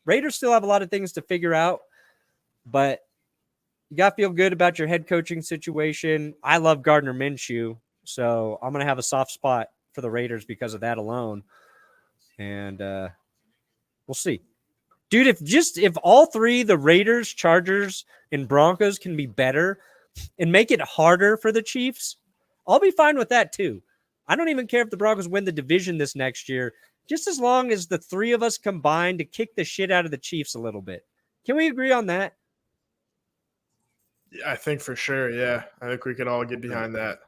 Raiders still have a lot of things to figure out, but you got to feel good about your head coaching situation. I love Gardner Minshew, so I'm going to have a soft spot for the Raiders because of that alone. And we'll see. Dude, if all three, the Raiders, Chargers, and Broncos can be better and make it harder for the Chiefs, I'll be fine with that too. I don't even care if the Broncos win the division this next year, just as long as the three of us combine to kick the shit out of the Chiefs a little bit. Can we agree on that? Yeah, I think for sure, yeah. I think we could all get behind that.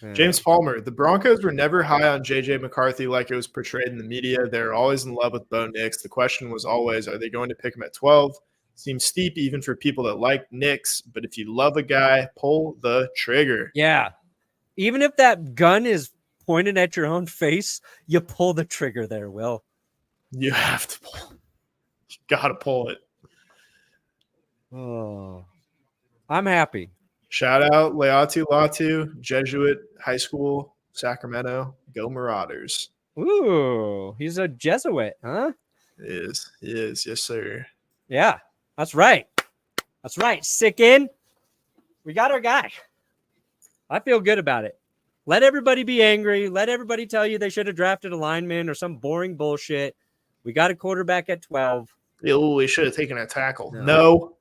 Yeah. James Palmer, the Broncos were never high on J.J. McCarthy like it was portrayed in the media. They're always in love with Bo Nix. The question was always, are they going to pick him at 12? Seems steep even for people that like Nix, but if you love a guy, pull the trigger. Yeah. Even if that gun is pointed at your own face, you pull the trigger there, Will. You have to pull. You got to pull it. Oh, I'm happy. Shout out Laiatu, Latu, Jesuit High School, Sacramento. Go Marauders. Ooh, he's a Jesuit, huh? He is. Yes, sir. Yeah, that's right. That's right. Sick in. We got our guy. I feel good about it. Let everybody be angry. Let everybody tell you they should have drafted a lineman or some boring bullshit. We got a quarterback at 12. We should have taken a tackle. No.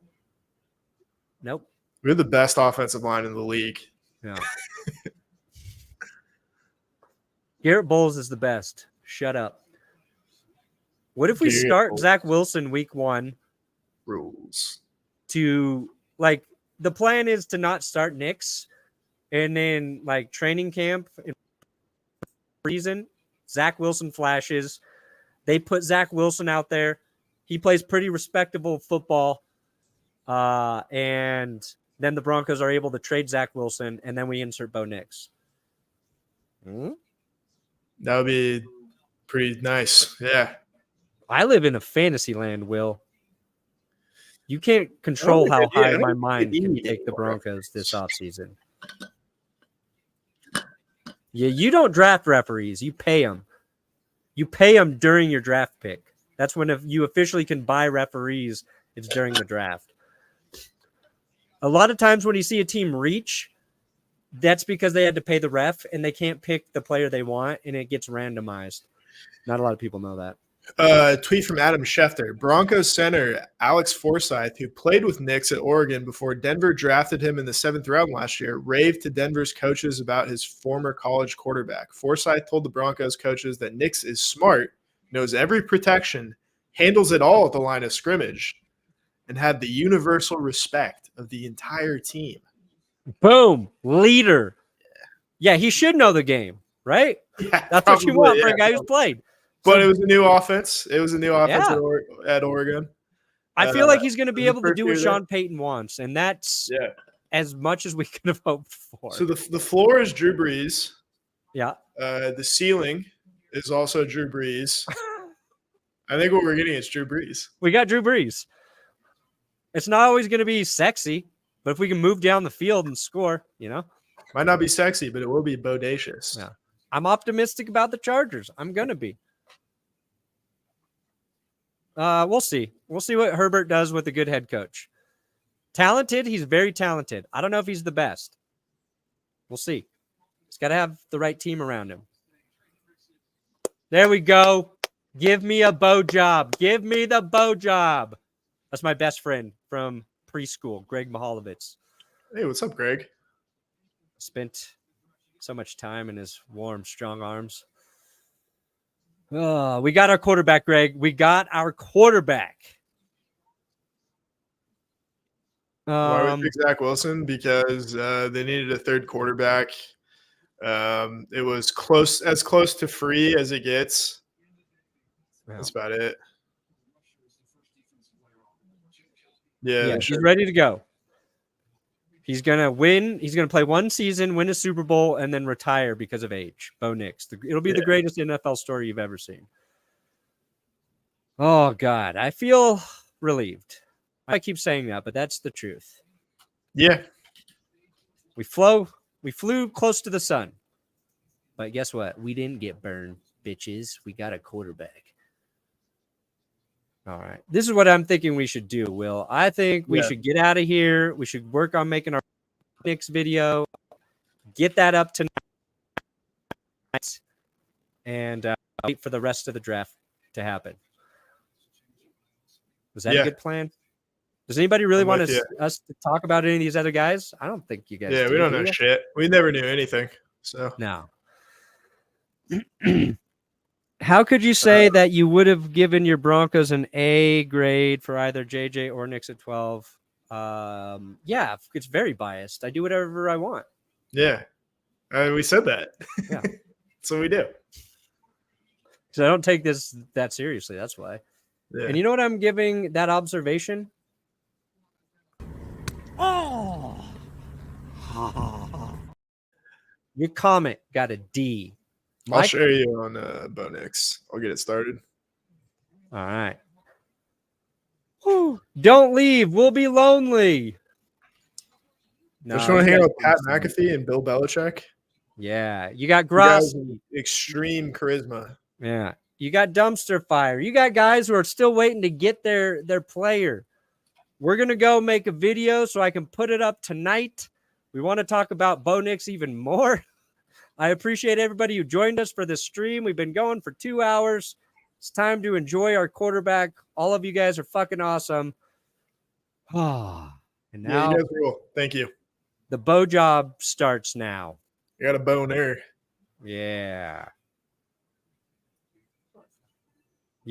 Nope. We're the best offensive line in the league. Yeah. Garrett Bowles is the best. Shut up. What if we start Zach Wilson week 1? Rules. To, like, the plan is to not start Nix, and then, like, training camp, reason, Zach Wilson flashes. They put Zach Wilson out there. He plays pretty respectable football. And then the Broncos are able to trade Zach Wilson, and then we insert Bo Nix. That would be pretty nice. Yeah. I live in a fantasy land, Will. You can't control how high my mind can take the Broncos this offseason. Yeah, you don't draft referees. You pay them. You pay them during your draft pick. That's when if you officially can buy referees, it's during the draft. A lot of times when you see a team reach, that's because they had to pay the ref and they can't pick the player they want, and it gets randomized. Not a lot of people know that. Tweet from Adam Schefter. Broncos center Alex Forsyth, who played with Nix at Oregon before Denver drafted him in the 7th round last year, raved to Denver's coaches about his former college quarterback. Forsyth told the Broncos coaches that Nix is smart, knows every protection, handles it all at the line of scrimmage, and had the universal respect of the entire team. Boom. Leader. Yeah, he should know the game, right? Yeah, that's what you want for a guy who's played. But it was a new offense. It was a new offense at Oregon. I feel like he's going to be able to do what Sean Payton wants, and that's as much as we could have hoped for. So the floor is Drew Brees. Yeah. The ceiling is also Drew Brees. I think what we're getting is Drew Brees. We got Drew Brees. It's not always going to be sexy, but if we can move down the field and score, Might not be sexy, but it will be bodacious. Yeah. I'm optimistic about the Chargers. I'm going to be. We'll see. We'll see what Herbert does with a good head coach. Talented. He's very talented. I don't know if he's the best. We'll see. He's got to have the right team around him. There we go. Give me a Bo job. Give me the Bo job. That's my best friend from preschool, Greg Mihalowicz. Hey, what's up, Greg? Spent so much time in his warm, strong arms. Oh, we got our quarterback, Greg. We got our quarterback. Why would we pick Zach Wilson? Because they needed a third quarterback. It was as close to free as it gets. Wow. That's about it. Yeah, he's ready to go. He's going to win. He's going to play one season, win a Super Bowl, and then retire because of age. Bo Nix. It'll be the greatest NFL story you've ever seen. Oh, God. I feel relieved. I keep saying that, but that's the truth. Yeah. We flew close to the sun. But guess what? We didn't get burned, bitches. We got a quarterback. All right. This is what I'm thinking we should do, Will. I think we should get out of here. We should work on making our next video. Get that up tonight. And wait for the rest of the draft to happen. Was that a good plan? Does anybody really want us to talk about any of these other guys? I don't think you guys do. We don't know shit. We never knew anything. So no. How could you say that you would have given your Broncos an A grade for either JJ or Nix at 12? Yeah, it's very biased. I do whatever I want. Yeah. We said that. Yeah. So we do. So I don't take this that seriously. That's why. Yeah. And you know what I'm giving that observation? Oh. Your comment got a D. I'll share you on Bo Nix. I'll get it started. All right. Whew. Don't leave. We'll be lonely. No, Just want to you hang out guys with Pat are insane. McAfee and Bill Belichick. Yeah, you got You guys Gross. have extreme charisma. Yeah, you got Dumpster Fire. You got guys who are still waiting to get their player. We're gonna go make a video so I can put it up tonight. We want to talk about Bo Nix even more. I appreciate everybody who joined us for this stream. We've been going for 2 hours. It's time to enjoy our quarterback. All of you guys are fucking awesome. And Yeah, now you guys rule. Thank you. the Bo job starts now. You got a boner. Yeah.